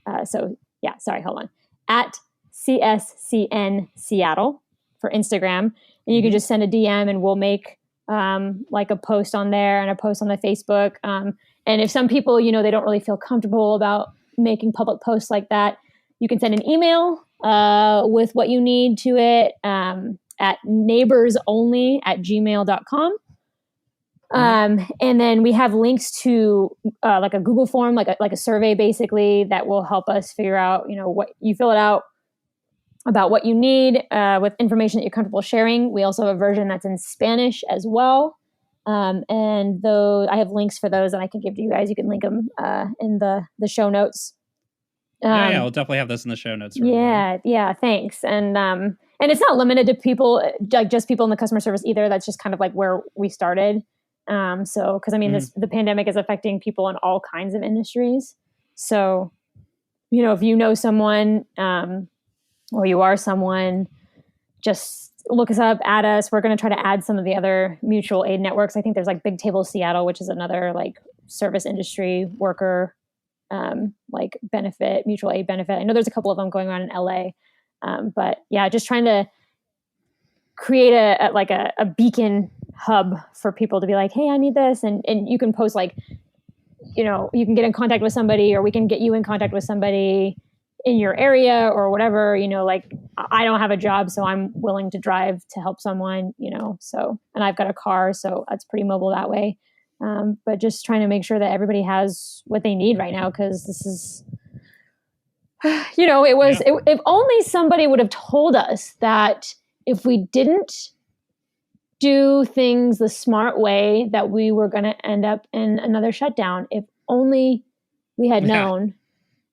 Hold on. At CSCN Seattle for Instagram. And you can just send a DM and we'll make like a post on there and a post on the Facebook. And if some people, they don't really feel comfortable about making public posts like that, you can send an email with what you need to it at neighborsonly@gmail.com. And then we have links to like a Google form, like a survey basically that will help us figure out, what you fill it out about what you need with information that you're comfortable sharing. We also have a version that's in Spanish as well. And though I have links for those that I can give to you guys, you can link them in the show notes. Yeah, we'll definitely have this in the show notes. Yeah, thanks. And it's not limited to people, like just people in the customer service either. That's just kind of like where we started. Because the pandemic is affecting people in all kinds of industries. So, if you know someone or you are someone, just look us up, add us. We're going to try to add some of the other mutual aid networks. I think there's like Big Table Seattle, which is another like service industry worker like benefit, mutual aid benefit. I know there's a couple of them going on in LA. But yeah, just trying to create a beacon hub for people to be like, hey, I need this. And you can post like, you can get in contact with somebody, or we can get you in contact with somebody in your area or whatever, like I don't have a job, so I'm willing to drive to help someone, so, and I've got a car, so that's pretty mobile that way. But just trying to make sure that everybody has what they need right now. Cause this is, if only somebody would have told us that if we didn't do things the smart way, that we were going to end up in another shutdown. If only we had known.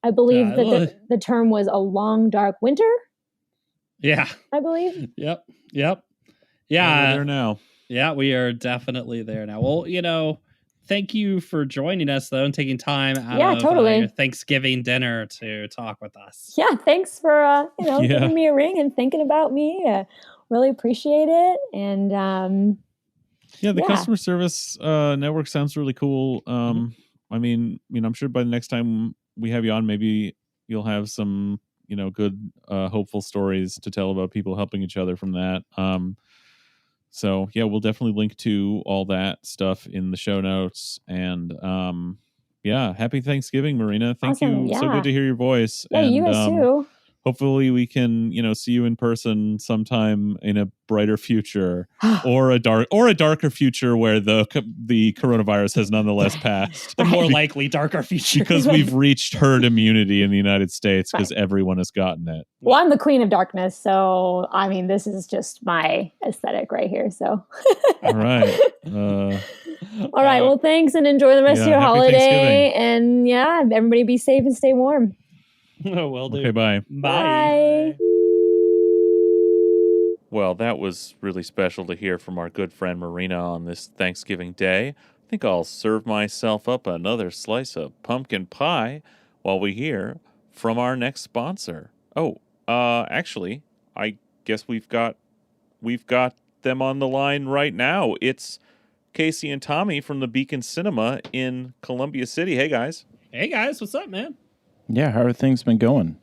I believe that the term was a long, dark winter. Yeah. I believe. Yep. Yeah. We're there now. Yeah, we are definitely there now. Well, thank you for joining us, though, and taking time out of your Thanksgiving dinner to talk with us. Yeah, thanks for, giving me a ring and thinking about me. Really appreciate it. And the customer service network sounds really cool. I'm sure by the next time we have you on, maybe you'll have some, good, hopeful stories to tell about people helping each other from that. So yeah, we'll definitely link to all that stuff in the show notes. And happy Thanksgiving, Marina. Thank you. Yeah. So good to hear your voice. Yeah, and you guys too. Hopefully we can, see you in person sometime in a brighter future, or a darker future where the coronavirus has nonetheless passed. The more likely darker future, because we've reached herd immunity in the United States because everyone has gotten it. Well, I'm the queen of darkness, so this is just my aesthetic right here. So, all right. All right. Well, thanks, and enjoy the rest of your holiday. And everybody be safe and stay warm. Will do. Okay, bye. Bye. Well, that was really special to hear from our good friend Marina on this Thanksgiving Day. I think I'll serve myself up another slice of pumpkin pie while we hear from our next sponsor. Actually, I guess we've got them on the line right now. It's Casey and Tommy from the Beacon Cinema in Columbia City. Hey, guys. Hey, guys. What's up, man? Yeah, how are things been going?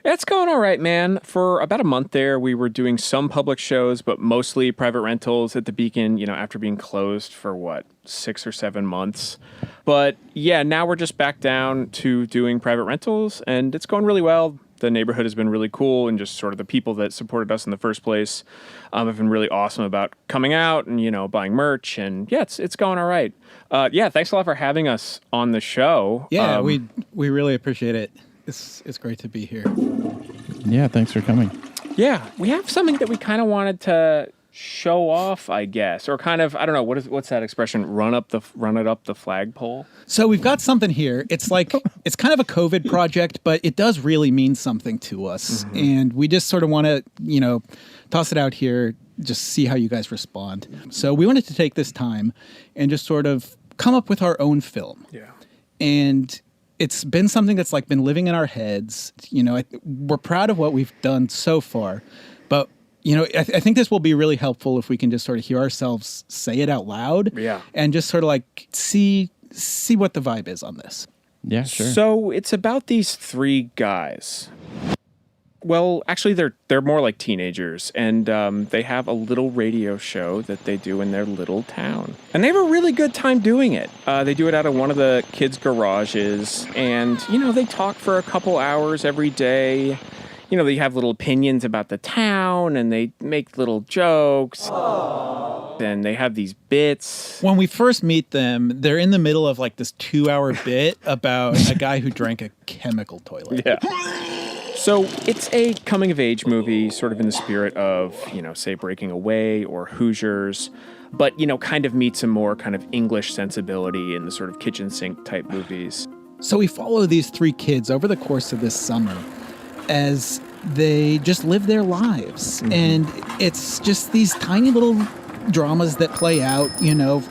It's going all right, man. For about a month there, we were doing some public shows, but mostly private rentals at the Beacon, after being closed for 6 or 7 months. But yeah, now we're just back down to doing private rentals, and it's going really well. The neighborhood has been really cool, and just sort of the people that supported us in the first place have been really awesome about coming out and, buying merch. And yeah, it's going all right. Thanks a lot for having us on the show. Yeah, we really appreciate it. It's great to be here. Yeah, thanks for coming. Yeah, we have something that we kind of wanted to show off, I guess, or kind of, I don't know, what's that expression? Run it up the flagpole. So we've got something here. It's like it's kind of a COVID project, but it does really mean something to us, and we just sort of want to, toss it out here, just see how you guys respond. So we wanted to take this time and just sort of come up with our own film. Yeah, and it's been something that's been living in our heads. We're proud of what we've done so far, but I think this will be really helpful if we can just sort of hear ourselves say it out loud. Yeah. And just sort of like see what the vibe is on this. Yeah, sure. So it's about these three guys. Well, actually, they're more like teenagers, and they have a little radio show that they do in their little town. And they have a really good time doing it. They do it out of one of the kids' garages, and, they talk for a couple hours every day. They have little opinions about the town, and they make little jokes. And they have these bits. When we first meet them, they're in the middle of like this 2-hour bit about a guy who drank a chemical toilet. Yeah. So it's a coming-of-age movie, sort of in the spirit of, say, Breaking Away or Hoosiers, but, kind of meets a more kind of English sensibility in the sort of kitchen sink type movies. So we follow these three kids over the course of this summer as they just live their lives. Mm-hmm. And it's just these tiny little dramas that play out,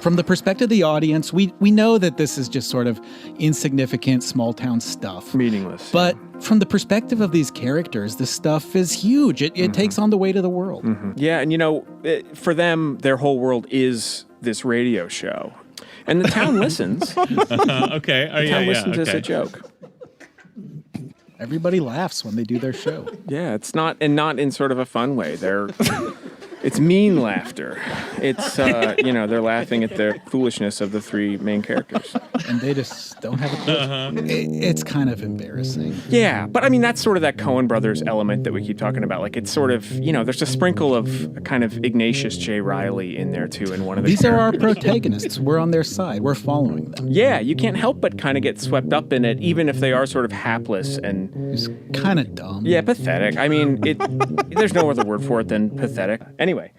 from the perspective of the audience. We know that this is just sort of insignificant small town stuff. Meaningless. But from the perspective of these characters, this stuff is huge. It takes on the weight of the world. Mm-hmm. Yeah, and for them, their whole world is this radio show. And the town listens. Okay. The town listens as a joke. Everybody laughs when they do their show. Yeah, it's not in sort of a fun way. It's mean laughter. It's, they're laughing at the foolishness of the three main characters. And they just don't have a clue. It's kind of embarrassing. Yeah, but that's sort of that Coen Brothers element that we keep talking about. Like, it's sort of, there's a sprinkle of kind of Ignatius J. Riley in there, too, in one of the These characters. are our protagonists. We're on their side. We're following them. Yeah, you can't help but kind of get swept up in it, even if they are sort of hapless and... It's kind of dumb. Yeah, pathetic. There's no other word for it than pathetic. Anyway,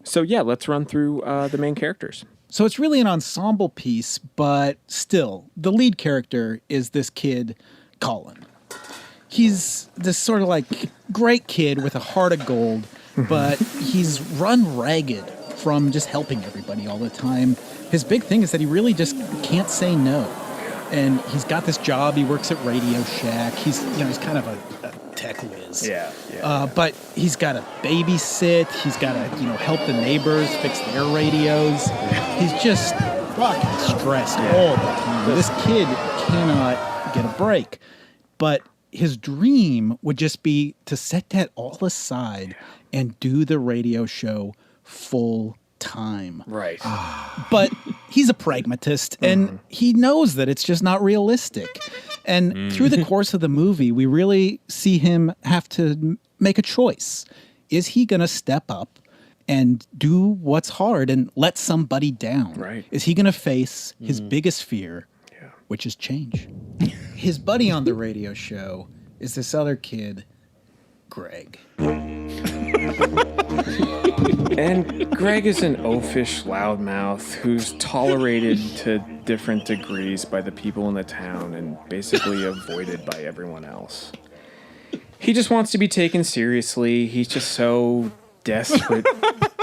so yeah, let's run through the main characters. So it's really an ensemble piece, but still, the lead character is this kid, Colin. He's this sort of like great kid with a heart of gold, but he's run ragged from just helping everybody all the time. His big thing is that he really just can't say no. And he's got this job. He works at Radio Shack. He's kind of a tech whiz. Yeah. But he's got to babysit. He's got to, help the neighbors fix their radios. He's just fucking stressed all the time. This kid cannot get a break. But his dream would just be to set that all aside and do the radio show full time. Right. But he's a pragmatist, and he knows that it's just not realistic. And through the course of the movie, we really see him have to make a choice. Is he going to step up and do what's hard and let somebody down? Right. Is he going to face his biggest fear, which is change? His buddy on the radio show is this other kid, Greg. And Greg is an oafish loudmouth who's tolerated to different degrees by the people in the town and basically avoided by everyone else. He just wants to be taken seriously. He's just so desperate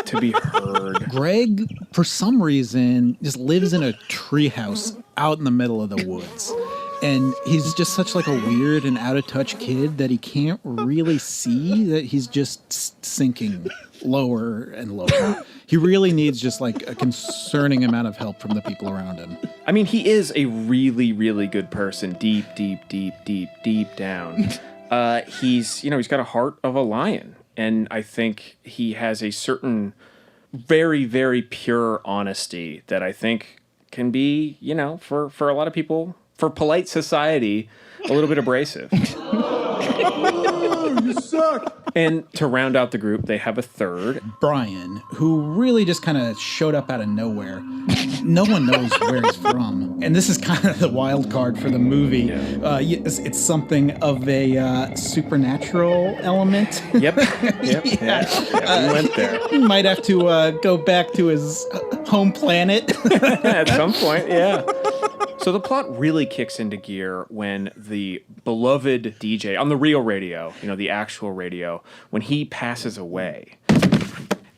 to be heard. Greg, for some reason, just lives in a treehouse out in the middle of the woods. And he's just such like a weird and out of touch kid that he can't really see that he's just sinking lower and lower. He really needs just like a concerning amount of help from the people around him. He is a really, really good person, deep down. He's got a heart of a lion. And I think he has a certain very, very pure honesty that I think can be, for a lot of people, for polite society, a little bit abrasive. You suck. And to round out the group, they have a third. Brian, who really just kind of showed up out of nowhere. No one knows where he's from. And this is kind of the wild card for the movie. Yeah. It's something of a supernatural element. Yep. Yeah, we went there. He might have to go back to his home planet. At some point, yeah. So the plot really kicks into gear when the beloved DJ on the real radio, the actual radio, when he passes away.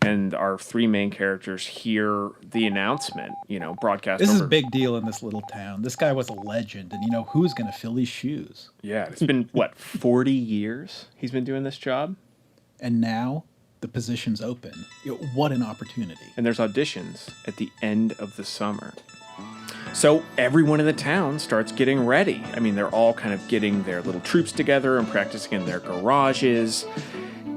And our three main characters hear the announcement, broadcast. This is a big deal in this little town. This guy was a legend, and who's going to fill his shoes? Yeah, it's been, 40 years he's been doing this job? And now the position's open. What an opportunity. And there's auditions at the end of the summer. So everyone in the town starts getting ready. I mean, they're all kind of getting their little troops together and practicing in their garages.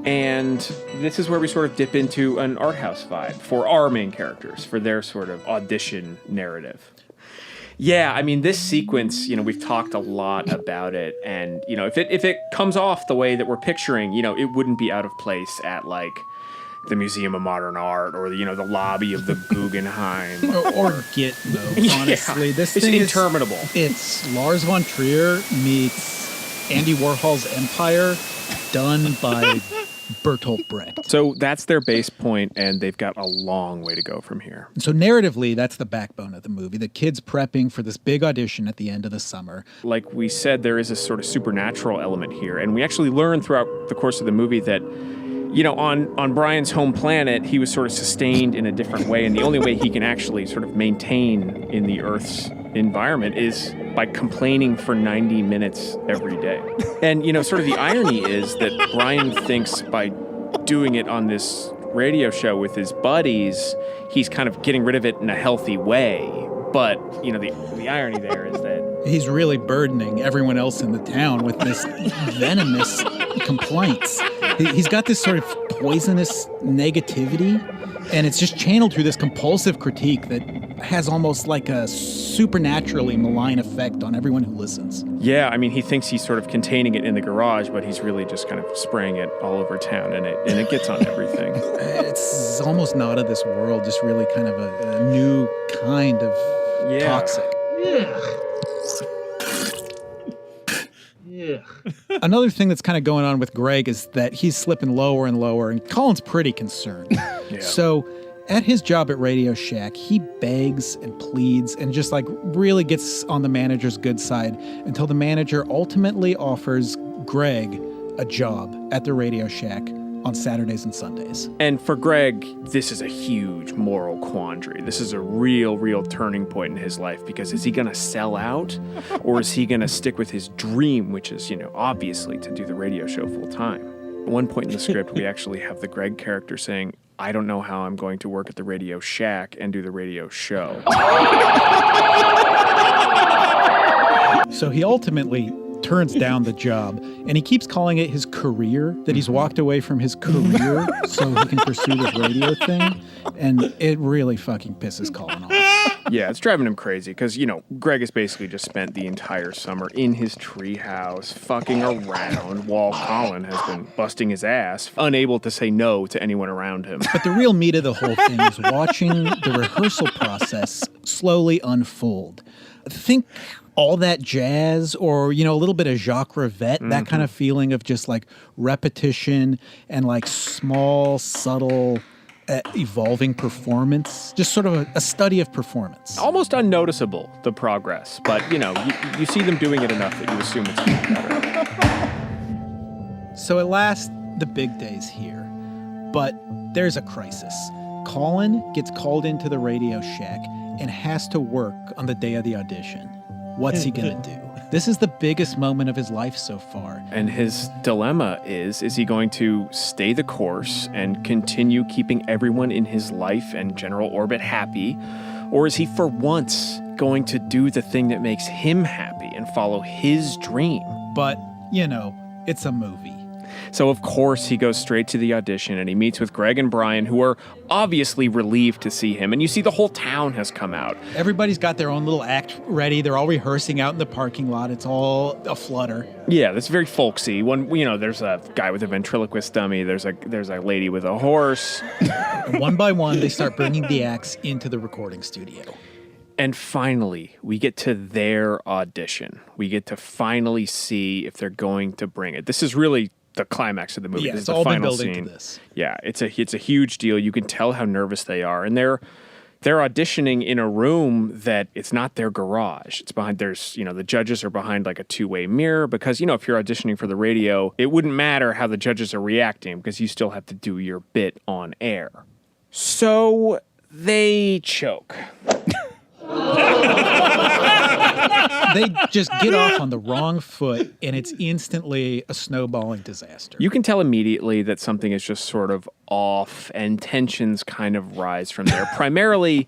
And this is where we sort of dip into an art house vibe for our main characters, for their sort of audition narrative. Yeah, I mean, this sequence, we've talked a lot about it. And, if it comes off the way that we're picturing, it wouldn't be out of place at, like, the Museum of Modern Art or, the lobby of the Guggenheim. or Gitmo, honestly. Yeah, this it's thing interminable. It's Lars von Trier meets Andy Warhol's Empire done by Bertolt Brecht. So that's their base point, and they've got a long way to go from here. So narratively, that's the backbone of the movie. The kids prepping for this big audition at the end of the summer. Like we said, there is a sort of supernatural element here, and we actually learn throughout the course of the movie that on Brian's home planet, he was sort of sustained in a different way, and the only way he can actually sort of maintain in the Earth's environment is by complaining for 90 minutes every day. And, sort of the irony is that Brian thinks by doing it on this radio show with his buddies, he's kind of getting rid of it in a healthy way. But, the irony there is that he's really burdening everyone else in the town with this venomous complaints. He's got this sort of poisonous negativity, and it's just channeled through this compulsive critique that has almost like a supernaturally malign effect on everyone who listens. Yeah, I mean, he thinks he's sort of containing it in the garage, but he's really just kind of spraying it all over town, and it gets on everything. It's almost not of this world, just really kind of a new kind of toxic. Yeah. Another thing that's kind of going on with Greg is that he's slipping lower and lower, and Colin's pretty concerned. Yeah. So at his job at Radio Shack, he begs and pleads and just like really gets on the manager's good side until the manager ultimately offers Greg a job at the Radio Shack on Saturdays and Sundays. And for Greg, this is a huge moral quandary. This is a real turning point in his life, because is he going to sell out, or is he going to stick with his dream, which is, obviously to do the radio show full time? At one point in the script, we actually have the Greg character saying, I don't know how I'm going to work at the Radio Shack and do the radio show. So he ultimately turns down the job, and he keeps calling it his career, that he's walked away from his career so he can pursue this radio thing, and it really fucking pisses Colin off. Yeah, it's driving him crazy because, Greg has basically just spent the entire summer in his treehouse fucking around while Colin has been busting his ass, unable to say no to anyone around him. But the real meat of the whole thing is watching the rehearsal process slowly unfold. Think all that jazz, or, a little bit of Jacques Rivette, that kind of feeling of just like repetition and like small, subtle, evolving performance, just sort of a study of performance. Almost unnoticeable, the progress, but, you see them doing it enough that you assume it's getting better. So at last, the big day's here, but there's a crisis. Colin gets called into the Radio Shack and has to work on the day of the audition. What's he gonna do? This is the biggest moment of his life so far. And his dilemma is he going to stay the course and continue keeping everyone in his life and general orbit happy? Or is he for once going to do the thing that makes him happy and follow his dream? But, it's a movie. So, of course, he goes straight to the audition and he meets with Greg and Brian, who are obviously relieved to see him. And you see the whole town has come out. Everybody's got their own little act ready. They're all rehearsing out in the parking lot. It's all a flutter. Yeah, that's very folksy. There's a guy with a ventriloquist dummy. There's a lady with a horse. And one by one, they start bringing the acts into the recording studio. And finally, we get to their audition. We get to finally see if they're going to bring it. This is really the climax of the movie. Yeah, this it's is the all been final building scene. to this. Yeah, it's a huge deal. You can tell how nervous they are, and they're auditioning in a room that it's not their garage. It's behind. The judges are behind like a two-way mirror because if you're auditioning for the radio, it wouldn't matter how the judges are reacting because you still have to do your bit on air. So they choke. they just get off on the wrong foot, and it's instantly a snowballing disaster. You can tell immediately that something is just sort of off, and tensions kind of rise from there. Primarily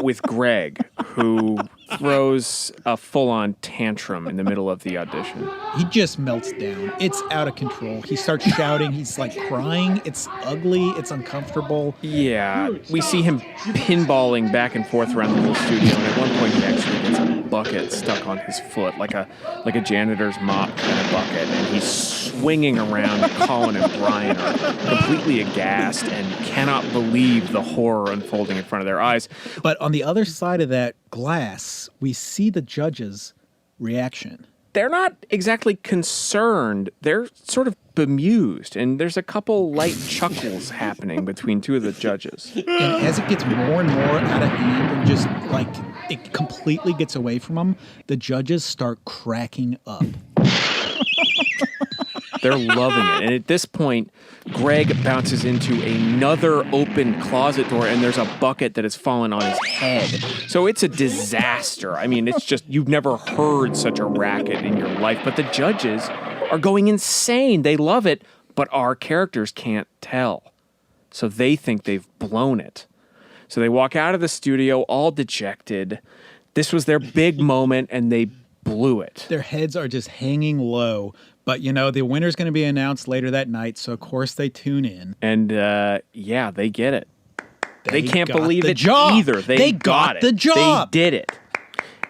with Greg, who throws a full-on tantrum in the middle of the audition. He just melts down. It's out of control. He starts shouting. He's like crying. It's ugly. It's uncomfortable. Yeah, we see him pinballing back and forth around the whole studio, and at one point he actually gets a bucket stuck on his foot, like a janitor's mop kind of bucket, and he's swinging around. Colin and Brian are completely aghast and cannot believe the horror unfolding in front of their eyes. But on the other side of that glass, we see the judges' reaction. They're not exactly concerned. They're sort of bemused, and there's a couple light chuckles happening between two of the judges. And as it gets more and more out of hand and just like it completely gets away from them, the judges start cracking up. They're loving it. And at this point, Greg bounces into another open closet door, and there's a bucket that has fallen on his head. So it's a disaster. I mean, it's just, you've never heard such a racket in your life. But the judges are going insane. They love it, but our characters can't tell. So they think they've blown it. So they walk out of the studio all dejected. This was their big moment, and they blew it. Their heads are just hanging low. But, you know, the winner's going to be announced later that night, so of course they tune in. And, yeah, they get it. They can't got believe the it job. either. They got it. the job. They did it.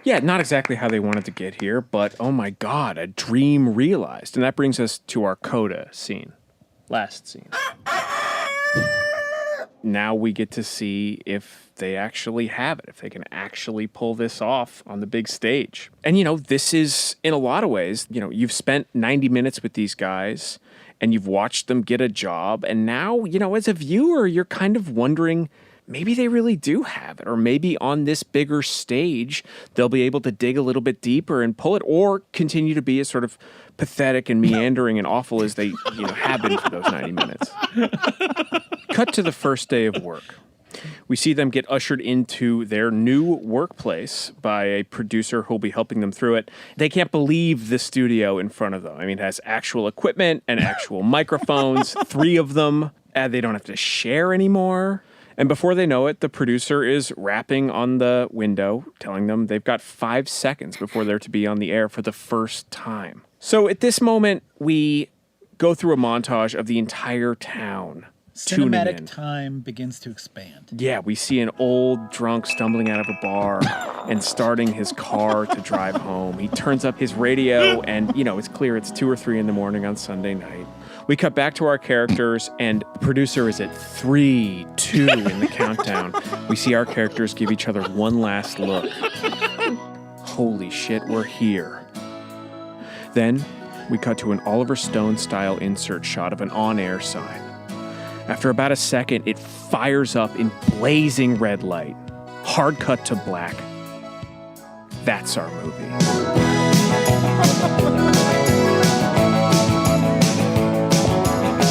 Yeah, not exactly how they wanted to get here, but oh my God, a dream realized. And that brings us to our coda scene. Last scene. Now we get to see if they actually have it, if they can actually pull this off on the big stage. And, you know, this is, in a lot of ways, you know, you've spent 90 minutes with these guys and you've watched them get a job. And now, you know, as a viewer, you're kind of wondering, maybe they really do have it. Or maybe on this bigger stage, they'll be able to dig a little bit deeper and pull it, or continue to be as sort of pathetic and meandering and awful as they, you know, have been for those 90 minutes. Cut to the first day of work. We see them get ushered into their new workplace by a producer who'll be helping them through it. They can't believe the studio in front of them. I mean, it has actual equipment and actual microphones, 3 of them. They don't have to share anymore. And before they know it, the producer is rapping on the window, telling them they've got 5 seconds before they're to be on the air for the first time. So at this moment, we go through a montage of the entire town. Cinematic time begins to expand. Yeah, we see an old drunk stumbling out of a bar and starting his car to drive home. He turns up his radio and, you know, it's clear it's 2 or 3 in the morning on Sunday night. We cut back to our characters and the producer is at 3, 2 in the countdown. We see our characters give each other one last look. Holy shit, we're here. Then we cut to an Oliver Stone style insert shot of an on-air sign. After about a second, it fires up in blazing red light. Hard cut to black. That's our movie.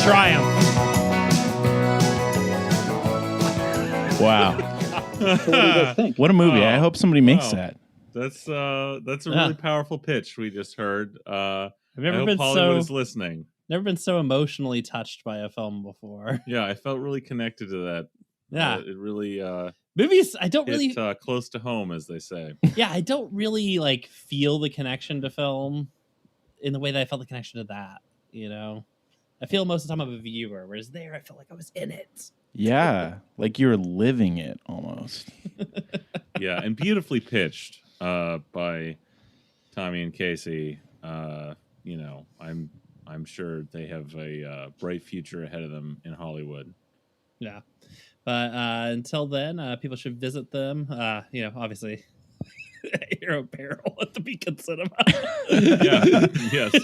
Triumph. Wow. What a movie. I hope somebody makes that. That's a really powerful pitch we just heard. I've never been Hollywood is listening. Never been so emotionally touched by a film before. Yeah, I felt really connected to that. Yeah, it really movies. I don't really close to home, as they say. Yeah, I don't really like feel the connection to film in the way that I felt the connection to that. You know, I feel most of the time I'm a viewer, whereas there I felt like I was in it. Yeah, like you were living it almost. Yeah, and beautifully pitched by Tommy and Casey. You know, I'm sure they have a bright future ahead of them in Hollywood. Yeah. But until then, people should visit them. You know, obviously, Hero Apparel at the Beacon Cinema. Yeah, yes.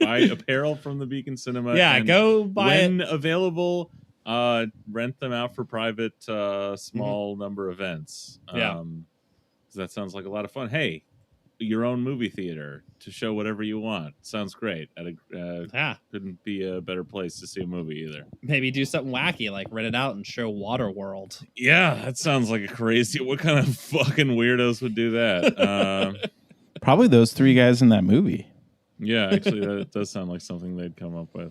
Buy apparel from the Beacon Cinema. Yeah, and go buy when available. Rent them out for private, small number events. Yeah. So that sounds like a lot of fun. Hey, your own movie theater to show whatever you want. Sounds great. Couldn't be a better place to see a movie either. Maybe do something wacky like rent it out and show Waterworld. Yeah, that sounds like a crazy. What kind of fucking weirdos would do that? Probably those three guys in that movie. Yeah, actually, that does sound like something they'd come up with.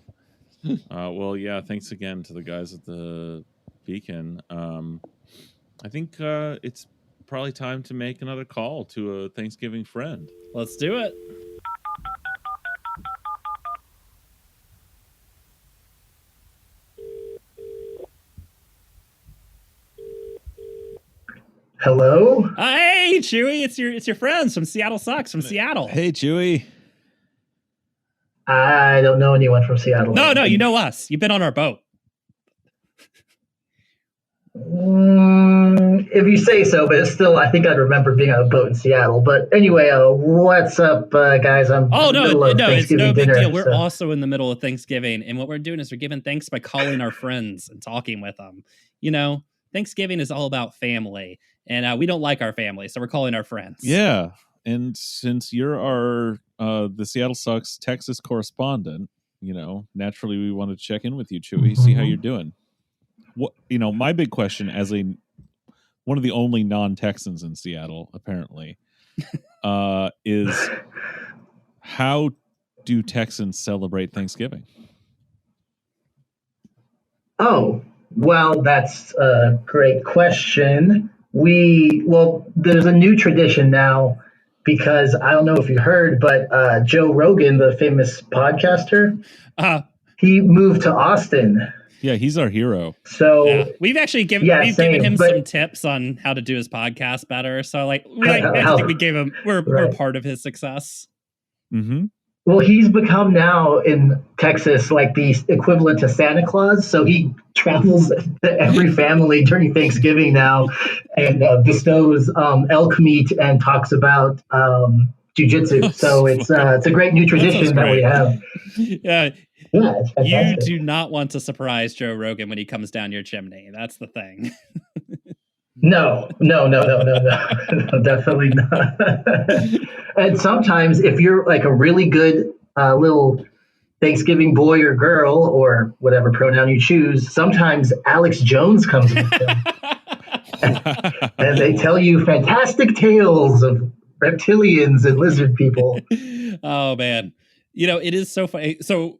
Well, yeah, thanks again to the guys at the Beacon. I think it's probably time to make another call to a Thanksgiving friend. Let's do it. Hello? Hey, Chewy, it's your friends from Seattle Sucks from Seattle. Hey, Chewy. I don't know anyone from Seattle. No, you know us. You've been on our boat. If you say so, but it's still, I think I'd remember being on a boat in Seattle. But anyway, what's up, guys? I'm it's no big deal. We're so. also in the middle of Thanksgiving, and what we're doing is we're giving thanks by calling our friends and talking with them. You know, Thanksgiving is all about family, and we don't like our family, so we're calling our friends. Yeah, and since you're our the Seattle Sucks Texas correspondent, you know, naturally we want to check in with you, Chewy, see how you're doing. What, you know, my big question as one of the only non-Texans in Seattle, apparently, is how do Texans celebrate Thanksgiving? Oh, well, that's a great question. There's a new tradition now because I don't know if you heard, but Joe Rogan, the famous podcaster, he moved to Austin. Yeah, he's our hero. So we've actually given him some tips on how to do his podcast better. So I think we gave him we're part of his success. Mm-hmm. Well, he's become now in Texas like the equivalent to Santa Claus. So he travels to every family during Thanksgiving now and bestows elk meat and talks about jujitsu. So it's a great new tradition that we have. Yeah. Yeah, it's fantastic. You do not want to surprise Joe Rogan when he comes down your chimney. That's the thing. No, definitely not. And sometimes if you're like a really good little Thanksgiving boy or girl or whatever pronoun you choose, sometimes Alex Jones comes with them. And they tell you fantastic tales of reptilians and lizard people. Oh, man. You know, it is so funny. So,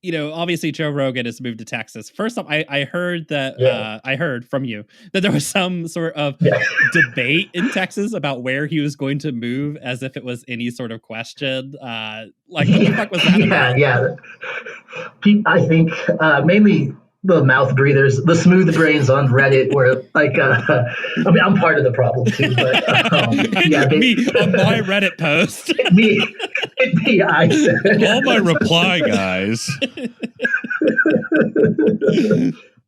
you know, obviously Joe Rogan has moved to Texas. First off, I heard that I heard from you that there was some sort of debate in Texas about where he was going to move, as if it was any sort of question. Like, what the fuck was that about? Yeah. I think mainly the mouth breathers, the smooth brains on Reddit were like, I mean, I'm part of the problem too, but me on my Reddit post. I said. All my reply guys.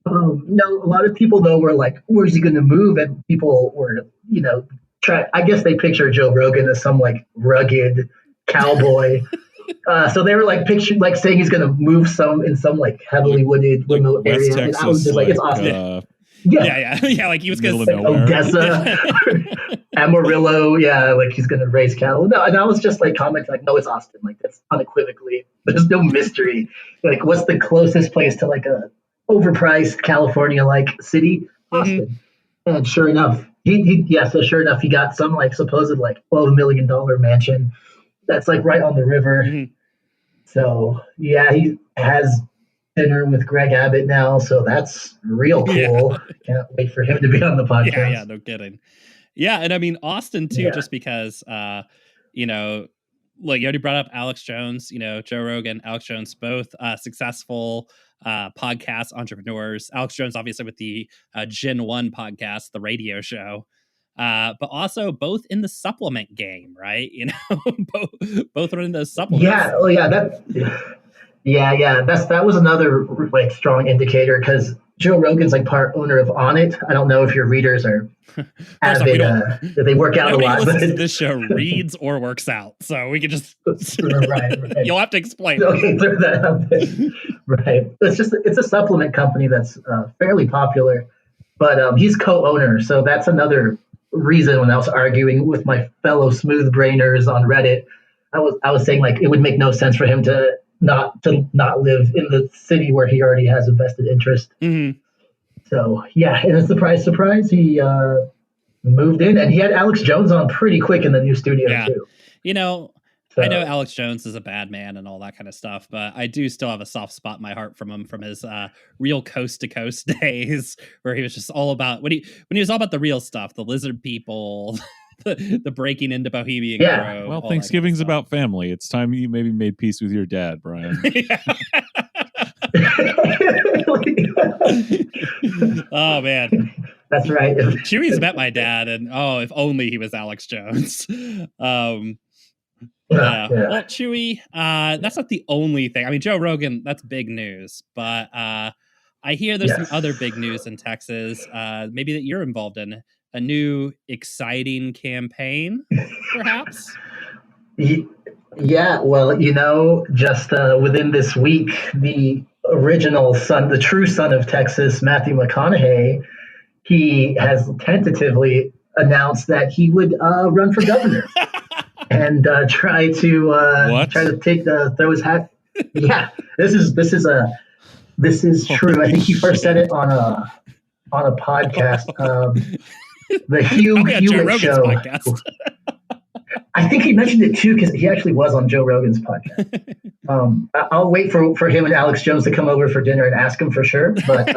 No, a lot of people though were like, where's he going to move? And people were, you know, I guess they picture Joe Rogan as some like rugged cowboy. So they were like saying he's going to move in some like heavily wooded remote area. Texas, and I was just like it's awesome. Yeah. Like he was going to Odessa, Amarillo. Yeah, like he's going to raise cattle. No, and I was just like commenting like, no, it's Austin. Like that's unequivocally. There's no mystery. Like, what's the closest place to like a overpriced California like city? Austin. And sure enough, he got some like supposed like $12 million mansion that's like right on the river. So yeah, he has dinner with Greg Abbott now, so that's real cool. Can't wait for him to be on the podcast. Yeah, no kidding. Yeah, and I mean Austin too, just because you know, like you already brought up Alex Jones, you know, Joe Rogan, Alex Jones, both successful podcast entrepreneurs. Alex Jones obviously with the Gen 1 podcast, the radio show. But also both in the supplement game, right? You know, both are in those supplements. That was another like strong indicator because Joe Rogan's like part owner of Onnit. I don't know if your readers are avid, that they work out a lot. But this show reads or works out, so we can just right. You'll have to explain. Okay, throw that out there. Right. It's a supplement company that's fairly popular, but he's co-owner, so that's another reason when I was arguing with my fellow smooth brainers on Reddit, I was saying like it would make no sense for him to not live in the city where he already has a vested interest. So yeah, and a surprise, he moved in, and he had Alex Jones on pretty quick in the new studio too. You know, So, I know Alex Jones is a bad man and all that kind of stuff, but I do still have a soft spot in my heart from him from his real coast to coast days, where he was just all about when he was all about the real stuff, the lizard people, the breaking into Bohemian Grove. Well, Thanksgiving's about family. It's time you maybe made peace with your dad, Brian. Oh man, that's right. Chewie's met my dad, and if only he was Alex Jones. Yeah. Well, Chewie, that's not the only thing. I mean, Joe Rogan, that's big news, but I hear there's some other big news in Texas, maybe that you're involved in, a new exciting campaign, perhaps? Yeah, well, just within this week, the original son, the true son of Texas, Matthew McConaughey, he has tentatively announced that he would run for governor and try to take throw his hat. Yeah, this is true. I think he first said it on a podcast, the Hugh Hewitt show. Podcast. I think he mentioned it too because he actually was on Joe Rogan's podcast. I'll wait for him and Alex Jones to come over for dinner and ask him for sure. But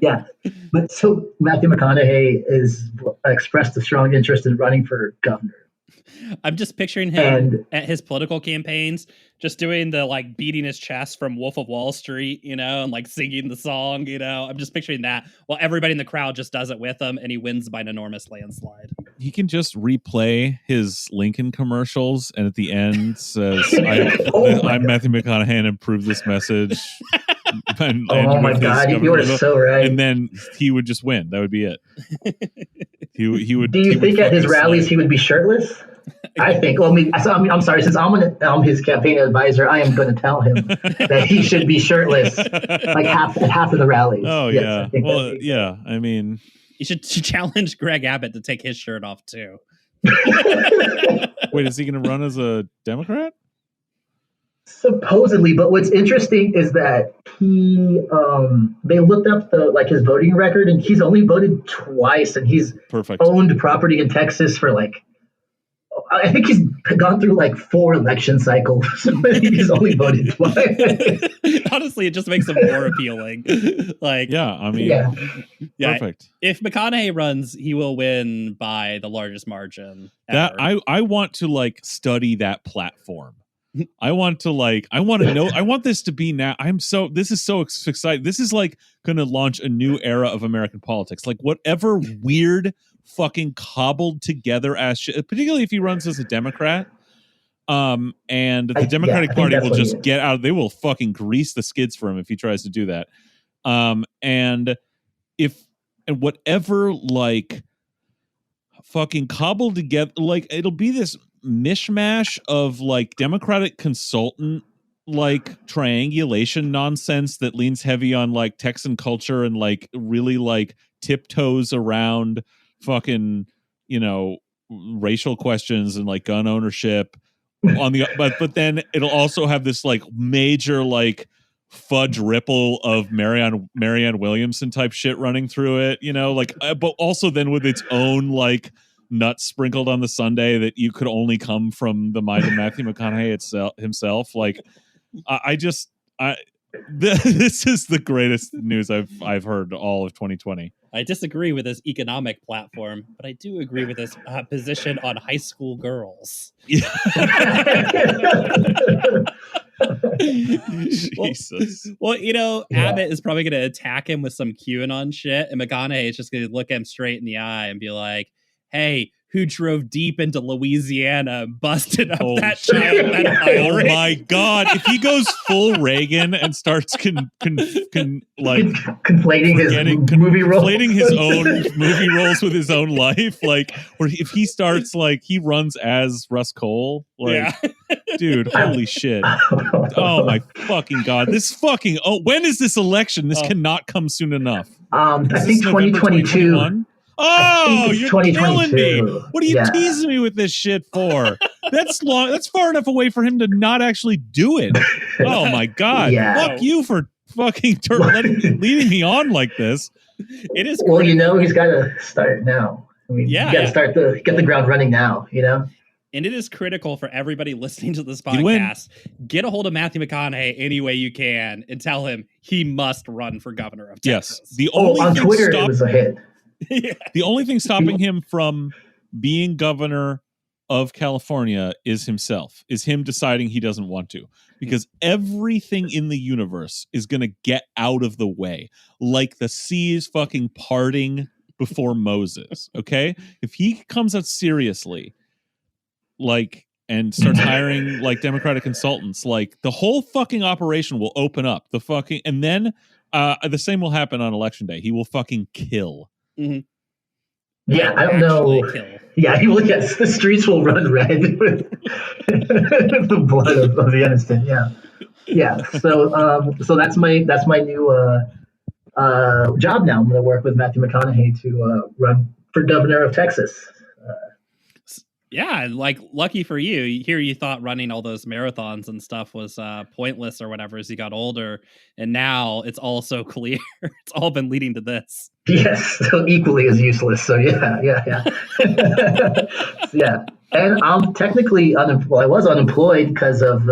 yeah, but so Matthew McConaughey is expressed a strong interest in running for governor. I'm just picturing him at his political campaigns, just doing the beating his chest from Wolf of Wall Street, and singing the song, I'm just picturing that while everybody in the crowd just does it with him and he wins by an enormous landslide. He can just replay his Lincoln commercials and at the end says, I'm Matthew McConaughey and approve this message. Oh my God, you are so right. And then he would just win. That would be it. He would. Do you think at his rallies he would be shirtless? I think. Well, I'm sorry. Since I'm his campaign advisor, I am going to tell him that he should be shirtless, half of the rallies. Oh yes, yeah. Well, yeah. I mean, you should challenge Greg Abbott to take his shirt off too. Wait, is he going to run as a Democrat? Supposedly, but what's interesting is that they looked up his voting record, and he's only voted twice, and he's owned property in Texas for I think he's gone through 4 election cycles. So I think he's only voted twice. Honestly, it just makes him more appealing. Perfect. If McConaughey runs, he will win by the largest margin ever. That I want to study that platform. I want to know. I want this to be now. This is so exciting. This is going to launch a new era of American politics. Whatever weird fucking cobbled together ass shit, particularly if he runs as a Democrat. And the Democratic Party will just get out. They will fucking grease the skids for him if he tries to do that. And whatever fucking cobbled together, it'll be this mishmash of Democratic consultant triangulation nonsense that leans heavy on Texan culture and really tiptoes around fucking racial questions and gun ownership on the but then it'll also have this major fudge ripple of Marianne Williamson type shit running through it, but also then with its own nuts sprinkled on the sundae that you could only come from the mind of Matthew McConaughey himself. This is the greatest news I've heard all of 2020. I disagree with his economic platform, but I do agree with his position on high school girls. Jesus. Well, Abbott is probably going to attack him with some QAnon shit, and McConaughey is just going to look him straight in the eye and be like, "Hey, who drove deep into Louisiana, busted up that child pedophile ring?" Oh my God! If he goes full Reagan and starts conflating his own movie roles with his own life, or if he starts he runs as Russ Cole, dude, holy shit! Oh my fucking God! When is this election? This cannot come soon enough. I think 2022. Oh, you're killing me. What are you teasing me with this shit for? That's long. That's far enough away for him to not actually do it. Oh my God. Fuck you for fucking leading me on like this. It is. Well, he's got to start now. I mean, you got to get the ground running now, And it is critical for everybody listening to this podcast. Get a hold of Matthew McConaughey any way you can and tell him he must run for governor of Texas. Yes. The only on thing Twitter, it was a hit. The only thing stopping him from being governor of California is him deciding he doesn't want to, because everything in the universe is going to get out of the way. Like the sea is fucking parting before Moses. Okay. If he comes out seriously, and starts hiring Democratic consultants, the whole fucking operation will open up and then the same will happen on election day. He will fucking kill. Mm-hmm. Yeah, I don't know. Yeah, the streets will run red with the blood of the innocent. Yeah. So that's my new job now. I'm going to work with Matthew McConaughey to run for governor of Texas. Yeah, lucky for you. Here you thought running all those marathons and stuff was pointless or whatever as you got older, and now it's all so clear. It's all been leading to this. Yes, so equally as useless. So yeah. Yeah, and I'm technically unemployed. I was unemployed because of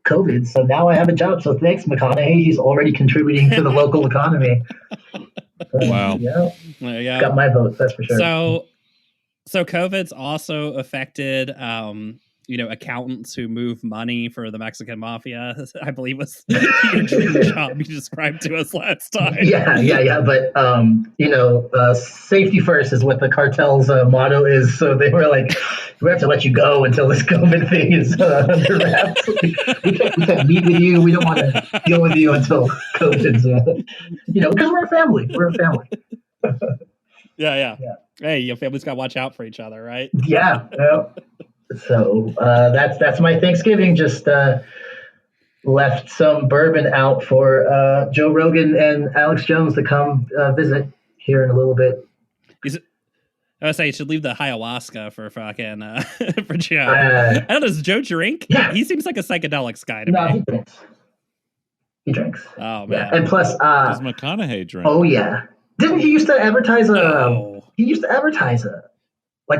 COVID. So now I have a job. So thanks, McConaughey. He's already contributing to the local economy. Wow. Yeah. Got my vote. That's for sure. So COVID's also affected, accountants who move money for the Mexican mafia, I believe was your dream job you described to us last time. Yeah. But, safety first is what the cartel's motto is. So they were like, we have to let you go until this COVID thing is under wraps. We can't meet with you. We don't want to deal with you until COVID's, because we're a family. Yeah. Hey, your family's got to watch out for each other, right? Yeah. So that's my Thanksgiving. Just left some bourbon out for Joe Rogan and Alex Jones to come visit here in a little bit. I would say you should leave the ayahuasca for fucking for Joe. I don't know. Does Joe drink? Yeah. He seems like a psychedelics guy to me. He drinks. Oh man! Yeah. And plus, does McConaughey drink? Oh yeah. Didn't he used to advertise He used to advertise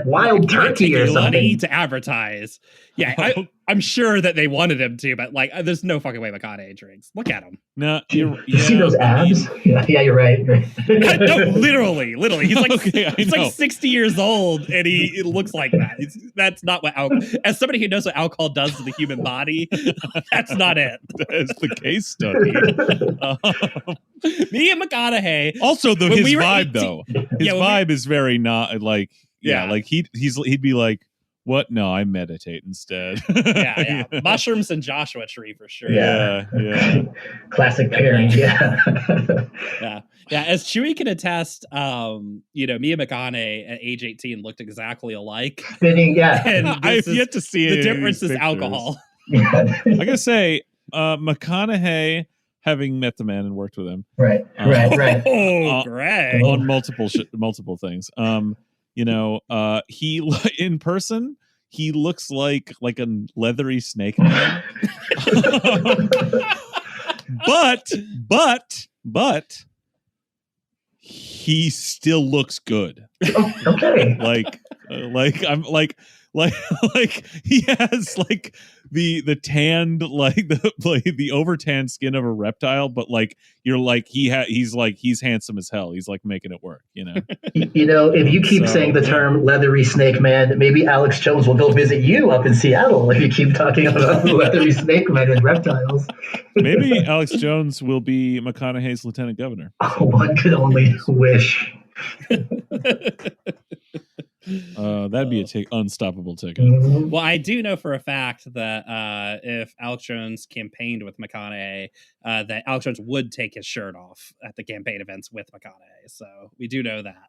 wild turkey or something. Money to advertise. Yeah, I'm sure that they wanted him to, but there's no fucking way McConaughey drinks. Look at him. No, you see those abs? Yeah, you're right. No, literally. He's like 60 years old, and he looks like that. That's not what alcohol. As somebody who knows what alcohol does to the human body, that's not it. That's the case study. Me and McConaughey. Also, his vibe though. His vibe is very not like. Yeah, he'd be like, what? No, I meditate instead. Yeah. Mushrooms and Joshua Tree for sure. Yeah. Classic pairing. Yeah. Yeah. As Chewie can attest, me and McConaughey at age 18 looked exactly alike. Fitting, yeah. And I've yet to see the difference is alcohol. I gotta say, McConaughey, having met the man and worked with him, right. Oh, great. On multiple things. He in person, he looks like a leathery snake man. but he still looks good. Okay. He has the tanned the over tanned skin of a reptile, but he's handsome as hell. He's making it work, If you keep saying the term leathery snake man, maybe Alex Jones will go visit you up in Seattle if you keep talking about leathery snake men and reptiles. Maybe Alex Jones will be McConaughey's lieutenant governor. Oh, one could only wish. That'd be unstoppable ticket. Well, I do know for a fact that if Alex Jones campaigned with McConaughey, that Alex Jones would take his shirt off at the campaign events with McConaughey. So we do know that.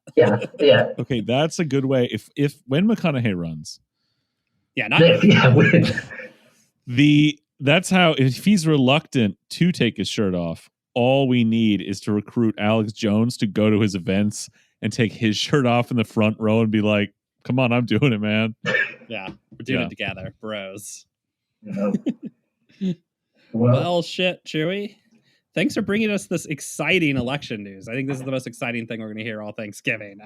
Yeah. Okay, that's a good way. If when McConaughey runs, that's how. If he's reluctant to take his shirt off, all we need is to recruit Alex Jones to go to his events and take his shirt off in the front row and be like, come on, I'm doing it, man. Yeah, we're doing it together, bros. Yeah. Well, shit, Chewie. thanks for bringing us this exciting election news. I think this is the most exciting thing we're going to hear all Thanksgiving.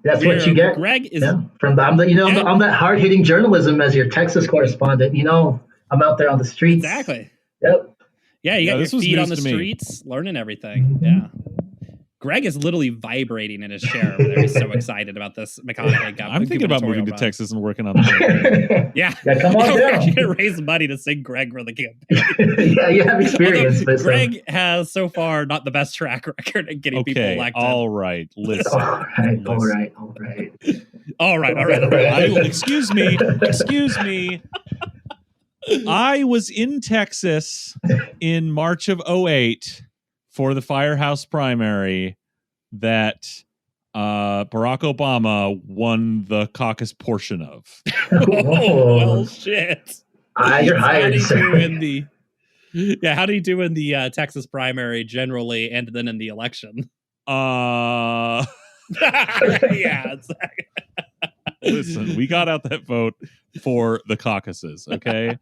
That's what you get. Greg is from I'm that hard hitting journalism as your Texas correspondent. I'm out there on the streets. Exactly. Yep. Yeah, you got your feet on the streets, learning everything. Yeah. Greg is literally vibrating in his chair over there. He's so excited about this McConaughey. I'm thinking about moving to Texas and working on the Yeah. Come on We're down. actually going to raise money to sing Greg for the campaign. Yeah, you have experience. Although Greg has so far not the best track record at getting people elected. All right. Listen. All right. Excuse me. I was in Texas in March of 2008 for the Firehouse primary that Barack Obama won the caucus portion of. Well, shit. You're hired. How do you do in the Texas primary generally, and then in the election? Yeah, exactly. Listen, we got out that vote for the caucuses, okay?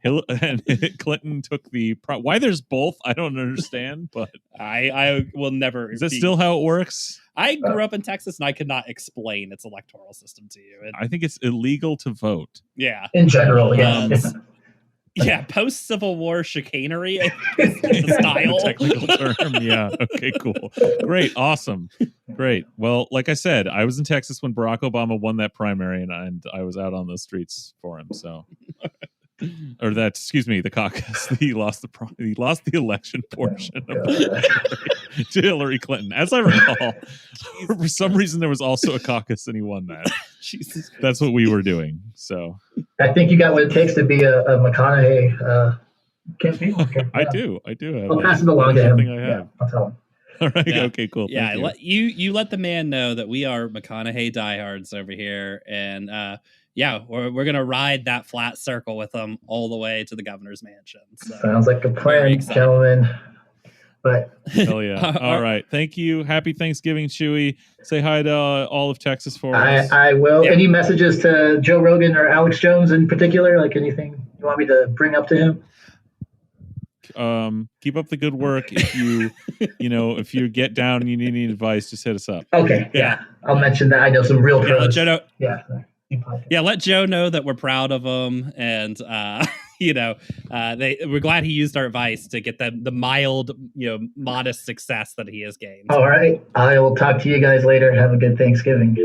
And Clinton took the... Why there's both, I don't understand, but... I will never... Is that still how it works? I grew up in Texas, and I could not explain its electoral system to you. I think it's illegal to vote. Yeah. In general, yes. Yeah, post-Civil War chicanery is the style. Technical term, yeah. Okay, cool. Great, awesome. Great. Well, like I said, I was in Texas when Barack Obama won that primary, and I was out on the streets for him, so... the caucus. He lost the election portion of to Hillary Clinton. As I recall, for some reason there was also a caucus and he won that. Jesus. That's what we were doing. So I think you got what it takes to be a McConaughey campaign worker. I do. Have I'll pass it along to him. Yeah, I'll tell him. All right. Yeah. Okay, cool. Yeah, Thank you let the man know that we are McConaughey diehards over here, and we're gonna ride that flat circle with him all the way to the governor's mansion. So, sounds like a plan, gentlemen. But hell yeah! All right, thank you. Happy Thanksgiving, Chewy. Say hi to all of Texas for us. I will. Yeah. Any messages to Joe Rogan or Alex Jones in particular? Like anything you want me to bring up to him? Keep up the good work. If you if you get down and you need any advice, just hit us up. Okay. Yeah. I'll mention that. I know some real pros. Let Joe know. Yeah. Let Joe know that we're proud of him, and we're glad he used our advice to get the mild, modest success that he has gained. All right. I will talk to you guys later. Have a good Thanksgiving.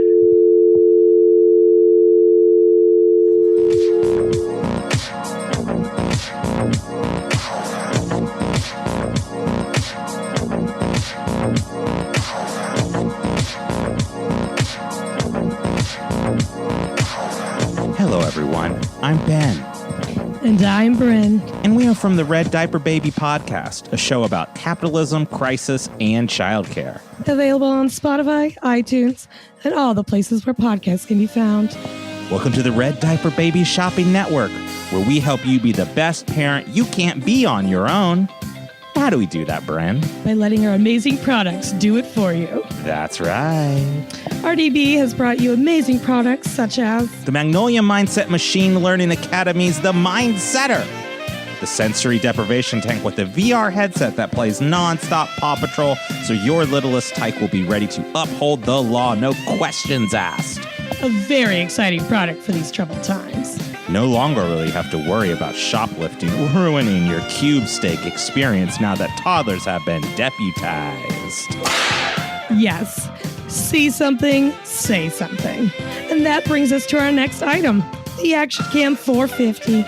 Hello, everyone. I'm Ben. And I'm Bryn. And we are from the Red Diaper Baby Podcast, a show about capitalism, crisis, and childcare. Available on Spotify, iTunes, and all the places where podcasts can be found. Welcome to the Red Diaper Baby Shopping Network, where we help you be the best parent you can't be on your own. How do we do that, Bren? By letting our amazing products do it for you. That's right. RDB has brought you amazing products such as the Magnolia Mindset Machine Learning Academy's The Mindsetter, the sensory deprivation tank with a VR headset that plays non-stop Paw Patrol so your littlest tyke will be ready to uphold the law, no questions asked. A very exciting product for these troubled times. No longer will you have to worry about shoplifting ruining your cube steak experience now that toddlers have been deputized. Yes. See something, say something. And that brings us to our next item, the Action Cam 450.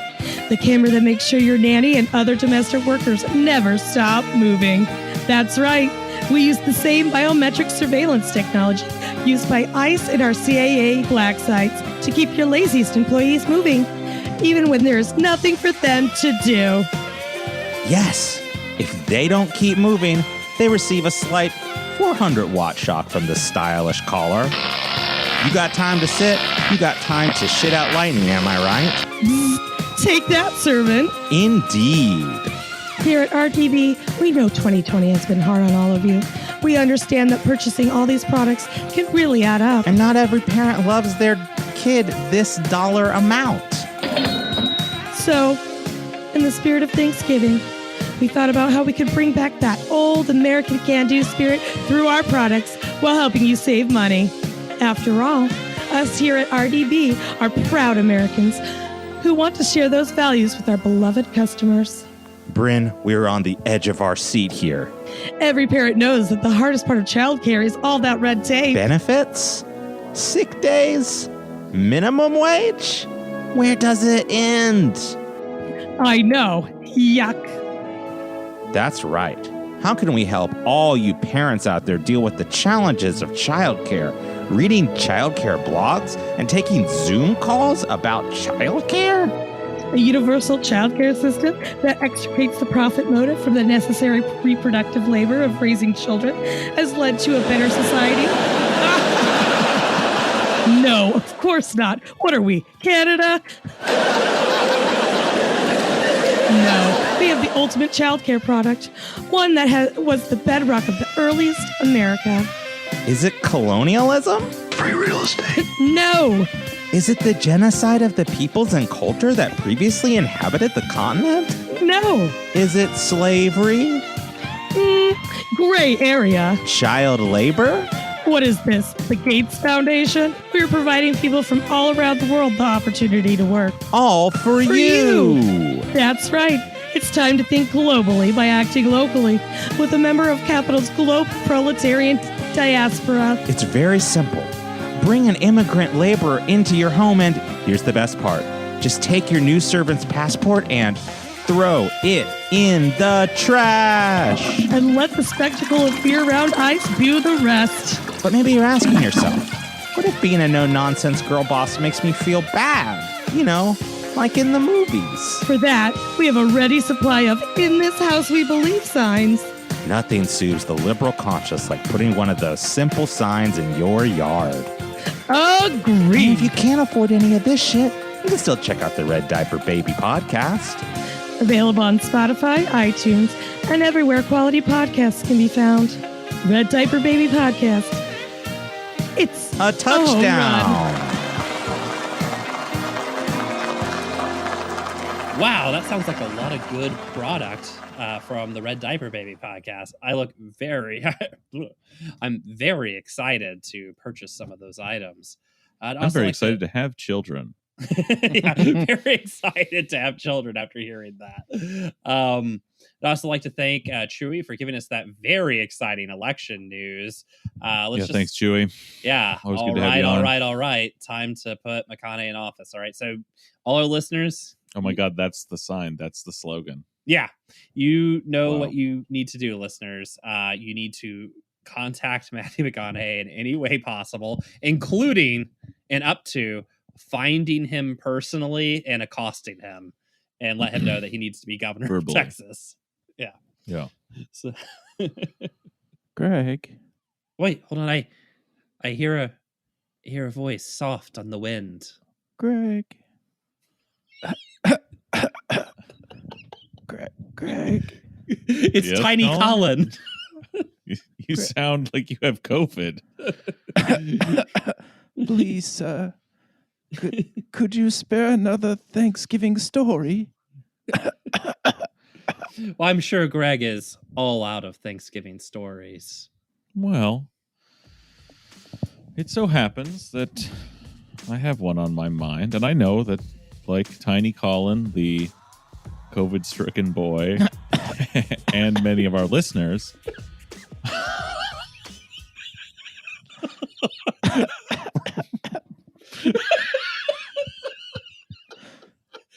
The camera that makes sure your nanny and other domestic workers never stop moving. That's right. We use the same biometric surveillance technology used by ICE and our CAA black sites to keep your laziest employees moving, even when there is nothing for them to do. Yes. If they don't keep moving, they receive a slight 400-watt shock from the stylish collar. You got time to sit, you got time to shit out lightning, am I right? Take that, servant. Indeed. Here at RTV, we know 2020 has been hard on all of you. We understand that purchasing all these products can really add up. And not every parent loves their kid this dollar amount. So, in the spirit of Thanksgiving, we thought about how we could bring back that old American can-do spirit through our products while helping you save money. After all, us here at RDB are proud Americans who want to share those values with our beloved customers. Bryn, we're on the edge of our seat here. Every parent knows that the hardest part of childcare is all that red tape. Benefits? Sick days? Minimum wage? Where does it end? I know. Yuck. That's right. How can we help all you parents out there deal with the challenges of childcare? Reading childcare blogs and taking Zoom calls about childcare? A universal childcare system that extricates the profit motive from the necessary reproductive labor of raising children has led to a better society? No, of course not. What are we, Canada? No, we have the ultimate childcare product, one that was the bedrock of the earliest America. Is it colonialism? Free real estate. No. Is it the genocide of the peoples and culture that previously inhabited the continent? No. Is it slavery? Gray area. Child labor? What is this, the Gates Foundation? We are providing people from all around the world the opportunity to work. All for you. That's right. It's time to think globally by acting locally with a member of Capital's global proletarian diaspora. It's very simple. Bring an immigrant laborer into your home and, here's the best part, just take your new servant's passport and throw it in the trash. And let the spectacle of year-round ice do the rest. But maybe you're asking yourself, what if being a no-nonsense girl boss makes me feel bad? You know, like in the movies. For that, we have a ready supply of "In this house we believe" signs. Nothing soothes the liberal conscience like putting one of those simple signs in your yard. Agreed. And if you can't afford any of this shit, you can still check out the Red Diaper Baby podcast. Available on Spotify, iTunes, and everywhere quality podcasts can be found. Red Diaper Baby Podcast. It's a touchdown. Wow, that sounds like a lot of good product from the Red Diaper Baby podcast. I'm very excited to purchase some of those items. I'm very excited to have children. Yeah, very excited to have children after hearing that. I'd also like to thank Chewy for giving us that very exciting election news. Thanks, Chewy. Yeah, always good to have you on. All right. Time to put McConaughey in office. All right, so all our listeners. Oh my God, that's the sign. That's the slogan. Yeah, you know what you need to do, listeners. You need to contact Matthew McConaughey in any way possible, including and up to finding him personally and accosting him and let him know that he needs to be governor Verbally. of Texas. Yeah. Yeah. So Greg. Wait, hold on. I hear a voice soft on the wind. Greg. Greg. It's Yes, Tiny Colin. You sound like you have COVID. Please, sir. Could you spare another Thanksgiving story? Well, I'm sure Greg is all out of Thanksgiving stories. Well, it so happens that I have one on my mind, and I know that, like Tiny Colin, the COVID-stricken boy, and many of our listeners,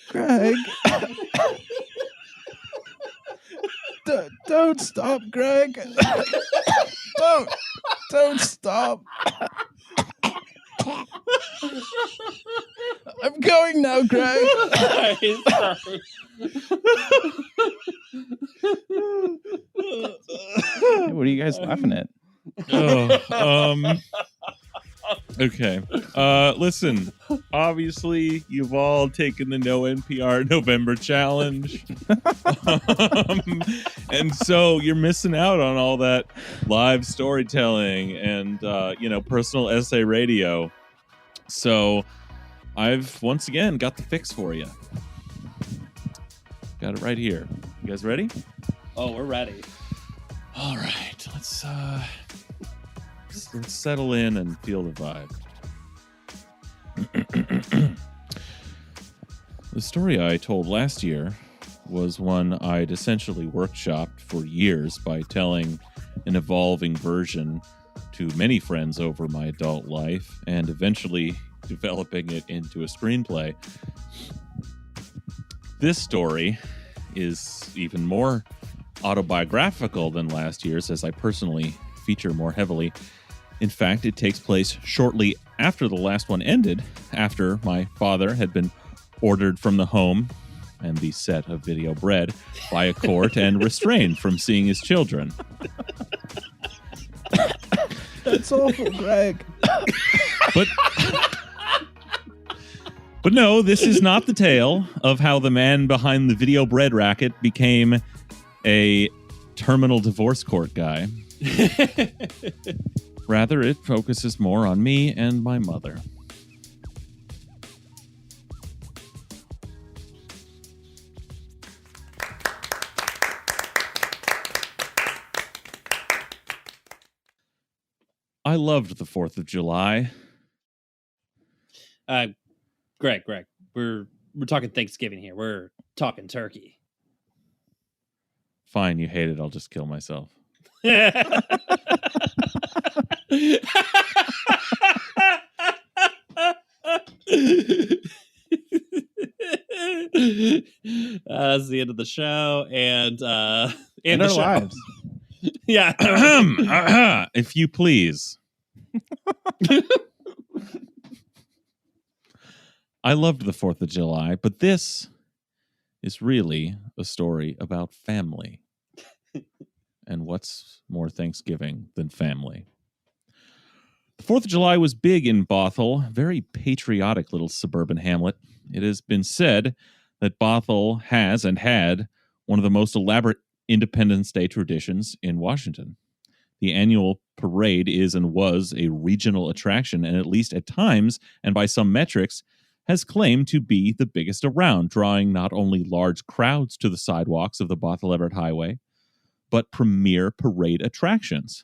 Greg. Don't stop, Greg. Don't stop. I'm going now, Greg. Sorry. What are you guys laughing at? Okay. Listen, obviously you've all taken the No NPR November challenge. And so you're missing out on all that live storytelling and, personal essay radio. So I've once again got the fix for you. Got it right here. You guys ready? Oh, we're ready. All right. Let's settle in and feel the vibe. The story I told last year was one I'd essentially workshopped for years by telling an evolving version to many friends over my adult life and eventually developing it into a screenplay. This story is even more autobiographical than last year's, as I personally feature more heavily. In fact, it takes place shortly after the last one ended, after my father had been ordered from the home and the set of Video Bread by a court and restrained from seeing his children. That's awful, Greg. But no, this is not the tale of how the man behind the Video Bread racket became a terminal divorce court guy. Rather, it focuses more on me and my mother. I loved the 4th of July. Greg, we're talking Thanksgiving here. We're talking turkey. Fine, you hate it. I'll just kill myself. That's the end of the show, and our lives. Yeah. If you please. I loved the 4th of July, but this is really a story about family. And what's more Thanksgiving than family? The 4th of July was big in Bothell, very patriotic little suburban hamlet. It has been said that Bothell has and had one of the most elaborate Independence Day traditions in Washington. The annual parade is and was a regional attraction, and at least at times, and by some metrics, has claimed to be the biggest around, drawing not only large crowds to the sidewalks of the Bothell-Everett Highway, but premier parade attractions.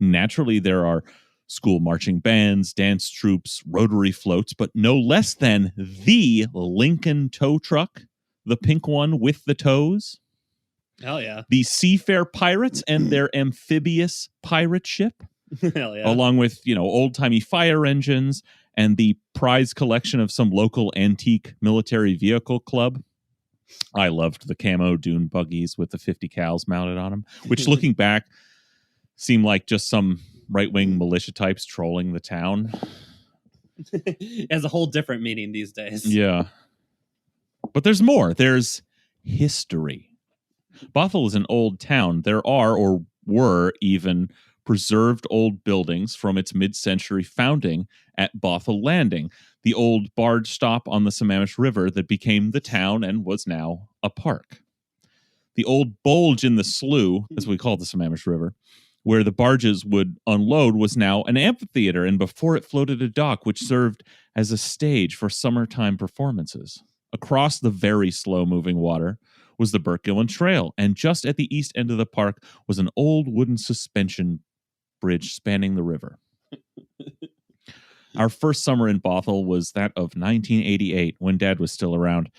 Naturally, there are school marching bands, dance troops, rotary floats, but no less than the Lincoln tow truck, the pink one with the toes. Hell yeah. The Seafair Pirates and their amphibious pirate ship. Hell yeah. Along with, old-timey fire engines and the prize collection of some local antique military vehicle club. I loved the camo dune buggies with the 50 cals mounted on them, which looking back seemed like just some right-wing militia types trolling the town. It has a whole different meaning these days. Yeah. But there's more. There's history. Bothell is an old town. There are, or were even, preserved old buildings from its mid-century founding at Bothell Landing, the old barge stop on the Sammamish River that became the town and was now a park. The old bulge in the slough, as we call the Sammamish River, where the barges would unload, was now an amphitheater, and before it floated a dock which served as a stage for summertime performances. Across the very slow-moving water was the Burke-Gilman Trail, and just at the east end of the park was an old wooden suspension bridge spanning the river. Our first summer in Bothell was that of 1988, when Dad was still around.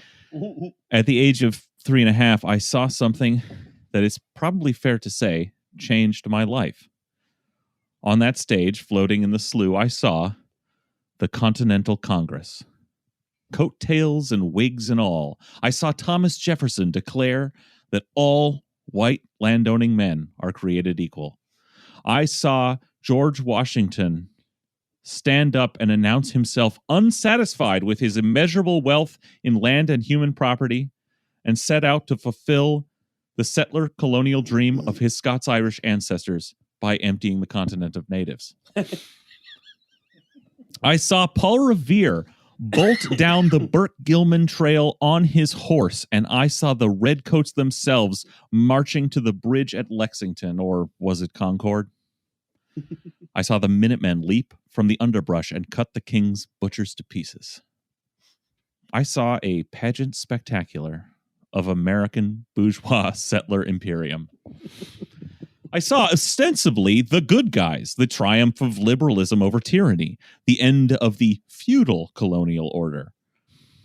At the age of 3.5, I saw something that is probably fair to say changed my life. On that stage, floating in the slough, I saw the Continental Congress. Coattails and wigs and all, I saw Thomas Jefferson declare that all white landowning men are created equal. I saw George Washington stand up and announce himself unsatisfied with his immeasurable wealth in land and human property and set out to fulfill the settler colonial dream of his Scots-Irish ancestors by emptying the continent of natives. I saw Paul Revere bolt down the Burke-Gilman Trail on his horse, and I saw the Redcoats themselves marching to the bridge at Lexington, or was it Concord? I saw the Minutemen leap from the underbrush and cut the King's butchers to pieces. I saw a pageant spectacular of American bourgeois settler imperium. I saw ostensibly the good guys, the triumph of liberalism over tyranny, the end of the feudal colonial order.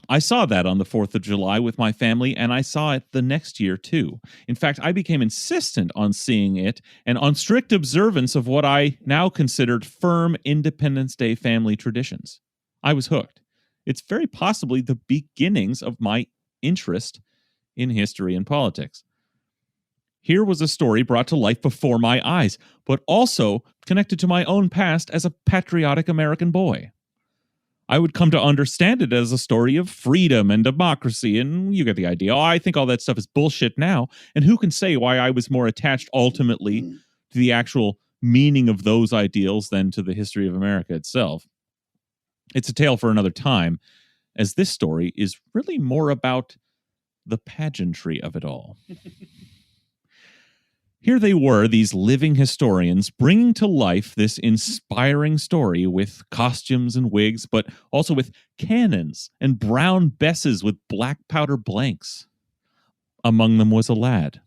I saw that on the 4th of July with my family, and I saw it the next year too. In fact, I became insistent on seeing it and on strict observance of what I now considered firm Independence Day family traditions. I was hooked. It's very possibly the beginnings of my interest in history and politics. Here was a story brought to life before my eyes, but also connected to my own past as a patriotic American boy. I would come to understand it as a story of freedom and democracy, and you get the idea. I think all that stuff is bullshit now, and who can say why I was more attached ultimately to the actual meaning of those ideals than to the history of America itself? It's a tale for another time, as this story is really more about the pageantry of it all. Here they were, these living historians, bringing to life this inspiring story with costumes and wigs, but also with cannons and brown besses with black powder blanks. Among them was a lad.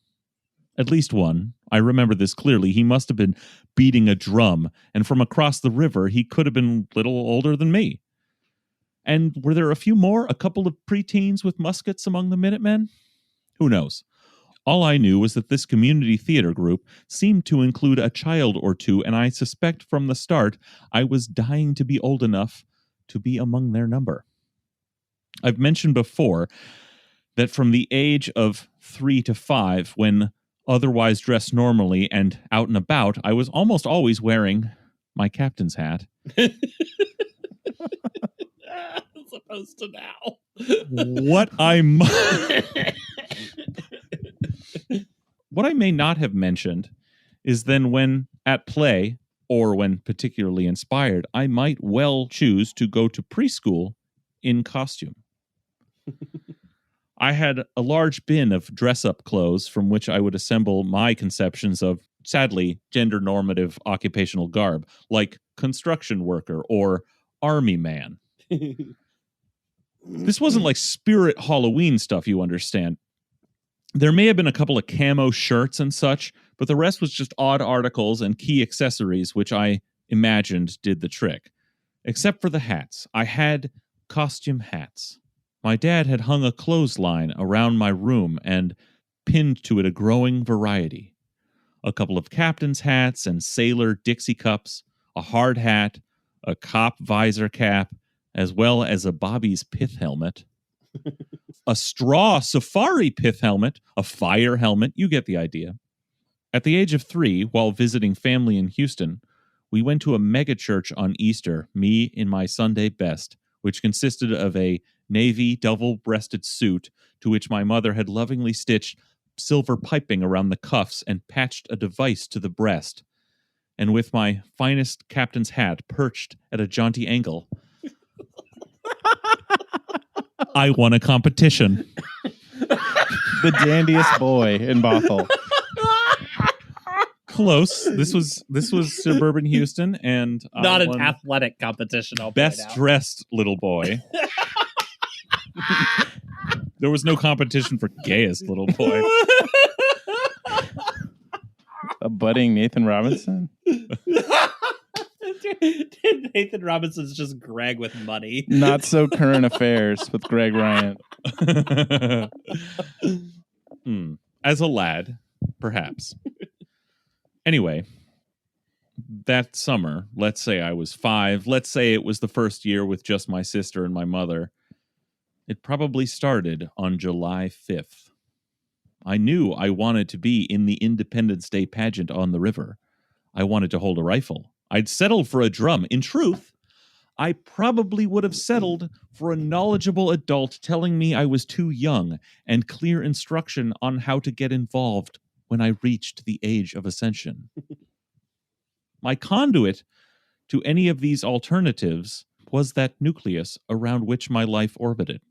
At least one. I remember this clearly. He must have been beating a drum, and from across the river, he could have been a little older than me. And were there a few more? A couple of preteens with muskets among the Minutemen? Who knows? All I knew was that this community theater group seemed to include a child or two, and I suspect from the start I was dying to be old enough to be among their number. I've mentioned before that from the age of 3 to 5, when otherwise dressed normally and out and about, I was almost always wearing my captain's hat. As opposed to now. What I may not have mentioned is then when at play, or when particularly inspired, I might well choose to go to preschool in costume. I had a large bin of dress-up clothes from which I would assemble my conceptions of, sadly, gender-normative occupational garb, like construction worker or army man. This wasn't like Spirit Halloween stuff, you understand. There may have been a couple of camo shirts and such, but the rest was just odd articles and key accessories, which I imagined did the trick. Except for the hats. I had costume hats. My dad had hung a clothesline around my room and pinned to it a growing variety. A couple of captain's hats and sailor Dixie cups, a hard hat, a cop visor cap, as well as a Bobby's pith helmet. A straw safari pith helmet, a fire helmet, you get the idea. At the age of 3, while visiting family in Houston, we went to a megachurch on Easter, me in my Sunday best, which consisted of a navy double-breasted suit to which my mother had lovingly stitched silver piping around the cuffs and patched a device to the breast, and with my finest captain's hat perched at a jaunty angle. I won a competition. The dandiest boy in Bothell. Close. This was suburban Houston, and not an athletic competition. Best dressed little boy. There was no competition for gayest little boy. A budding Nathan Robinson. Nathan Robinson's just Greg with money. Not so current affairs with Greg Ryan. As a lad, perhaps. Anyway, that summer, let's say I was 5, let's say it was the first year with just my sister and my mother. It probably started on July 5th. I knew I wanted to be in the Independence Day pageant on the river. I wanted to hold a rifle. I'd settled for a drum. In truth, I probably would have settled for a knowledgeable adult telling me I was too young and clear instruction on how to get involved when I reached the age of ascension. My conduit to any of these alternatives was that nucleus around which my life orbited.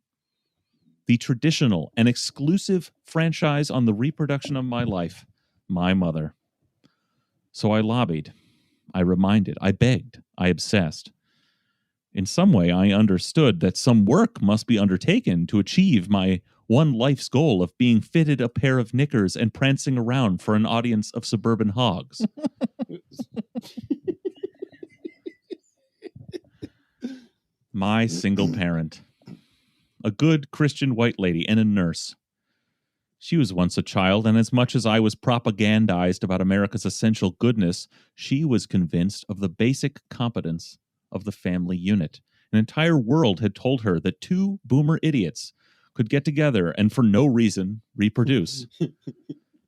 The traditional and exclusive franchise on the reproduction of my life, my mother. So I lobbied. I reminded, I begged, I obsessed. In some way, I understood that some work must be undertaken to achieve my one life's goal of being fitted a pair of knickers and prancing around for an audience of suburban hogs. My single parent. A good Christian white lady and a nurse. She was once a child, and as much as I was propagandized about America's essential goodness, she was convinced of the basic competence of the family unit. An entire world had told her that two boomer idiots could get together and for no reason reproduce.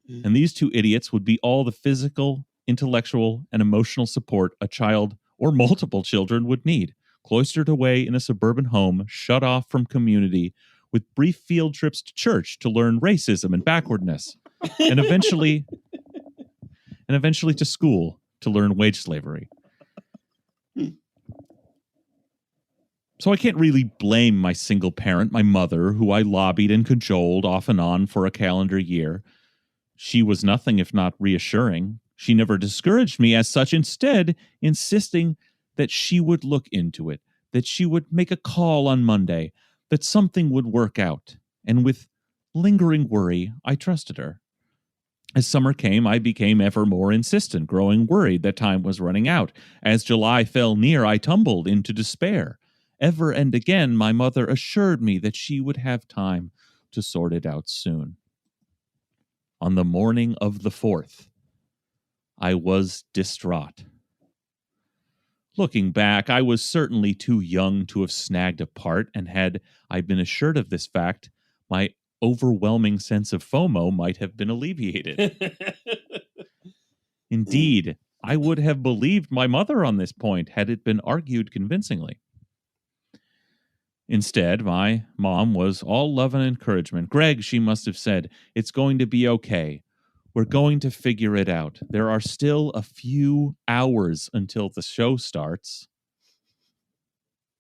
And these two idiots would be all the physical, intellectual, and emotional support a child or multiple children would need, cloistered away in a suburban home, shut off from community, with brief field trips to church to learn racism and backwardness, and eventually to school to learn wage slavery. So I can't really blame my single parent, my mother, who I lobbied and cajoled off and on for a calendar year. She was nothing if not reassuring. She never discouraged me as such, instead insisting that she would look into it, that she would make a call on Monday, that something would work out. And with lingering worry, I trusted her. As summer came, I became ever more insistent, growing worried that time was running out. As July fell near, I tumbled into despair. Ever and again, my mother assured me that she would have time to sort it out soon. On the morning of the 4th, I was distraught. Looking back, I was certainly too young to have snagged a part, and had I been assured of this fact, my overwhelming sense of FOMO might have been alleviated. Indeed, I would have believed my mother on this point had it been argued convincingly. Instead, my mom was all love and encouragement. "Greg," she must have said, "it's going to be okay. We're going to figure it out. There are still a few hours until the show starts."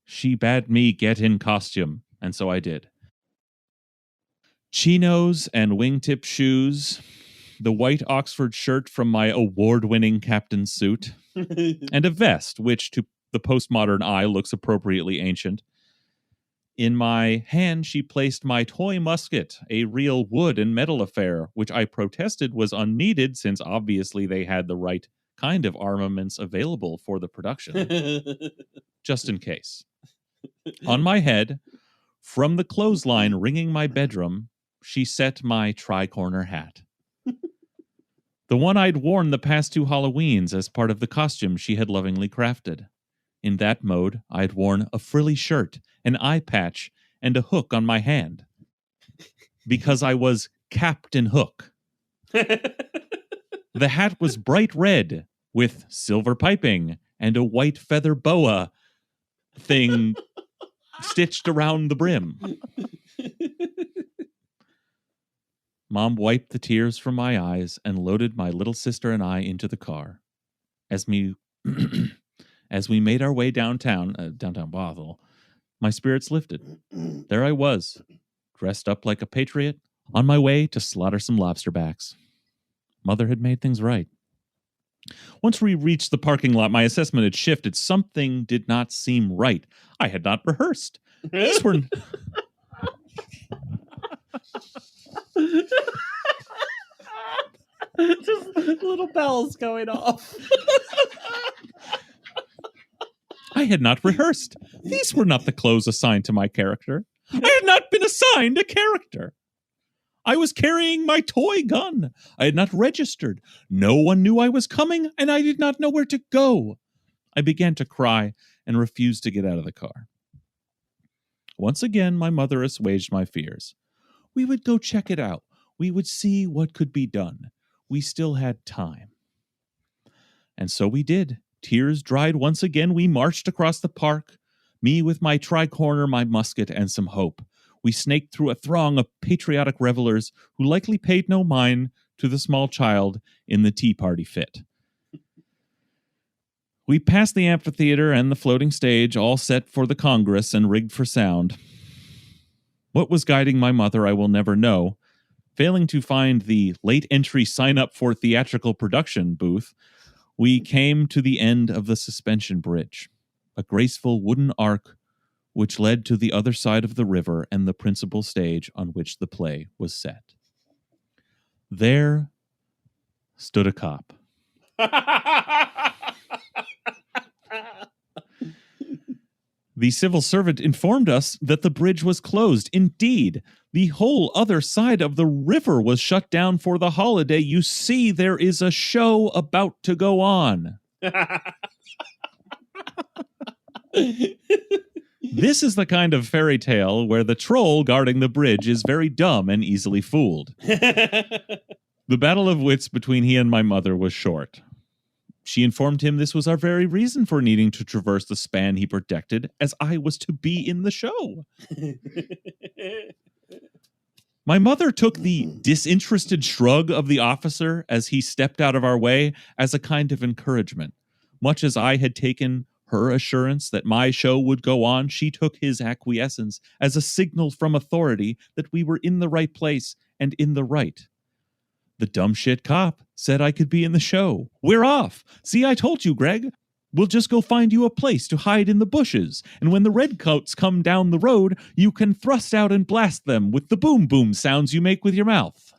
She bade me get in costume, and so I did. Chinos and wingtip shoes, the white Oxford shirt from my award-winning captain's suit, and a vest, which to the postmodern eye looks appropriately ancient. In my hand, she placed my toy musket, a real wood and metal affair, which I protested was unneeded since obviously they had the right kind of armaments available for the production. Just in case. On my head, from the clothesline ringing my bedroom, she set my tri-corner hat. The one I'd worn the past 2 Halloweens as part of the costume she had lovingly crafted. In that mode, I'd worn a frilly shirt, an eye patch, and a hook on my hand. Because I was Captain Hook. The hat was bright red, with silver piping, and a white feather boa thing stitched around the brim. Mom wiped the tears from my eyes and loaded my little sister and I into the car. As we made our way downtown Bothell, my spirits lifted. There I was, dressed up like a patriot, on my way to slaughter some lobsterbacks. Mother had made things right. Once we reached the parking lot, my assessment had shifted. Something did not seem right. I had not rehearsed. These were... Just little bells going off. I had not rehearsed. These were not the clothes assigned to my character. I had not been assigned a character. I was carrying my toy gun. I had not registered. No one knew I was coming, and I did not know where to go. I began to cry and refused to get out of the car. Once again, my mother assuaged my fears. We would go check it out. We would see what could be done. We still had time. And so we did. Tears dried once again. We marched across the park, me with my tri-corner, my musket, and some hope. We snaked through a throng of patriotic revelers who likely paid no mind to the small child in the tea party fit. We passed the amphitheater and the floating stage, all set for the Congress and rigged for sound. What was guiding my mother, I will never know. Failing to find the late entry sign up for theatrical production booth, we came to the end of the suspension bridge, a graceful wooden arc which led to the other side of the river and the principal stage on which the play was set. There stood a cop. The civil servant informed us that the bridge was closed. Indeed, the whole other side of the river was shut down for the holiday. You see, there is a show about to go on. This is the kind of fairy tale where the troll guarding the bridge is very dumb and easily fooled. The battle of wits between he and my mother was short. She informed him this was our very reason for needing to traverse the span he protected, as I was to be in the show. My mother took the disinterested shrug of the officer as he stepped out of our way as a kind of encouragement. Much as I had taken her assurance that my show would go on, she took his acquiescence as a signal from authority that we were in the right place and in the right. The dumb shit cop said I could be in the show. We're off. See, I told you, Greg. We'll just go find you a place to hide in the bushes. And when the redcoats come down the road, you can thrust out and blast them with the boom boom sounds you make with your mouth.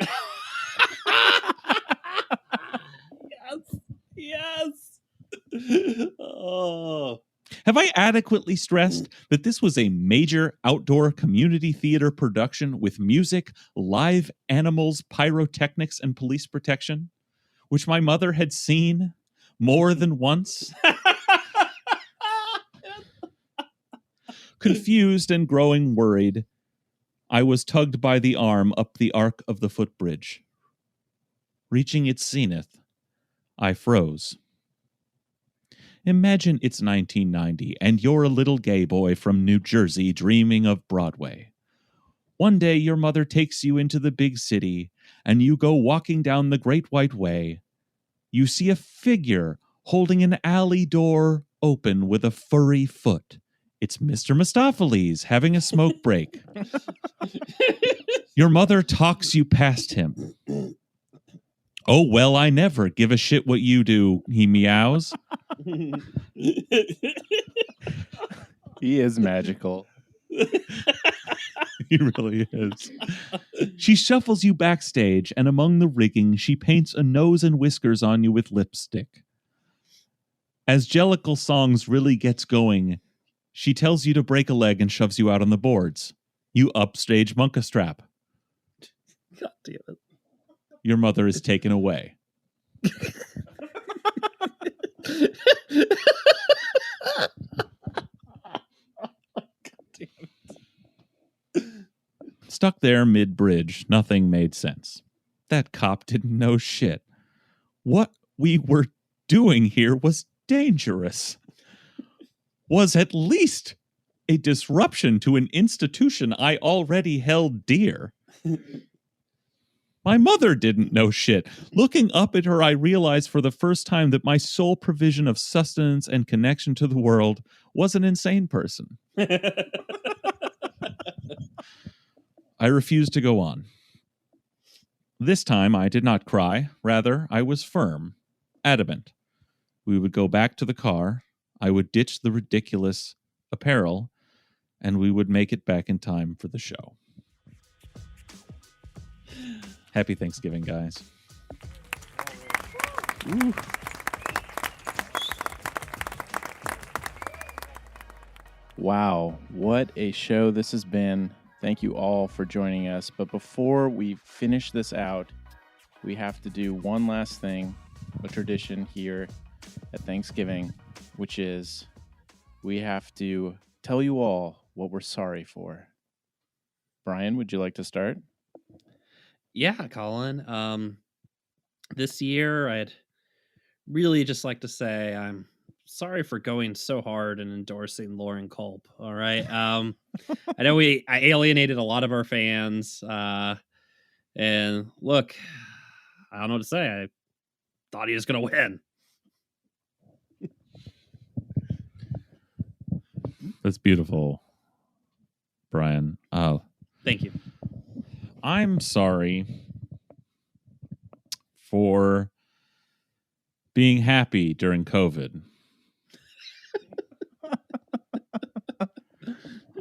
Yes. Oh. Have I adequately stressed that this was a major outdoor community theater production with music, live animals, pyrotechnics, and police protection, which my mother had seen more than once? Confused and growing worried, I was tugged by the arm up the arc of the footbridge. Reaching its zenith, I froze. Imagine it's 1990 and you're a little gay boy from New Jersey dreaming of Broadway. One day your mother takes you into the big city and you go walking down the Great White Way. You see a figure holding an alley door open with a furry foot. It's Mr. Mistopheles having a smoke break. Your mother talks you past him. Oh, well, I never give a shit what you do, he meows. He is magical. He really is. She shuffles you backstage, and among the rigging, she paints a nose and whiskers on you with lipstick. As Jellicle Songs really gets going, she tells you to break a leg and shoves you out on the boards. You upstage Monkastrap. God damn it. Your mother is taken away. Stuck there mid-bridge, nothing made sense. That cop didn't know shit. What we were doing here was dangerous. Was at least a disruption to an institution I already held dear. My mother didn't know shit. Looking up at her, I realized for the first time that my sole provision of sustenance and connection to the world was an insane person. I refused to go on. This time, I did not cry. Rather, I was firm, adamant. We would go back to the car. I would ditch the ridiculous apparel, and we would make it back in time for the show. Happy Thanksgiving, guys. Ooh. Wow, what a show this has been. Thank you all for joining us. But before we finish this out, we have to do one last thing, a tradition here at Thanksgiving, which is we have to tell you all what we're sorry for. Brian, would you like to start? Yeah, Colin. This year, I'd really just like to say I'm sorry for going so hard and endorsing Lauren Culp. All right. I know I alienated a lot of our fans. And look, I don't know what to say. I thought he was going to win. That's beautiful, Brian. Thank you. I'm sorry for being happy during COVID.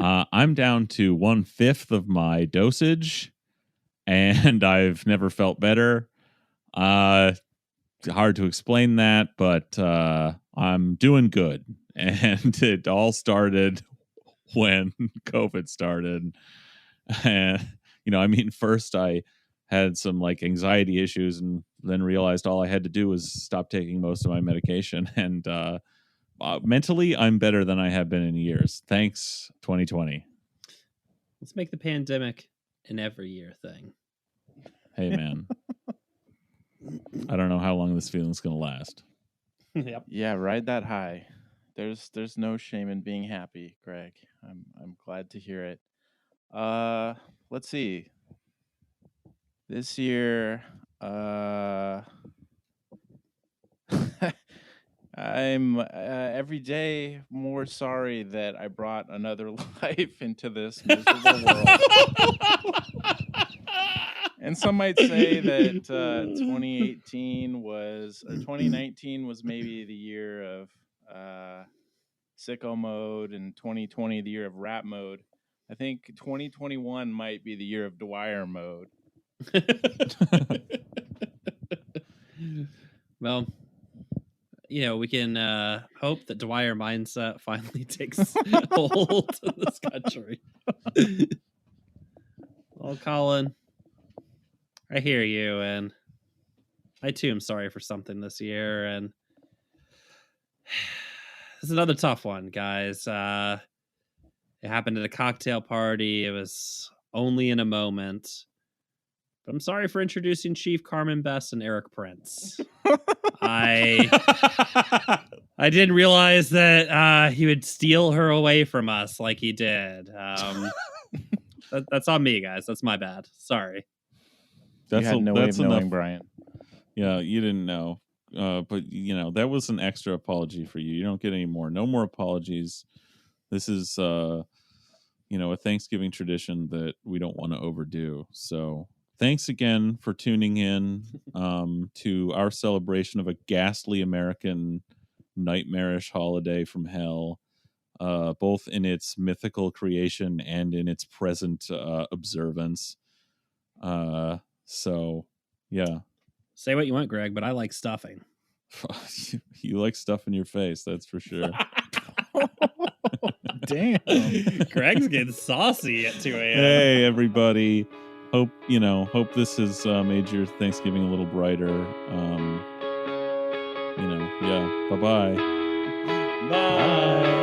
I'm down to 1/5 of my dosage, and I've never felt better. Hard to explain that, but I'm doing good. And it all started when COVID started. And, first I had some like anxiety issues and then realized all I had to do was stop taking most of my medication. And mentally, I'm better than I have been in years. Thanks, 2020. Let's make the pandemic an every year thing. Hey, man. I don't know how long this feeling's going to last. Yep. Yeah, ride that high. There's no shame in being happy, Greg. I'm glad to hear it. Let's see. This year, I'm every day more sorry that I brought another life into this miserable world. And some might say that 2019 was maybe the year of sicko mode, and 2020 the year of rap mode. I think 2021 might be the year of Dwyer mode. Well, we can hope that Dwyer mindset finally takes hold in this country. Well, Colin, I hear you, and I too am sorry for something this year, and it's another tough one, guys. It happened at a cocktail party. It was only in a moment. But I'm sorry for introducing Chief Carmen Best and Eric Prince. I didn't realize that he would steal her away from us like he did. That's on me, guys. That's my bad. Sorry. You had no way of knowing, Brian. Yeah, you didn't know. But, that was an extra apology for you. You don't get any more. No more apologies. This is, a Thanksgiving tradition that we don't want to overdo. So thanks again for tuning in to our celebration of a ghastly American nightmarish holiday from hell, both in its mythical creation and in its present observance. So, yeah. Say what you want, Greg, but I like stuffing. You like stuff in your face, that's for sure. Damn. Greg's getting saucy at 2 a.m. Hey, everybody. Hope this has made your Thanksgiving a little brighter. Yeah. Bye-bye. Bye.